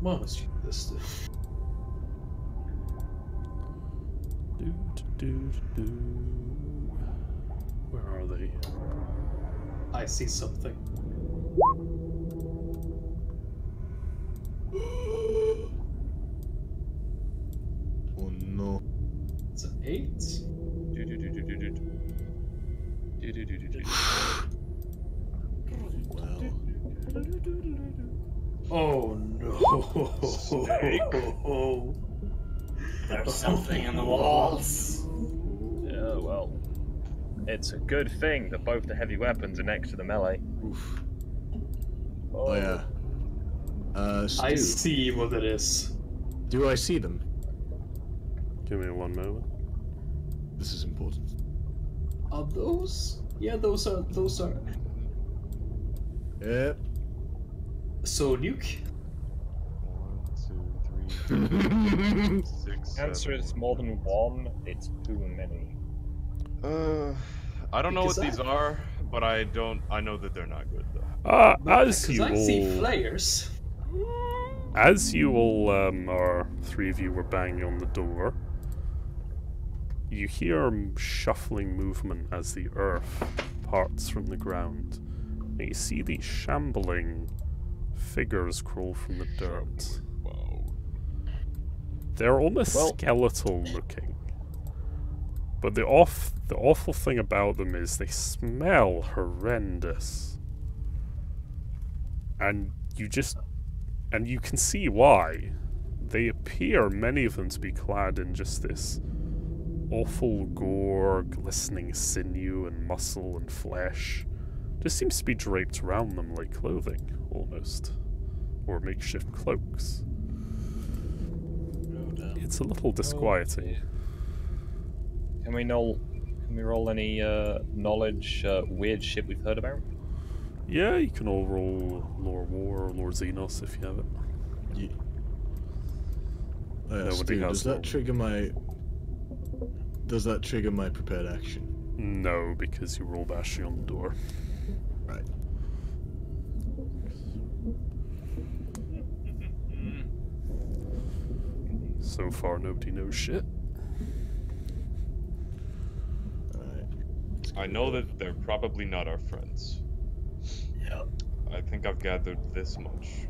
Why must you do this? Where are they? I see something. Oh no. It's an 8. Well. Oh no! There's something in the walls. Yeah, well. It's a good thing that both the heavy weapons are next to the melee. Oof. Oh yeah. Stu, I see what it is. do I see them? Give me one moment. This is important. Are those? Yeah, those are. Yep. So Nuke. 1, 2, 3, 6, The answer 7. is more than one, it's too many. I don't know what Because these are, but I know that they're not good though. As Because you I see all flares. As you all, or three of you were banging on the door, you hear shuffling movement as the earth parts from the ground. And you see these shambling figures crawl from the dirt. They're almost skeletal looking. But the awful thing about them is they smell horrendous. And you can see why. They appear, many of them, to be clad in just this awful gore, glistening sinew and muscle and flesh. Just seems to be draped around them like clothing, almost. Or makeshift cloaks. It's a little disquieting. Can we roll any knowledge, weird shit we've heard about? Yeah, you can all roll Lore War or Lore Xenos if you have it. Yeah. Nobody has does that trigger my... Does that trigger my prepared action? No, because you roll bashing on the door. Right. So far, nobody knows shit. Alright. I know that they're probably not our friends. Yep. I think I've gathered this much.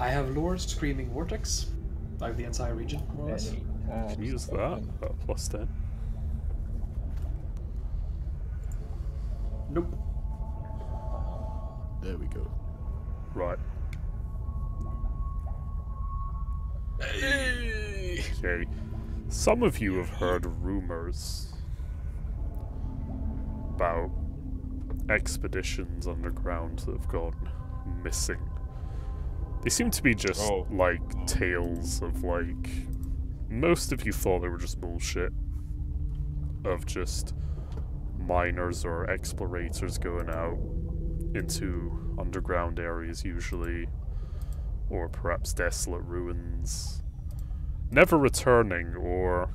I have Lore Screaming Vortex. I have the entire region, more or less. You can use that. Plus 10. Nope. There we go. Right. Okay. Some of you have heard rumors about expeditions underground that have gone missing. They seem to be just like tales of like... Most of you thought they were just bullshit. Of just miners or explorators going out into underground areas usually, or perhaps desolate ruins, never returning, or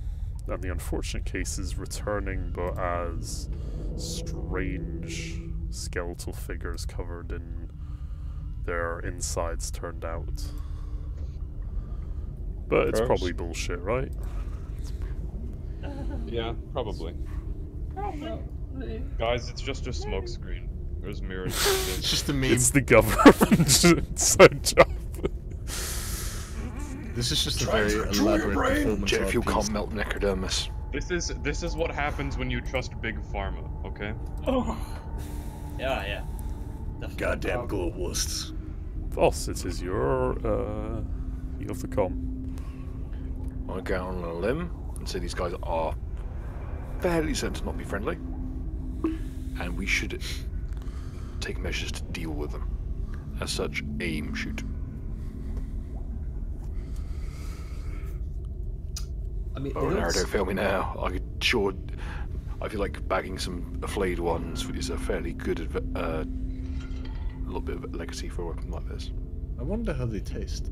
in the unfortunate cases returning but as strange skeletal figures covered in their insides turned out. But it's probably bullshit, right? Yeah, probably. Guys, it's just a smokescreen. There's mirrors. It's just a meme. It's the government's inside job. This is just a very elaborate performance. Jet fuel art can't piece. melt necrodermis. This is what happens when you trust Big Pharma, okay? Yeah. Definitely. Goddamn globalists. False, it is your, you have the com. I go out on a limb and say these guys are fairly certain to not be friendly, and we should take measures to deal with them. As such, aim, shoot. I mean, Oh, Naruto, fail me now. I feel like bagging some flayed ones is a fairly good, little bit of a legacy for a weapon like this. I wonder how they taste.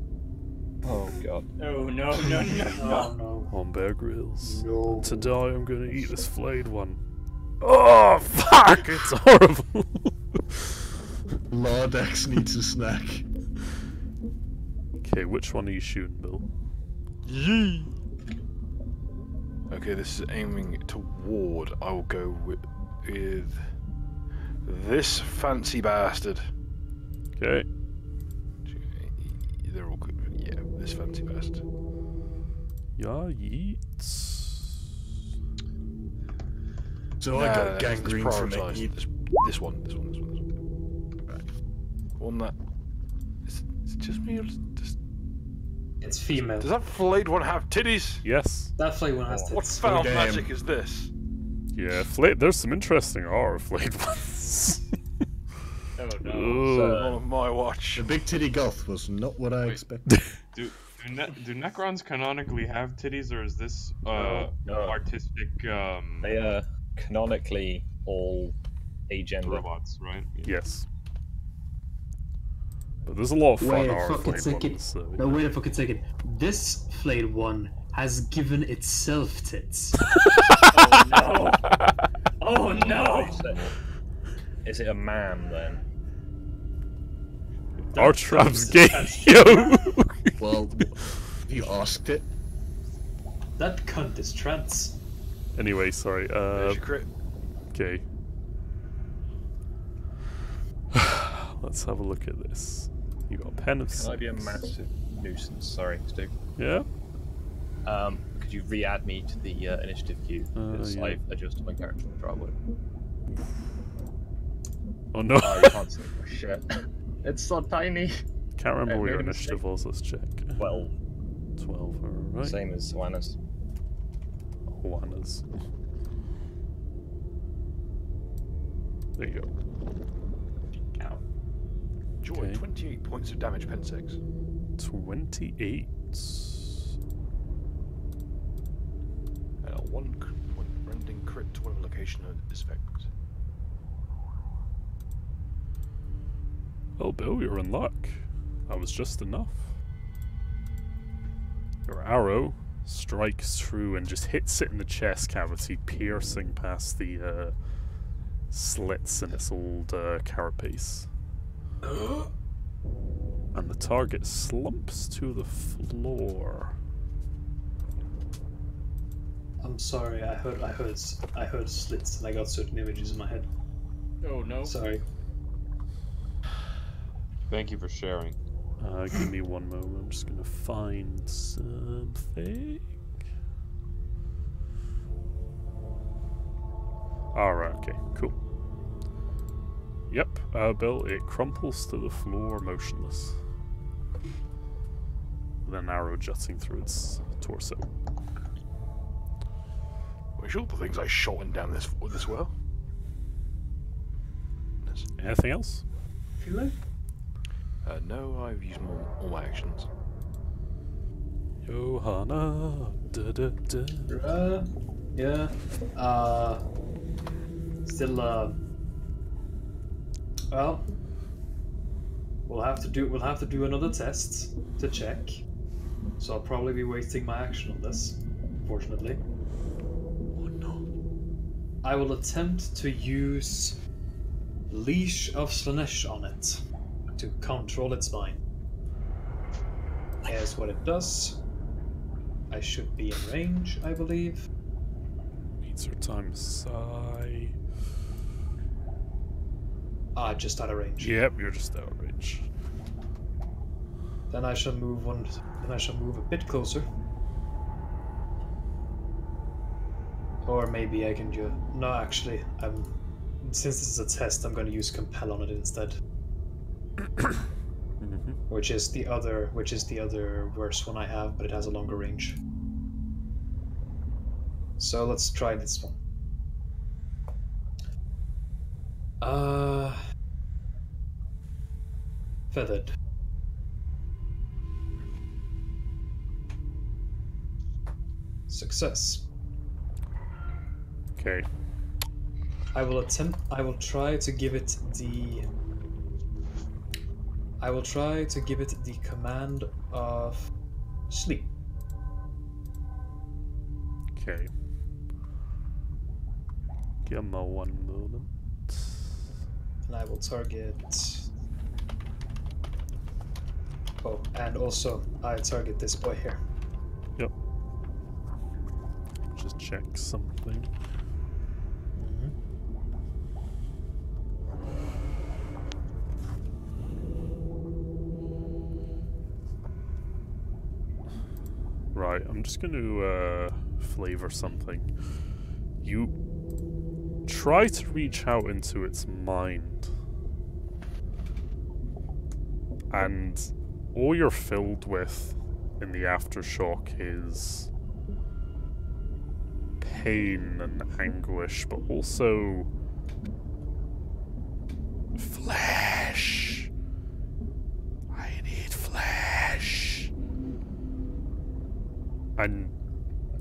Oh god. Oh no. no. On Bear Grylls. No. Today I'm gonna eat this flayed one. Oh, fuck! It's horrible! Lardax needs a snack. Okay, which one are you shooting, Bill? Yee! Okay, this is aiming toward. I will go with this fancy bastard. Okay. They're all good. Yeah, this fancy bastard. Yeah, yeets. So I got let's gangrene from prioritise it. this one. Right. One that. Is it just me or just. It's female. Does that flayed one have titties? Yes. Definitely one has What tits. foul damn. magic is this? Yeah, there's some interesting flayed ones. Oh no. Not on my watch. The big titty goth was not what I expected. Do Necrons canonically have titties, or is this No. artistic They are canonically all agender. robots, right? Yes. But there's a lot of fun Wait a R fucking flayed second. ones, so... No, wait a fucking second. This flayed one has given itself tits. Oh no. Oh no. Is it a man then? Our trap's gay, yo! Well, asked it. That cunt is trans. Anyway, sorry. There's your crit. Okay. Let's have a look at this. You got a pen of Can I be a six. massive nuisance? Sorry, Stu. Yeah? Could you re-add me to the initiative queue? Because Yeah. I've adjusted my character control. Oh no. Oh, you can't see. Oh, shit. It's so tiny. Can't remember what your maybe initiative was. Let's check. 12. 12, alright. Same as Juana's. Juana's. There you go. Ow. Joy, Okay. 28 points of damage, Pensex. 28. And a 1 point rending crit to whatever location is affected. Well, Bill, you're in luck. That was just enough. Your arrow strikes through and just hits it in the chest cavity, piercing past the slits in its old carapace. And the target slumps to the floor. I'm sorry. I heard slits, and I got certain images in my head. Oh no. Sorry. Thank you for sharing. Give me one moment. I'm just gonna find something. Alright, okay, cool. Yep, Bill, it crumples to the floor motionless. With an arrow jutting through its torso. We sure the things I shot in down this well. Anything else? Feel like? No, I've used all my actions. Johanna, da da da. Yeah. Still, well, we'll have to do another test to check. So I'll probably be wasting my action on this, unfortunately. Oh no. I will attempt to use Leash of Slanesh on it to control its mind. Here's what it does. I should be in range, I believe. Meets her time psi. Just out of range. Yep, you're just out of range. Then I shall move a bit closer. Or maybe I can just... No, actually, since this is a test, I'm going to use Compel on it instead. Which is the other worst one I have, but it has a longer range. So let's try this one. Feathered. Success. Okay. I will try to give it the command of sleep. Okay. Give me one moment. And I will target... Oh, and also I target this boy here. Yep. Just check something. Right, I'm just going to flavor something. You try to reach out into its mind, and all you're filled with in the aftershock is pain and anguish, but also flesh. I need flesh. And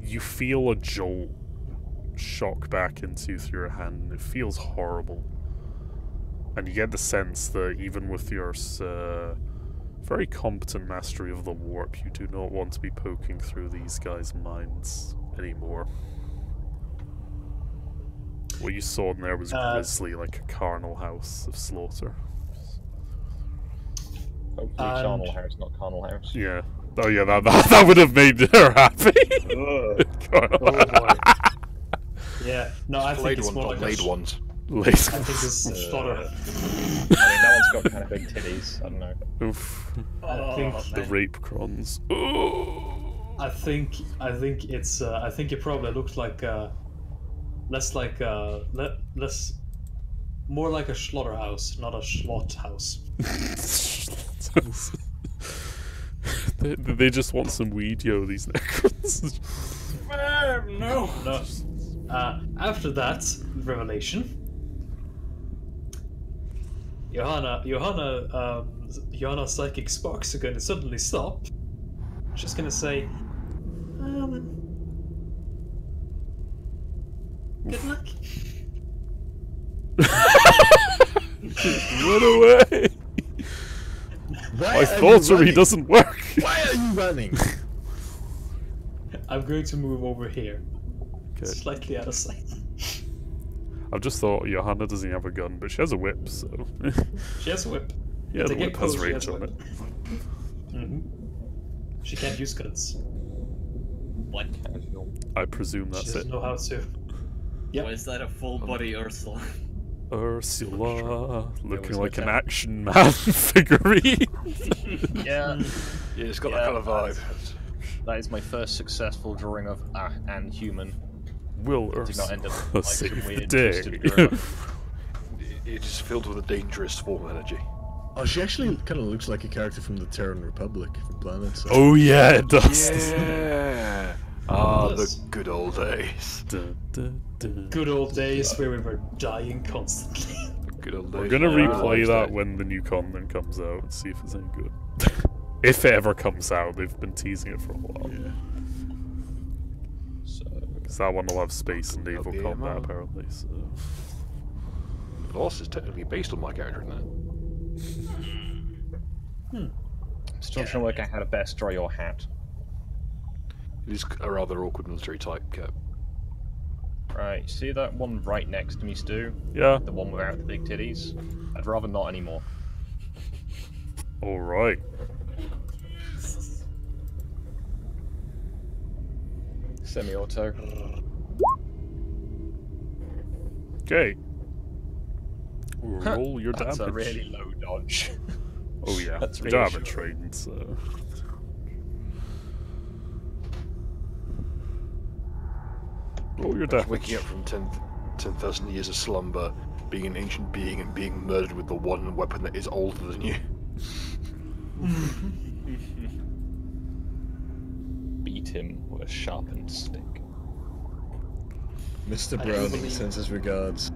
you feel a jolt shock back into your hand, and it feels horrible. And you get the sense that even with your very competent mastery of the warp, you do not want to be poking through these guys' minds anymore. What you saw in there was grisly, like a carnal house of slaughter. Hopefully, And- charnel house, not carnal house. Yeah. Oh yeah, that would have made her happy. Oh boy. Yeah. No, I think Laid it's ones, more not like laid ones. Later. I think it's slaughter. I mean, that one's got kind of big titties. I don't know. Oof. I think The rape crons. Ooh. I think it's I think it probably looks like less like less more like a slaughterhouse, not a slot house. they just want some weed, yo, these necrons. No. No. After that revelation, Johanna's psychic sparks are going to suddenly stop. She's going to say, good luck. Run away! My sorcery doesn't work! Why are you running? I'm going to move over here, Okay. slightly out of sight. I've just thought Johanna doesn't have a gun, but she has a whip, so... She has a whip. yeah, To the get whip has close, she range a on it. whip. She can't use guns. What? I presume She that's doesn't it. know how to. Yep. Why is that a full body Ursula? Ursula, looking like an good action man figurine. Yeah. Yeah, it's got that Yeah, kind of vibe. That is my first successful drawing of an human. Will Did not end up Ursula like some save the weird day? twisted gorilla. It is filled with a dangerous form of energy. Oh, she actually kind of looks like a character from the Terran Republic from Planet. So. Oh yeah, it does. Yeah. Ah, the Yes. good old days. Dun, dun, dun. Good old days where we were dying constantly. The good old days. We're gonna when I replay realised that when the new content comes out and see if it's any good. If it ever comes out, they've been teasing it for a while. Yeah. So, Because that one will have space and naval Okay, combat man. apparently. So Voss is technically based on my character in that. still trying to work out how to best draw your hat. It is a rather awkward military type cap. Right, see that one right next to me, Stu? yeah, The one without the big titties? I'd rather not anymore. all right. Semi-auto. Okay. Roll your damage. That's a really low dodge. Oh yeah, That's we don't have it reassuring. trained, so. Roll your damage. Waking up from 10,000 years of slumber, being an ancient being and being murdered with the one weapon that is older than you. Beat him with a sharpened stick. Mr. I do Browning believe- sends his regards.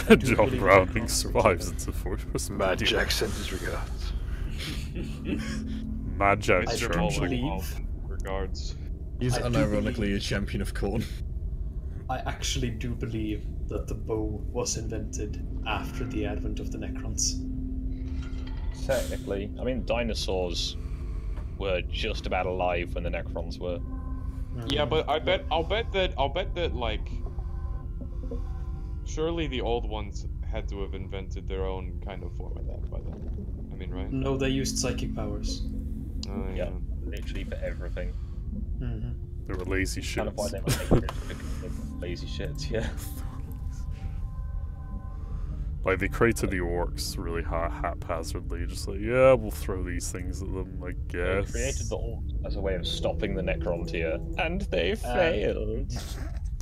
John believe Browning that survives into Fortress Mad Jack sends his regards. Mad Jack I don't Churchill. believe- Regards. He's I do unironically a champion of corn. I actually do believe that the bow was invented after the advent of the Necrons. Technically, I mean, dinosaurs were just about alive when the Necrons were. Yeah, but I'll bet that like surely the old ones had to have invented their own kind of form of that by then. I mean, right? No, they used psychic powers. Oh, Yeah, literally for everything. Mm-hmm. They were lazy Kind of why shits. they were making lazy shits, yeah. Like, they created the orcs really haphazardly, just like, yeah, we'll throw these things at them, I They guess. created the Orcs as a way of stopping the Necron tier, and they failed.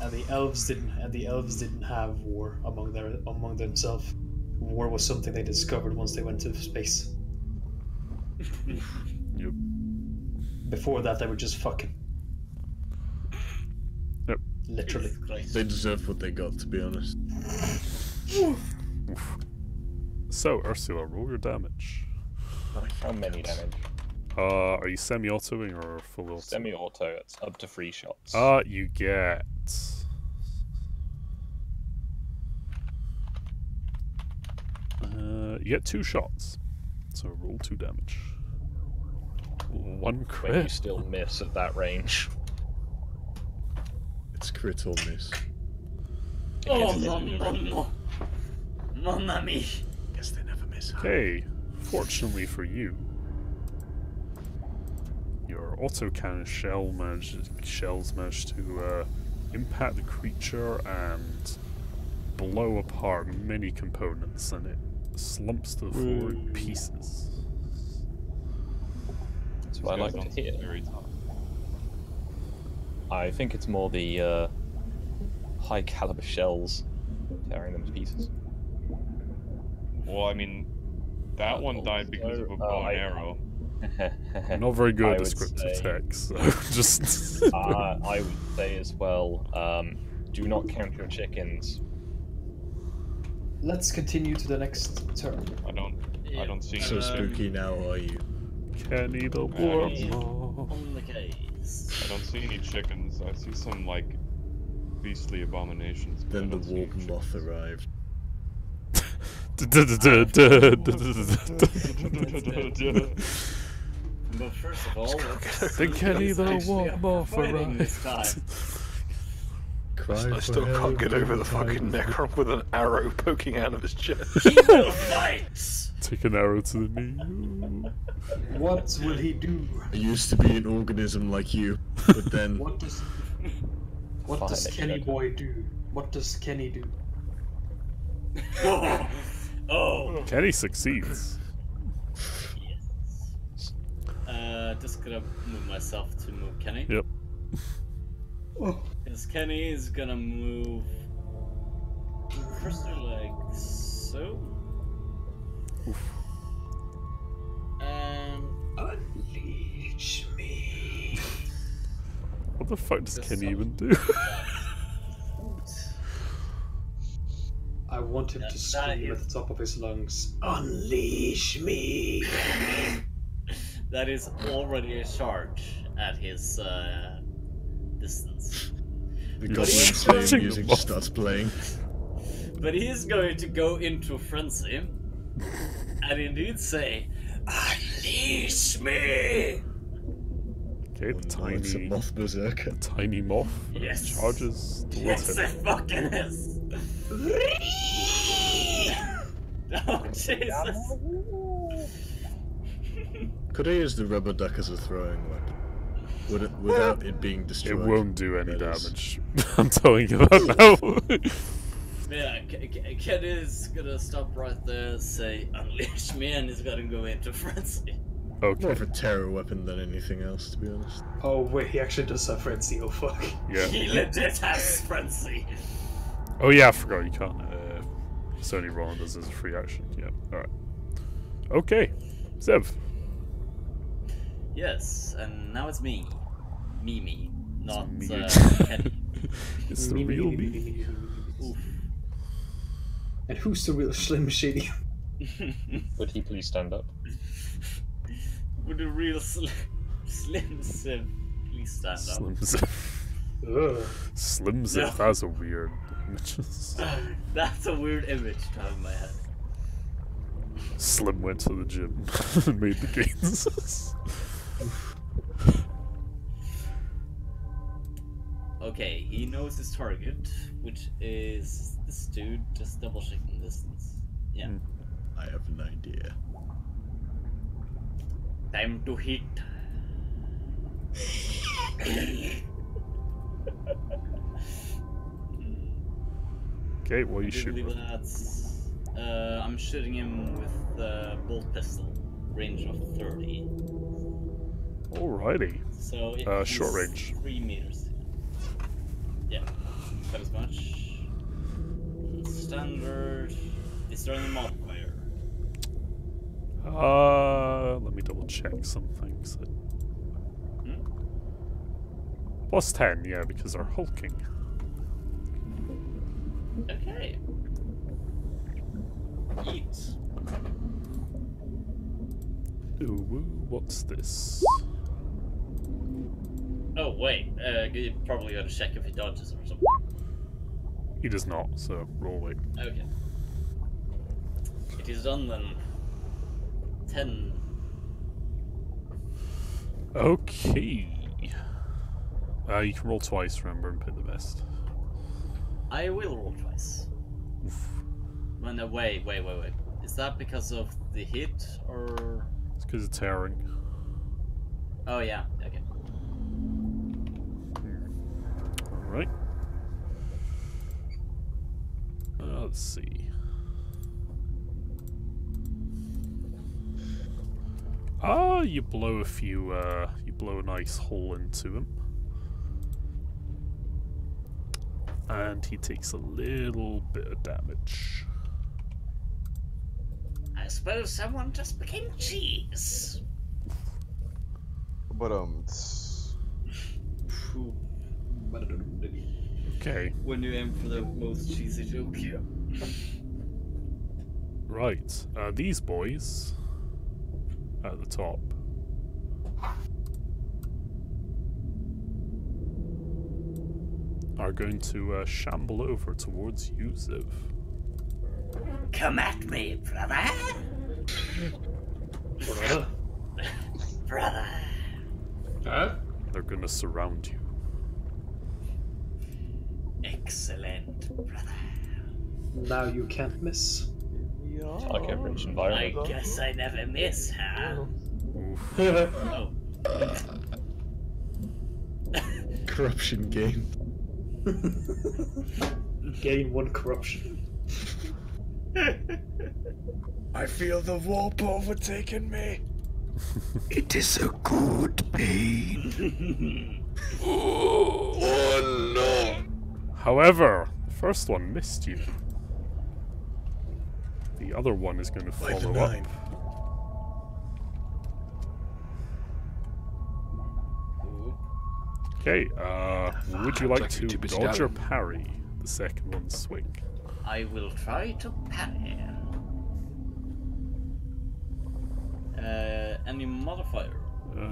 And the elves didn't have war among themselves. War was something they discovered once they went to space. Yep. Before that, they were just fucking. Yep. Literally. They deserve what they got, to be honest. Oof. So, Ursula, roll your damage. How many damage? Are you semi-autoing or full auto? Semi-auto, it's up to 3 shots. You get... you get 2 shots. So roll 2 damage. 1 When you crit. still miss at that range. It's crit or miss. Oh, no. Mon ami. Yes, they never miss. Okay, fortunately for you, autocannon shells manage to impact the creature and blow apart many components, and it slumps to the floor in pieces. That's what I like to hear. Very tough. I think it's more the high caliber shells tearing them to pieces. Well, I mean, that one died because of a bow and arrow. I'm not very good I at would descriptive say- text, so just. I would say as well, do not count your chickens. Let's continue to the next turn. I don't see So any spooky now, are you? Kenny the don't- Warlock. On the case. I don't see any chickens. I see some like beastly abominations. but I Then the don't see any warp moth chickens. arrived. But first of all, let's The Kenny it's the actually Warp Moth fighting this arrived. time. Cry I still for can't get help, over the fucking cry for- Necron with an arrow poking out of his chest. He will fight! Take an arrow to the knee. What will he do? I used to be an organism like you, but then What does Kenny boy do? What does Kenny do? Oh! Kenny succeeds. Yes. Just gonna move myself to move Kenny. Yep. Because Kenny is gonna move first like so. And Unleash me. What the fuck does Just Kenny some- even do? I want him Yeah, to that scream is- at the top of his lungs. Unleash me. that is already a charge at his distance. the You're goblin he's slaying touching music them just off. starts playing. But he's going to go into frenzy and indeed say, "Unleash me!" Okay, the Oh, no, it's a tiny, moth berserker. tiny moth Yes. charges towards Yes, him. it fucking is. Oh Jesus! Could I use the rubber duck as a throwing weapon? Without it being It destroyed? won't do any that is. damage. I'm telling you that now. Yeah, Ken is gonna stop right there, say "Unleash me," and he's gonna go into frenzy. More Okay. of a terror weapon than anything else, to be honest. Oh wait, he actually does have frenzy. Oh fuck. Yeah. He legit has frenzy. Oh yeah, I forgot you can't. It's only Roland does as a free action. Yeah. All right. Okay. Zev. Yes, and now it's me. Me, not me. Kenny. It's the real me. Oof. And who's the real Slim Shady? Would he please stand up? Would the real Slim Sim please stand up? Slim Zip. Ugh. Slim Zip. No. That's a weird. That's a weird image to have in my head. Slim went to the gym and made the gains. Okay, he knows his target, which is this dude. Just double checking distance. Yeah. Hmm. I have an idea. Time to hit. Okay, what are you I do shooting believe with? that's. I'm shooting him with the bolt pistol, range of 30. Alrighty. So if Short he's range. 3 meters. Yeah, that as much. Standard. Is there any modifier? Let me double check some things. Hmm? Plus 10, yeah, because they're hulking. Okay. Eat. Ooh, what's this? Oh wait, you probably gotta check if he dodges or something. He does not, so roll away. Okay. It is done then. 10. Okay. You can roll twice, remember, and pick the best. I will roll twice. Oof. Well, no, wait. Is that because of the hit or? It's because it's tearing. Oh yeah. Okay. Alright. Let's see. You blow a few, you blow a nice hole into him. And he takes a little bit of damage. I suppose someone just became cheese. But Okay. When you aim for the most cheesy joke, yeah. Right. These boys at the top. Are going to shamble over towards you, Ziv. Come at me, brother. Brother. Brother. Huh? They're gonna surround you. Excellent, brother. Now you can't miss. Like a rich I environment. guess I never miss, huh? Oof. Oh. Corruption gain. Gain 1 corruption. I feel the warp overtaking me. It is a good pain. Oh no! However, the first one missed you. The other one is going to By the follow up. 9. Okay, would you like like to you're too busy dodge or down. parry the second one's swing? I will try to parry. Any modifier?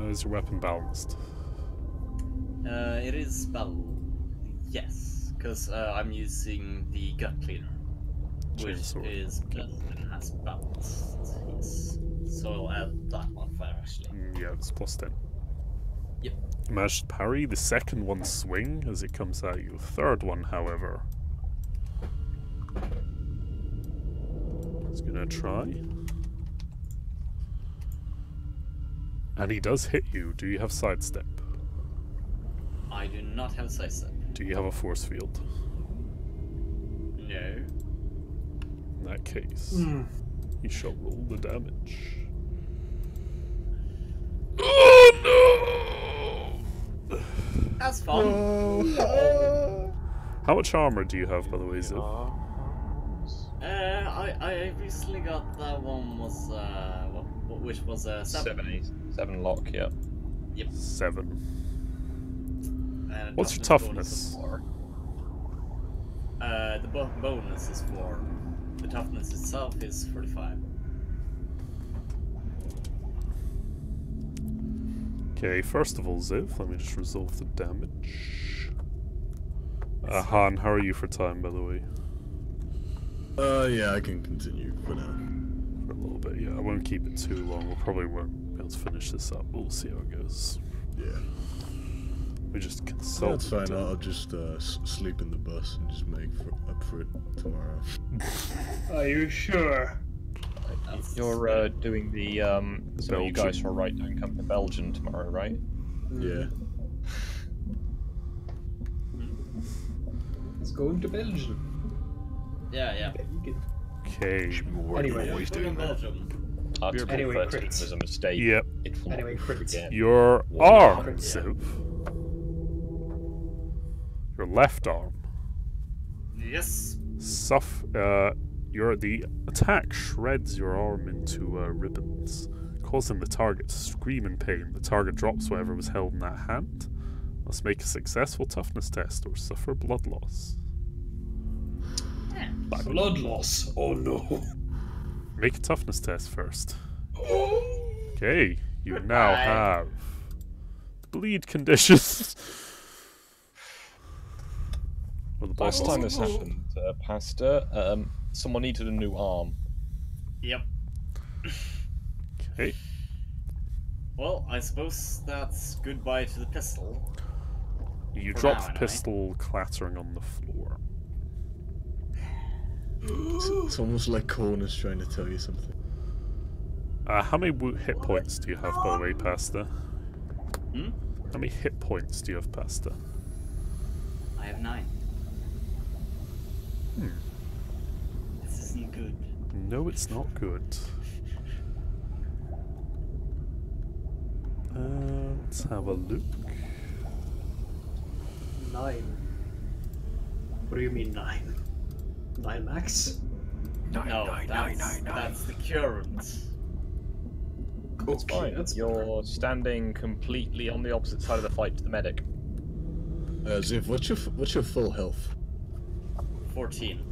Is your weapon balanced? It is yes, because I'm using the gut cleaner, which Chainsaw. is plus and has balanced. Yes, so I'll add that modifier actually. Yeah, it's plus 10. Yep. Managed to parry the second one's swing as it comes at you. The third one, however, is gonna try. And he does hit you. Do you have sidestep? I do not have sidestep. Do you have a force field? No. In that case, you shall roll the damage. Oh no! That's fun. How much armor do you have, by the way, Ziv? I recently got that one was which was 7. 7 lock, yeah. Yep. 7. And What's your bonus is toughness? 4. The bonus is 4. The toughness itself is 45. Okay, first of all, Ziv, let me just resolve the damage. Han, how are you for time, by the way? Yeah, I can continue for now. For a little bit, yeah. I won't keep it too long. We probably won't be able to finish this up. We'll see how it goes. Yeah. We just consult. That's fine. I'll just sleep in the bus and just make up for it tomorrow. Are you sure? You're doing the so you guys Belgium. are right doing come to Belgium tomorrow, right? Yeah. It's going to Belgium. Yeah. Okay. Anyway. Always doing that. To be Anyway, fair to him, crits. there's a mistake. Yep. It will Anyway, not crits. again. Your One arm, crit, yeah. Ziv. Your left arm. Yes. The attack shreds your arm into ribbons, causing the target to scream in pain. The target drops whatever was held in that hand. Must make a successful toughness test or suffer blood loss. Blood loss. Oh no. Make a toughness test first. Okay, you now have bleed conditions. Well, the boss Last time doesn't- this happened, Pastor, someone needed a new arm. Yep. Okay. Well, I suppose that's goodbye to the pistol. You For drop now, the anyway. pistol clattering on the floor. It's almost like Corner's trying to tell you something. How many hit points do you have, by the way, Pasta? Hmm? How many hit points do you have, Pasta? I have 9. This isn't good. No, it's not good. Let's have a look. 9. What do you mean 9? 9 max? No, that's the current. It's fine. You're standing completely on the opposite side of the fight to the medic. Ziv, what's your full health? 14.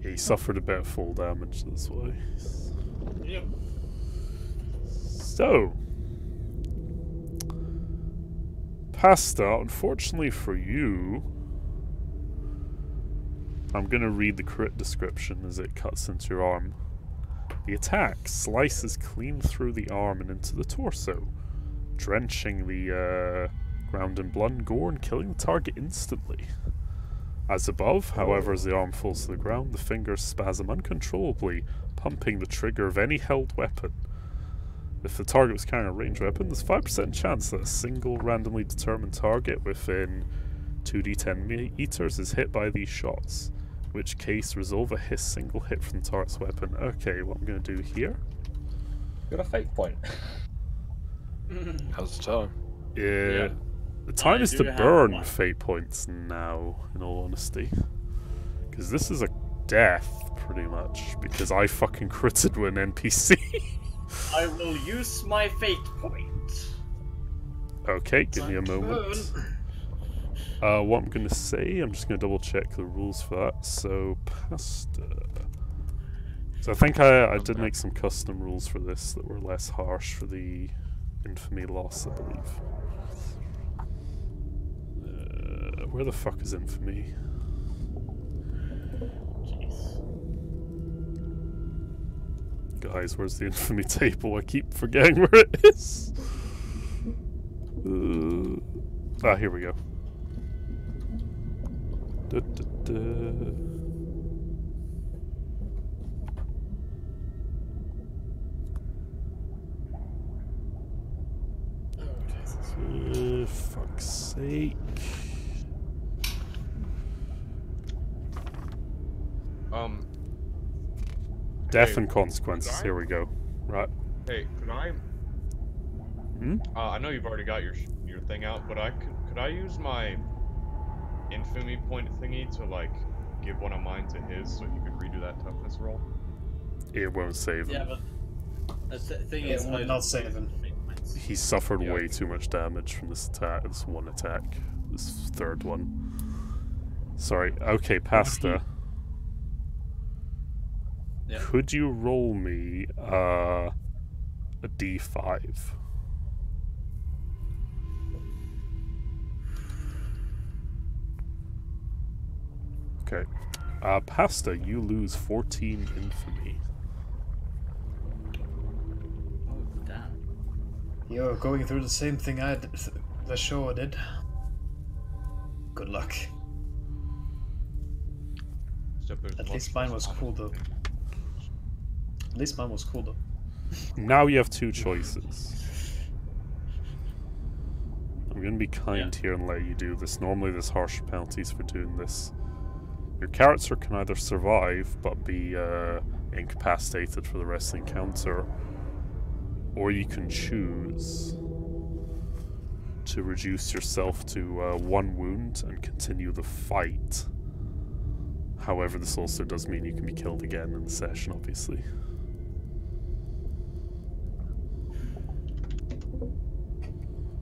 Yeah, he suffered a bit of fall damage, that's why. Yep. So, Pasta, unfortunately for you, I'm gonna read the crit description as it cuts into your arm. The attack slices clean through the arm and into the torso, drenching the ground in blood and gore and killing the target instantly. As above, however, as the arm falls to the ground, the fingers spasm uncontrollably, pumping the trigger of any held weapon. If the target was carrying a ranged weapon, there's 5% chance that a single randomly determined target within 2d10 meters is hit by these shots, in which case resolve a single hit from the target's weapon. Okay, what I'm going to do here... Got a fate point. How's the time? Yeah. The time is to burn fate points now, in all honesty. Because this is a death, pretty much, because I fucking critted with an NPC. I will use my fate point. Okay, give me a moment. What I'm going to say, I'm just going to double check the rules for that. So, Pasta. So I think I did make some custom rules for this that were less harsh for the infamy loss, I believe. Where the fuck is infamy? Jeez. Guys, where's the infamy table? I keep forgetting where it is. Here we go. Fuck's sake. Death and consequences. Here we go. Right. Hey, could I? I know you've already got your thing out, but could I use my infamy point thingy to like give one of mine to his so he could redo that toughness roll? It won't save him. Yeah, but the thing is, not save him. He suffered way too much damage from this attack. This one attack. This third one. Sorry. Okay, Pasta. Yeah. Could you roll me a d5? Okay. Pasta, you lose 14 infamy. Oh, damn. You're going through the same thing the show did. Good luck. At least mine was cool though. Now you have two choices. I'm going to be kind here and let you do this. Normally there's harsher penalties for doing this. Your character can either survive but be incapacitated for the rest of the encounter, or you can choose to reduce yourself to 1 wound and continue the fight. However, this also does mean you can be killed again in the session, obviously.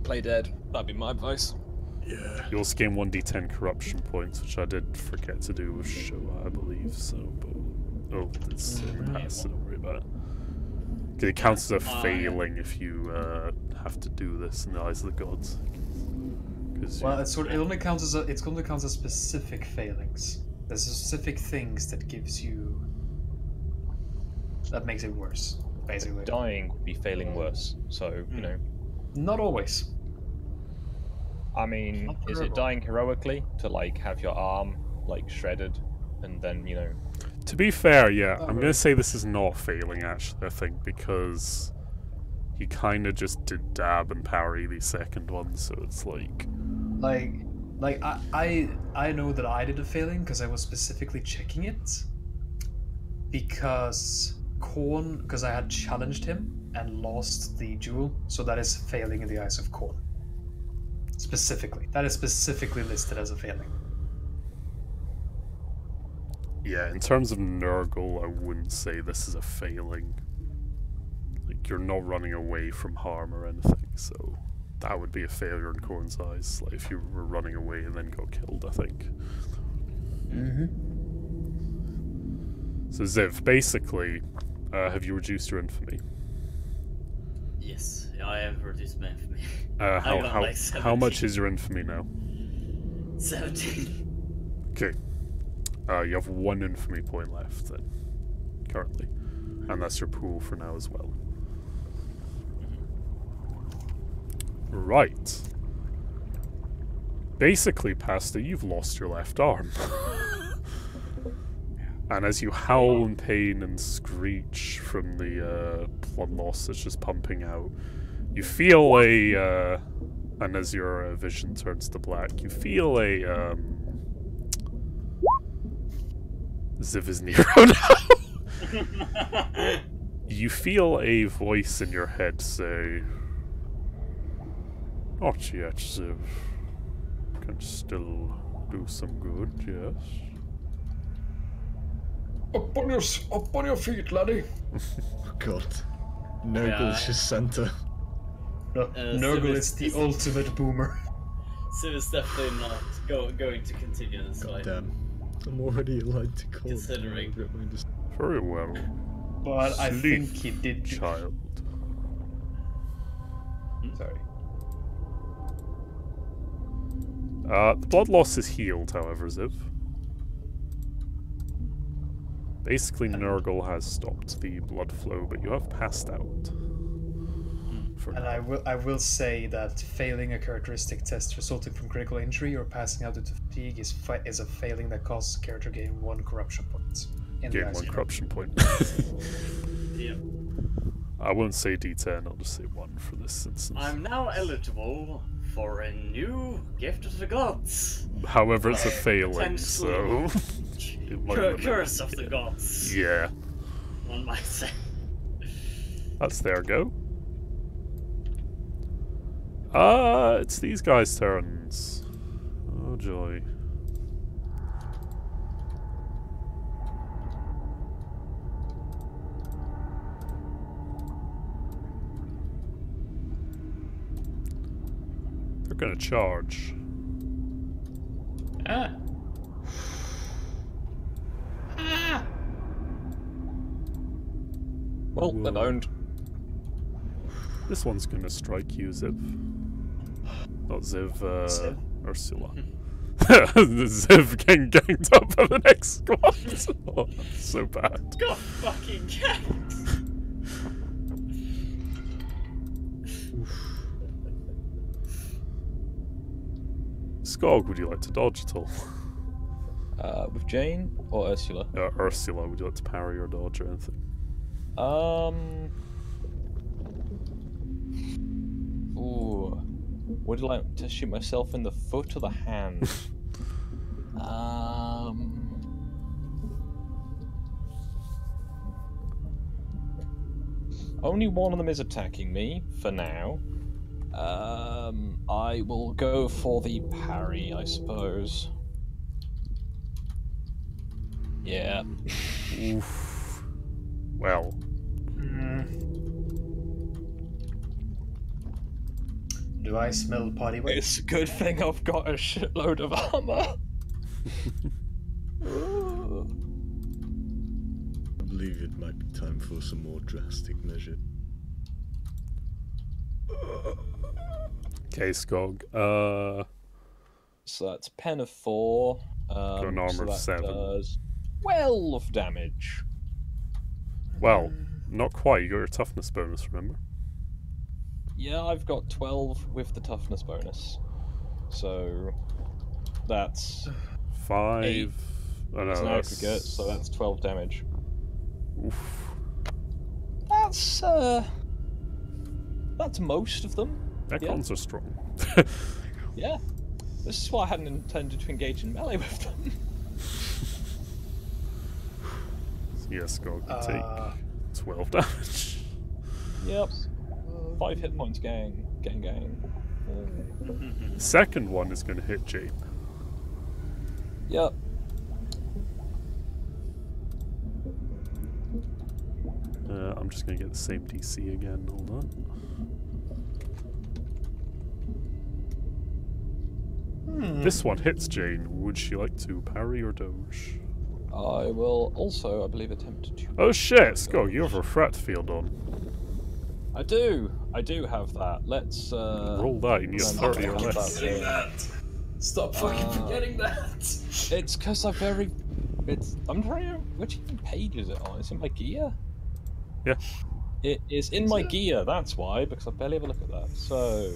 Play dead. That'd be my advice. Yeah. You also gain 1d10 corruption points, which I did forget to do with Showa, I believe. So, but it's in the past, so don't worry about it. It counts as a failing if you have to do this in the eyes of the gods. Well, it only counts as specific failings. There's specific things that makes it worse, basically. Dying would be failing worse, so, you know. Not always. I mean, is it dying heroically to, like, have your arm, like, shredded, and then, you know... To be fair, yeah, I'm going to say this is not failing, actually, I think, because he kind of just did dab and parry the second one, so it's like... Like I know that I did a failing because I was specifically checking it. Because I had challenged him and lost the duel, so that is failing in the eyes of Korn. Specifically. That is specifically listed as a failing. Yeah, in terms of Nurgle, I wouldn't say this is a failing. Like, you're not running away from harm or anything, so that would be a failure in Korn's eyes. Like, if you were running away and then got killed, I think. So Ziv, basically, have you reduced your infamy? Yes, I have reduced my infamy. How much is your infamy now? 17. Okay. You have 1 infamy point left then, currently. And that's your pool for now as well. Right. Basically, Pasta, you've lost your left arm. And as you howl in pain and screech from the blood loss that's just pumping out, you feel and as your vision turns to black, you feel Ziv is Nero now. You feel a voice in your head say, "Not yet, Ziv. Can still do some good, yes." Up on your feet, laddie. Oh God. Nurgle's just center. No, Nurgle is the ultimate boomer. Civ is definitely not going to continue this way. Damn. I'm already allowed to call. Considering. Very well. But I Sleep, think he did. child. Sorry. The blood loss is healed, however, Ziv. Basically, Nurgle has stopped the blood flow, but you have passed out. And I will say that failing a characteristic test resulting from critical injury or passing out due to fatigue is a failing that causes the character gain 1 corruption point. Gain 1 corruption point. Yep. I won't say D10, I'll just say 1 for this instance. I'm now eligible for a new gift of the gods. However, it's a failing, so... Curse of the gods. Yeah. One might say. That's their go. It's these guys' turns. Oh joy. They're gonna charge. Ah. Well, they're owned. This one's gonna strike you, Ziv. Not Ziv, Ursula. Ziv getting ganged up by the next squad. Oh, that's so bad. God fucking ganked. Skog, would you like to dodge at all? With Jane or Ursula? Ursula, would you like to parry or dodge or anything? Ooh. Would you like to shoot myself in the foot or the hand? Only one of them is attacking me for now. I will go for the parry, I suppose. Yeah. Oof. Well. Do I smell potty wet? It's a good thing I've got a shitload of armor. I believe it might be time for some more drastic measure. Okay, Skog. So that's pen of 4. Got an armor of 7. Does 12 damage. Well, not quite. You got your toughness bonus, remember? Yeah, I've got 12 with the toughness bonus. So that's 5. 8. Oh, no, It's an that's aggregate, so that's 12 damage. Oof. That's most of them. Necrons are strong. Yeah. This is why I hadn't intended to engage in melee with them. Yes, Skog can take 12 damage. Yep. 5 hit points, gang. The second one is going to hit Jane. Yep. I'm just going to get the same DC again. Hold on. This one hits Jane. Would she like to parry or dodge? I will also, I believe, attempt to... Oh shit, Skog, you have a fret field on. I do have that. Let's, roll that, you need a 30 or less. Stop fucking forgetting that! It's because I'm trying to... Which page is it on? It's in my gear? Yeah. It is in my gear, that's why, because I barely ever look at that. So,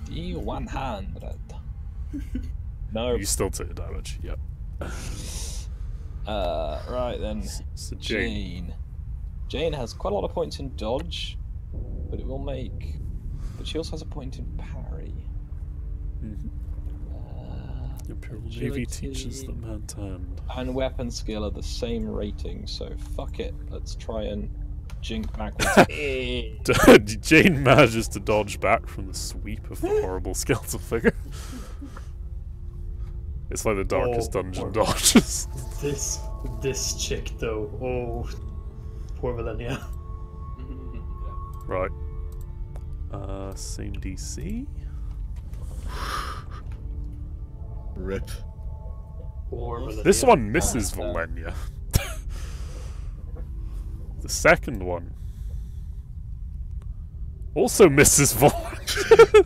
D100. No. You still take the damage, yep. Right then. So Jane. Jane has quite a lot of points in dodge, but it will make... But she also has a point in parry. Imperial Navy teaches them hand to hand. And weapon skill are the same rating, so fuck it. Let's try and jink backwards. Jane manages to dodge back from the sweep of the horrible skeletal figure. It's like the darkest dungeon dodges. This chick though, oh, poor Valenia. Right. Same DC. Rip. Poor Valenia. This one misses Valenia. The second one also misses Valenia.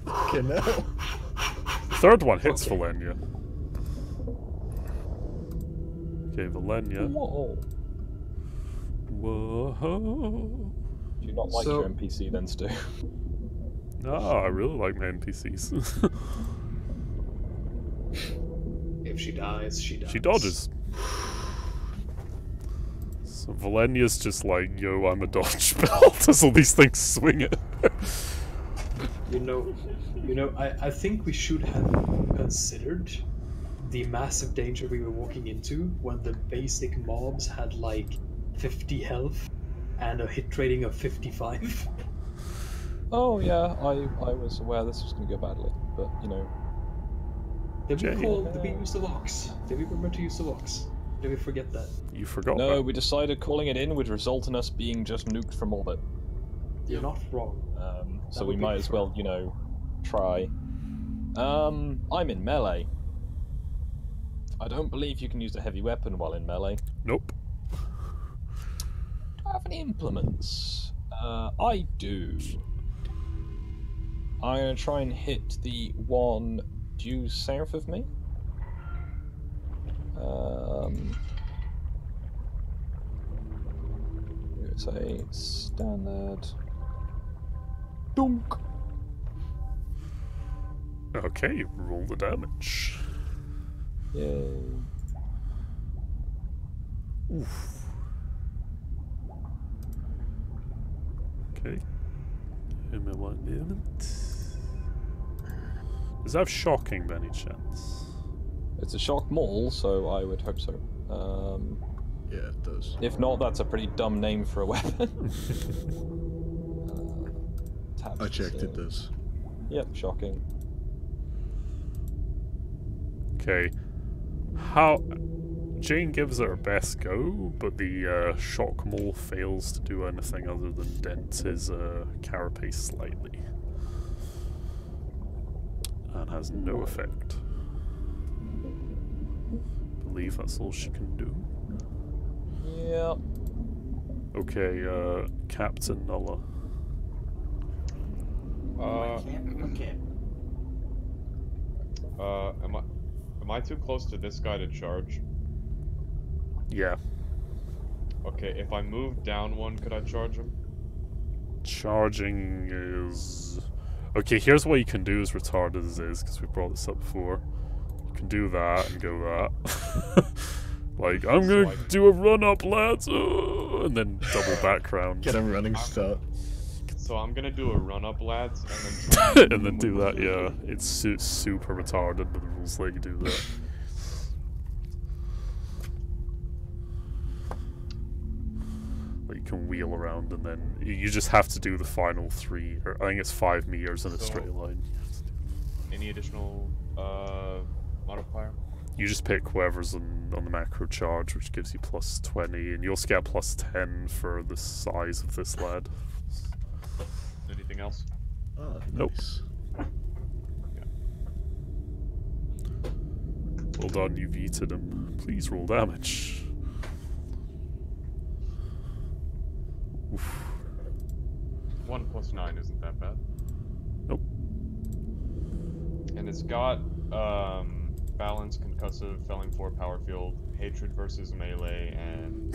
Okay, now. The third one hits Valenia. Okay, Valenia. Whoa. Whoa. Do you not like your NPC then, Stu? No, I really like my NPCs. If she dies, she dies. She dodges. So Valenia's just like, yo, I'm a dodge belt as all these things swing at her. You know, I think we should have considered the massive danger we were walking into when the basic mobs had like 50 health and a hit rating of 55. Oh yeah, I was aware this was going to go badly, but you know. Did we use the Vox? Did we remember to use the Vox? Did we forget that? You forgot No, that. we decided calling it in would result in us being just nuked from orbit. You're not wrong. So we might as well, you know, try. I'm in melee. I don't believe you can use a heavy weapon while in melee. Nope. Do I have any implements? I do. I'm going to try and hit the one due south of me. It's a standard. Dunk! Okay, roll the damage. Yay. Oof. Okay. Give me 1 moment. Does that have shocking by any chance? It's a shock maul, so I would hope so. Yeah, it does. If not, that's a pretty dumb name for a weapon. I checked, it does. Yep, shocking. Okay. How... Jane gives it her best go, but the shock maul fails to do anything other than dent his carapace slightly. And has no effect. I believe that's all she can do. Yep. Okay, Captain Nulla. Okay. Am I too close to this guy to charge? Yeah. Okay, if I move down one, could I charge him? Charging is... Okay, here's what you can do as retarded as it is, because we brought this up before. You can do that and go that. Like, I'm gonna do a run up, lads! And then double background. Get a running start. So I'm gonna do a run up, lads, and then try And then do that, yeah. It's super retarded, but the rules let you do that. Like you can wheel around and then you just have to do the final 3, or I think it's 5 meters in a So- straight line. Any additional modifier? You just pick whoever's on the macro charge, which gives you plus 20, and you also get plus 10 for the size of this lad. Anything else? Ah, Nope. nice. Well done, you've eaten him. Please roll damage. Oof. 1 + 9 isn't that bad. Nope. And it's got balance, concussive, felling 4, power field, hatred versus melee, and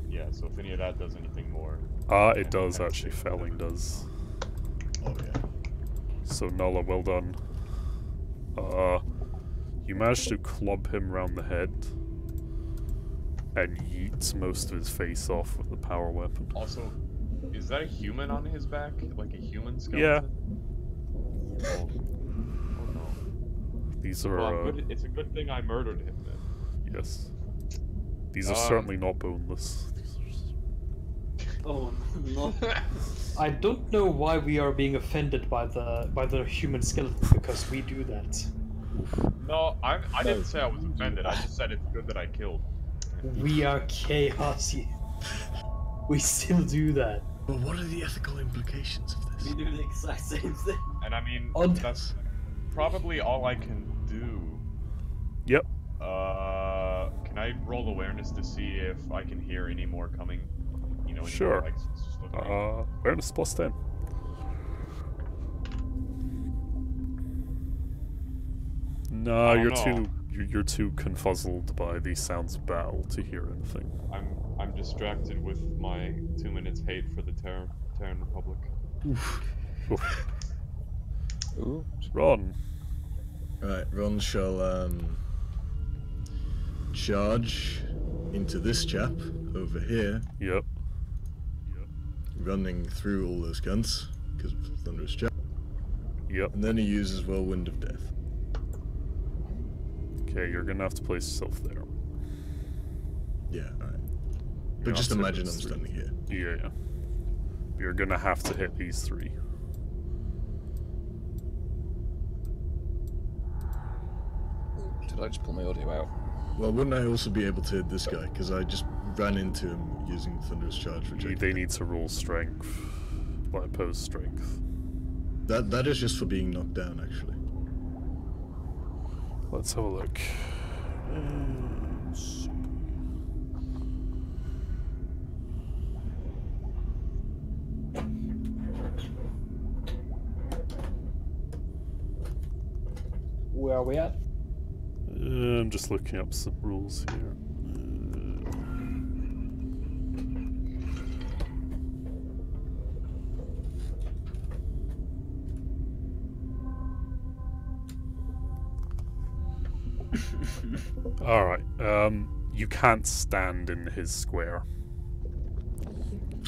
yeah. So if any of that does anything more, It does actually. Felling does. Oh yeah. So Nulla, well done. You managed to club him round the head and yeet most of his face off with the power weapon. Also, is that a human on his back? Like a human Yeah. skeleton? Oh, oh no. These are, Well, it's a good thing I murdered him then. yes. These are certainly not boneless. Oh no. I don't know why we are being offended by the human skeleton, because we do that. No, I didn't say I was offended. I just said it's good that I killed. We are chaos. We still do that. But what are the ethical implications of this? We do the exact same thing. And I mean, On- that's probably all I can do. Yep. Can I roll awareness to see if I can hear any more coming? You know, any Sure. more, like, slithering? Awareness plus 10. No, I you're don't know. you're too confuzzled by these sounds of battle to hear anything. I'm distracted with my 2 minutes hate for the Terran Republic. Ooh. Ron. Right, Ron shall charge into this chap over here, Yep. running through all those guns because of Thunderous Charge. Yep. And then he uses Whirlwind of Death. Okay, you're gonna have to place yourself there. Yeah, alright. You're But just not imagine I'm supposed to- standing here. Yeah. You're gonna have to hit these 3. Did I just pull my audio out? Well, wouldn't I also be able to hit this guy? Because I just ran into him using Thunderous Charge, which They need to roll strength. Like opposed strength. that is just for being knocked down, actually. Let's have a look. Where are we at? I'm just looking up some rules here. Alright, you can't stand in his square,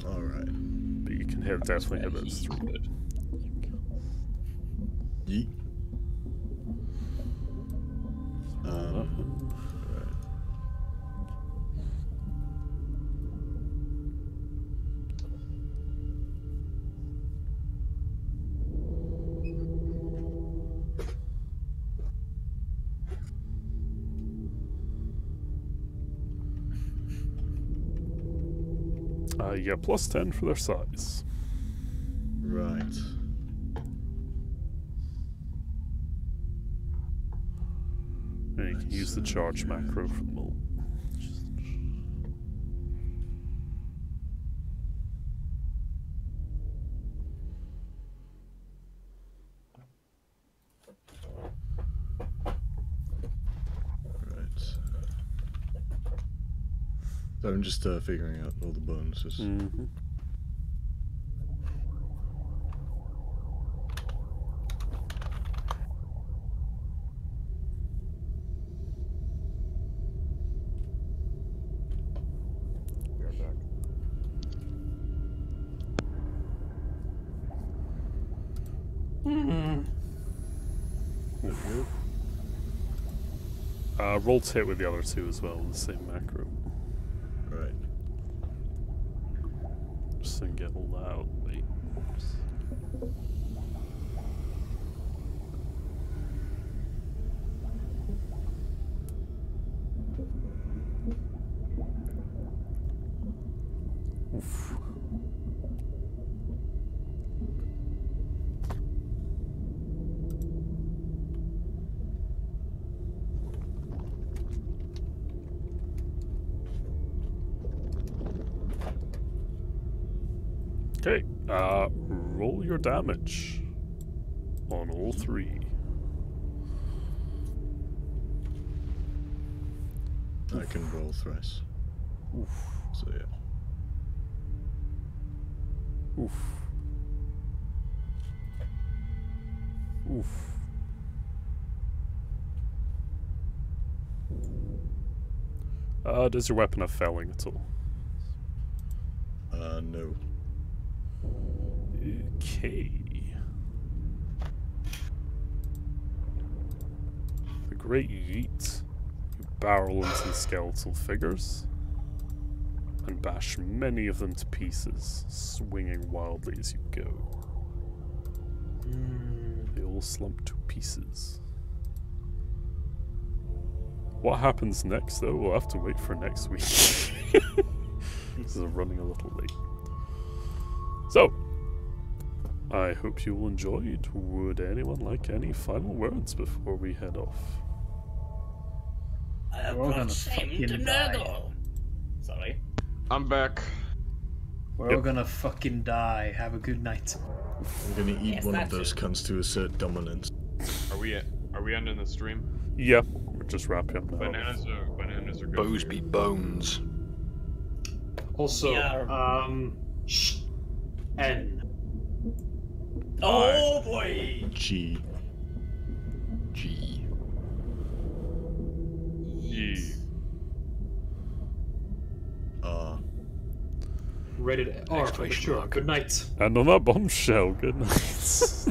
Alright. but you can definitely hit those 3. Yeet. Right. You get plus 10 for their size. Right. And you can use the charge macro for them all. Right. So I'm just figuring out all the bonuses. Mm-hmm. We are back. Roll to hit with the other two as well, the same macro. Right. Just so I can get all that out of the way. Oof. Okay, roll your damage on all three. I can roll thrice. Oof. So yeah. Oof. Oof. Does your weapon have felling at all? No. Okay. The great yeet. You barrel into the skeletal figures and bash many of them to pieces, swinging wildly as you go. They all slump to pieces. What happens next, though, we'll have to wait for next week. This is running a little late. So, I hope you all enjoyed. Would anyone like any final words before we head off? We're all gonna fucking die. Sorry. I'm back. We're all gonna fucking die. Have a good night. I'm gonna eat Yes, one of that's those it. cunts to assert dominance. Are we ending the stream? Yeah, we're just wrapping up now. Bananas are good. Bows for be you. bones. Also, Yeah. N. Oh boy! G. G. Ye. Rated R for Exclamation sure. mark. Good night. And on that bombshell, good night.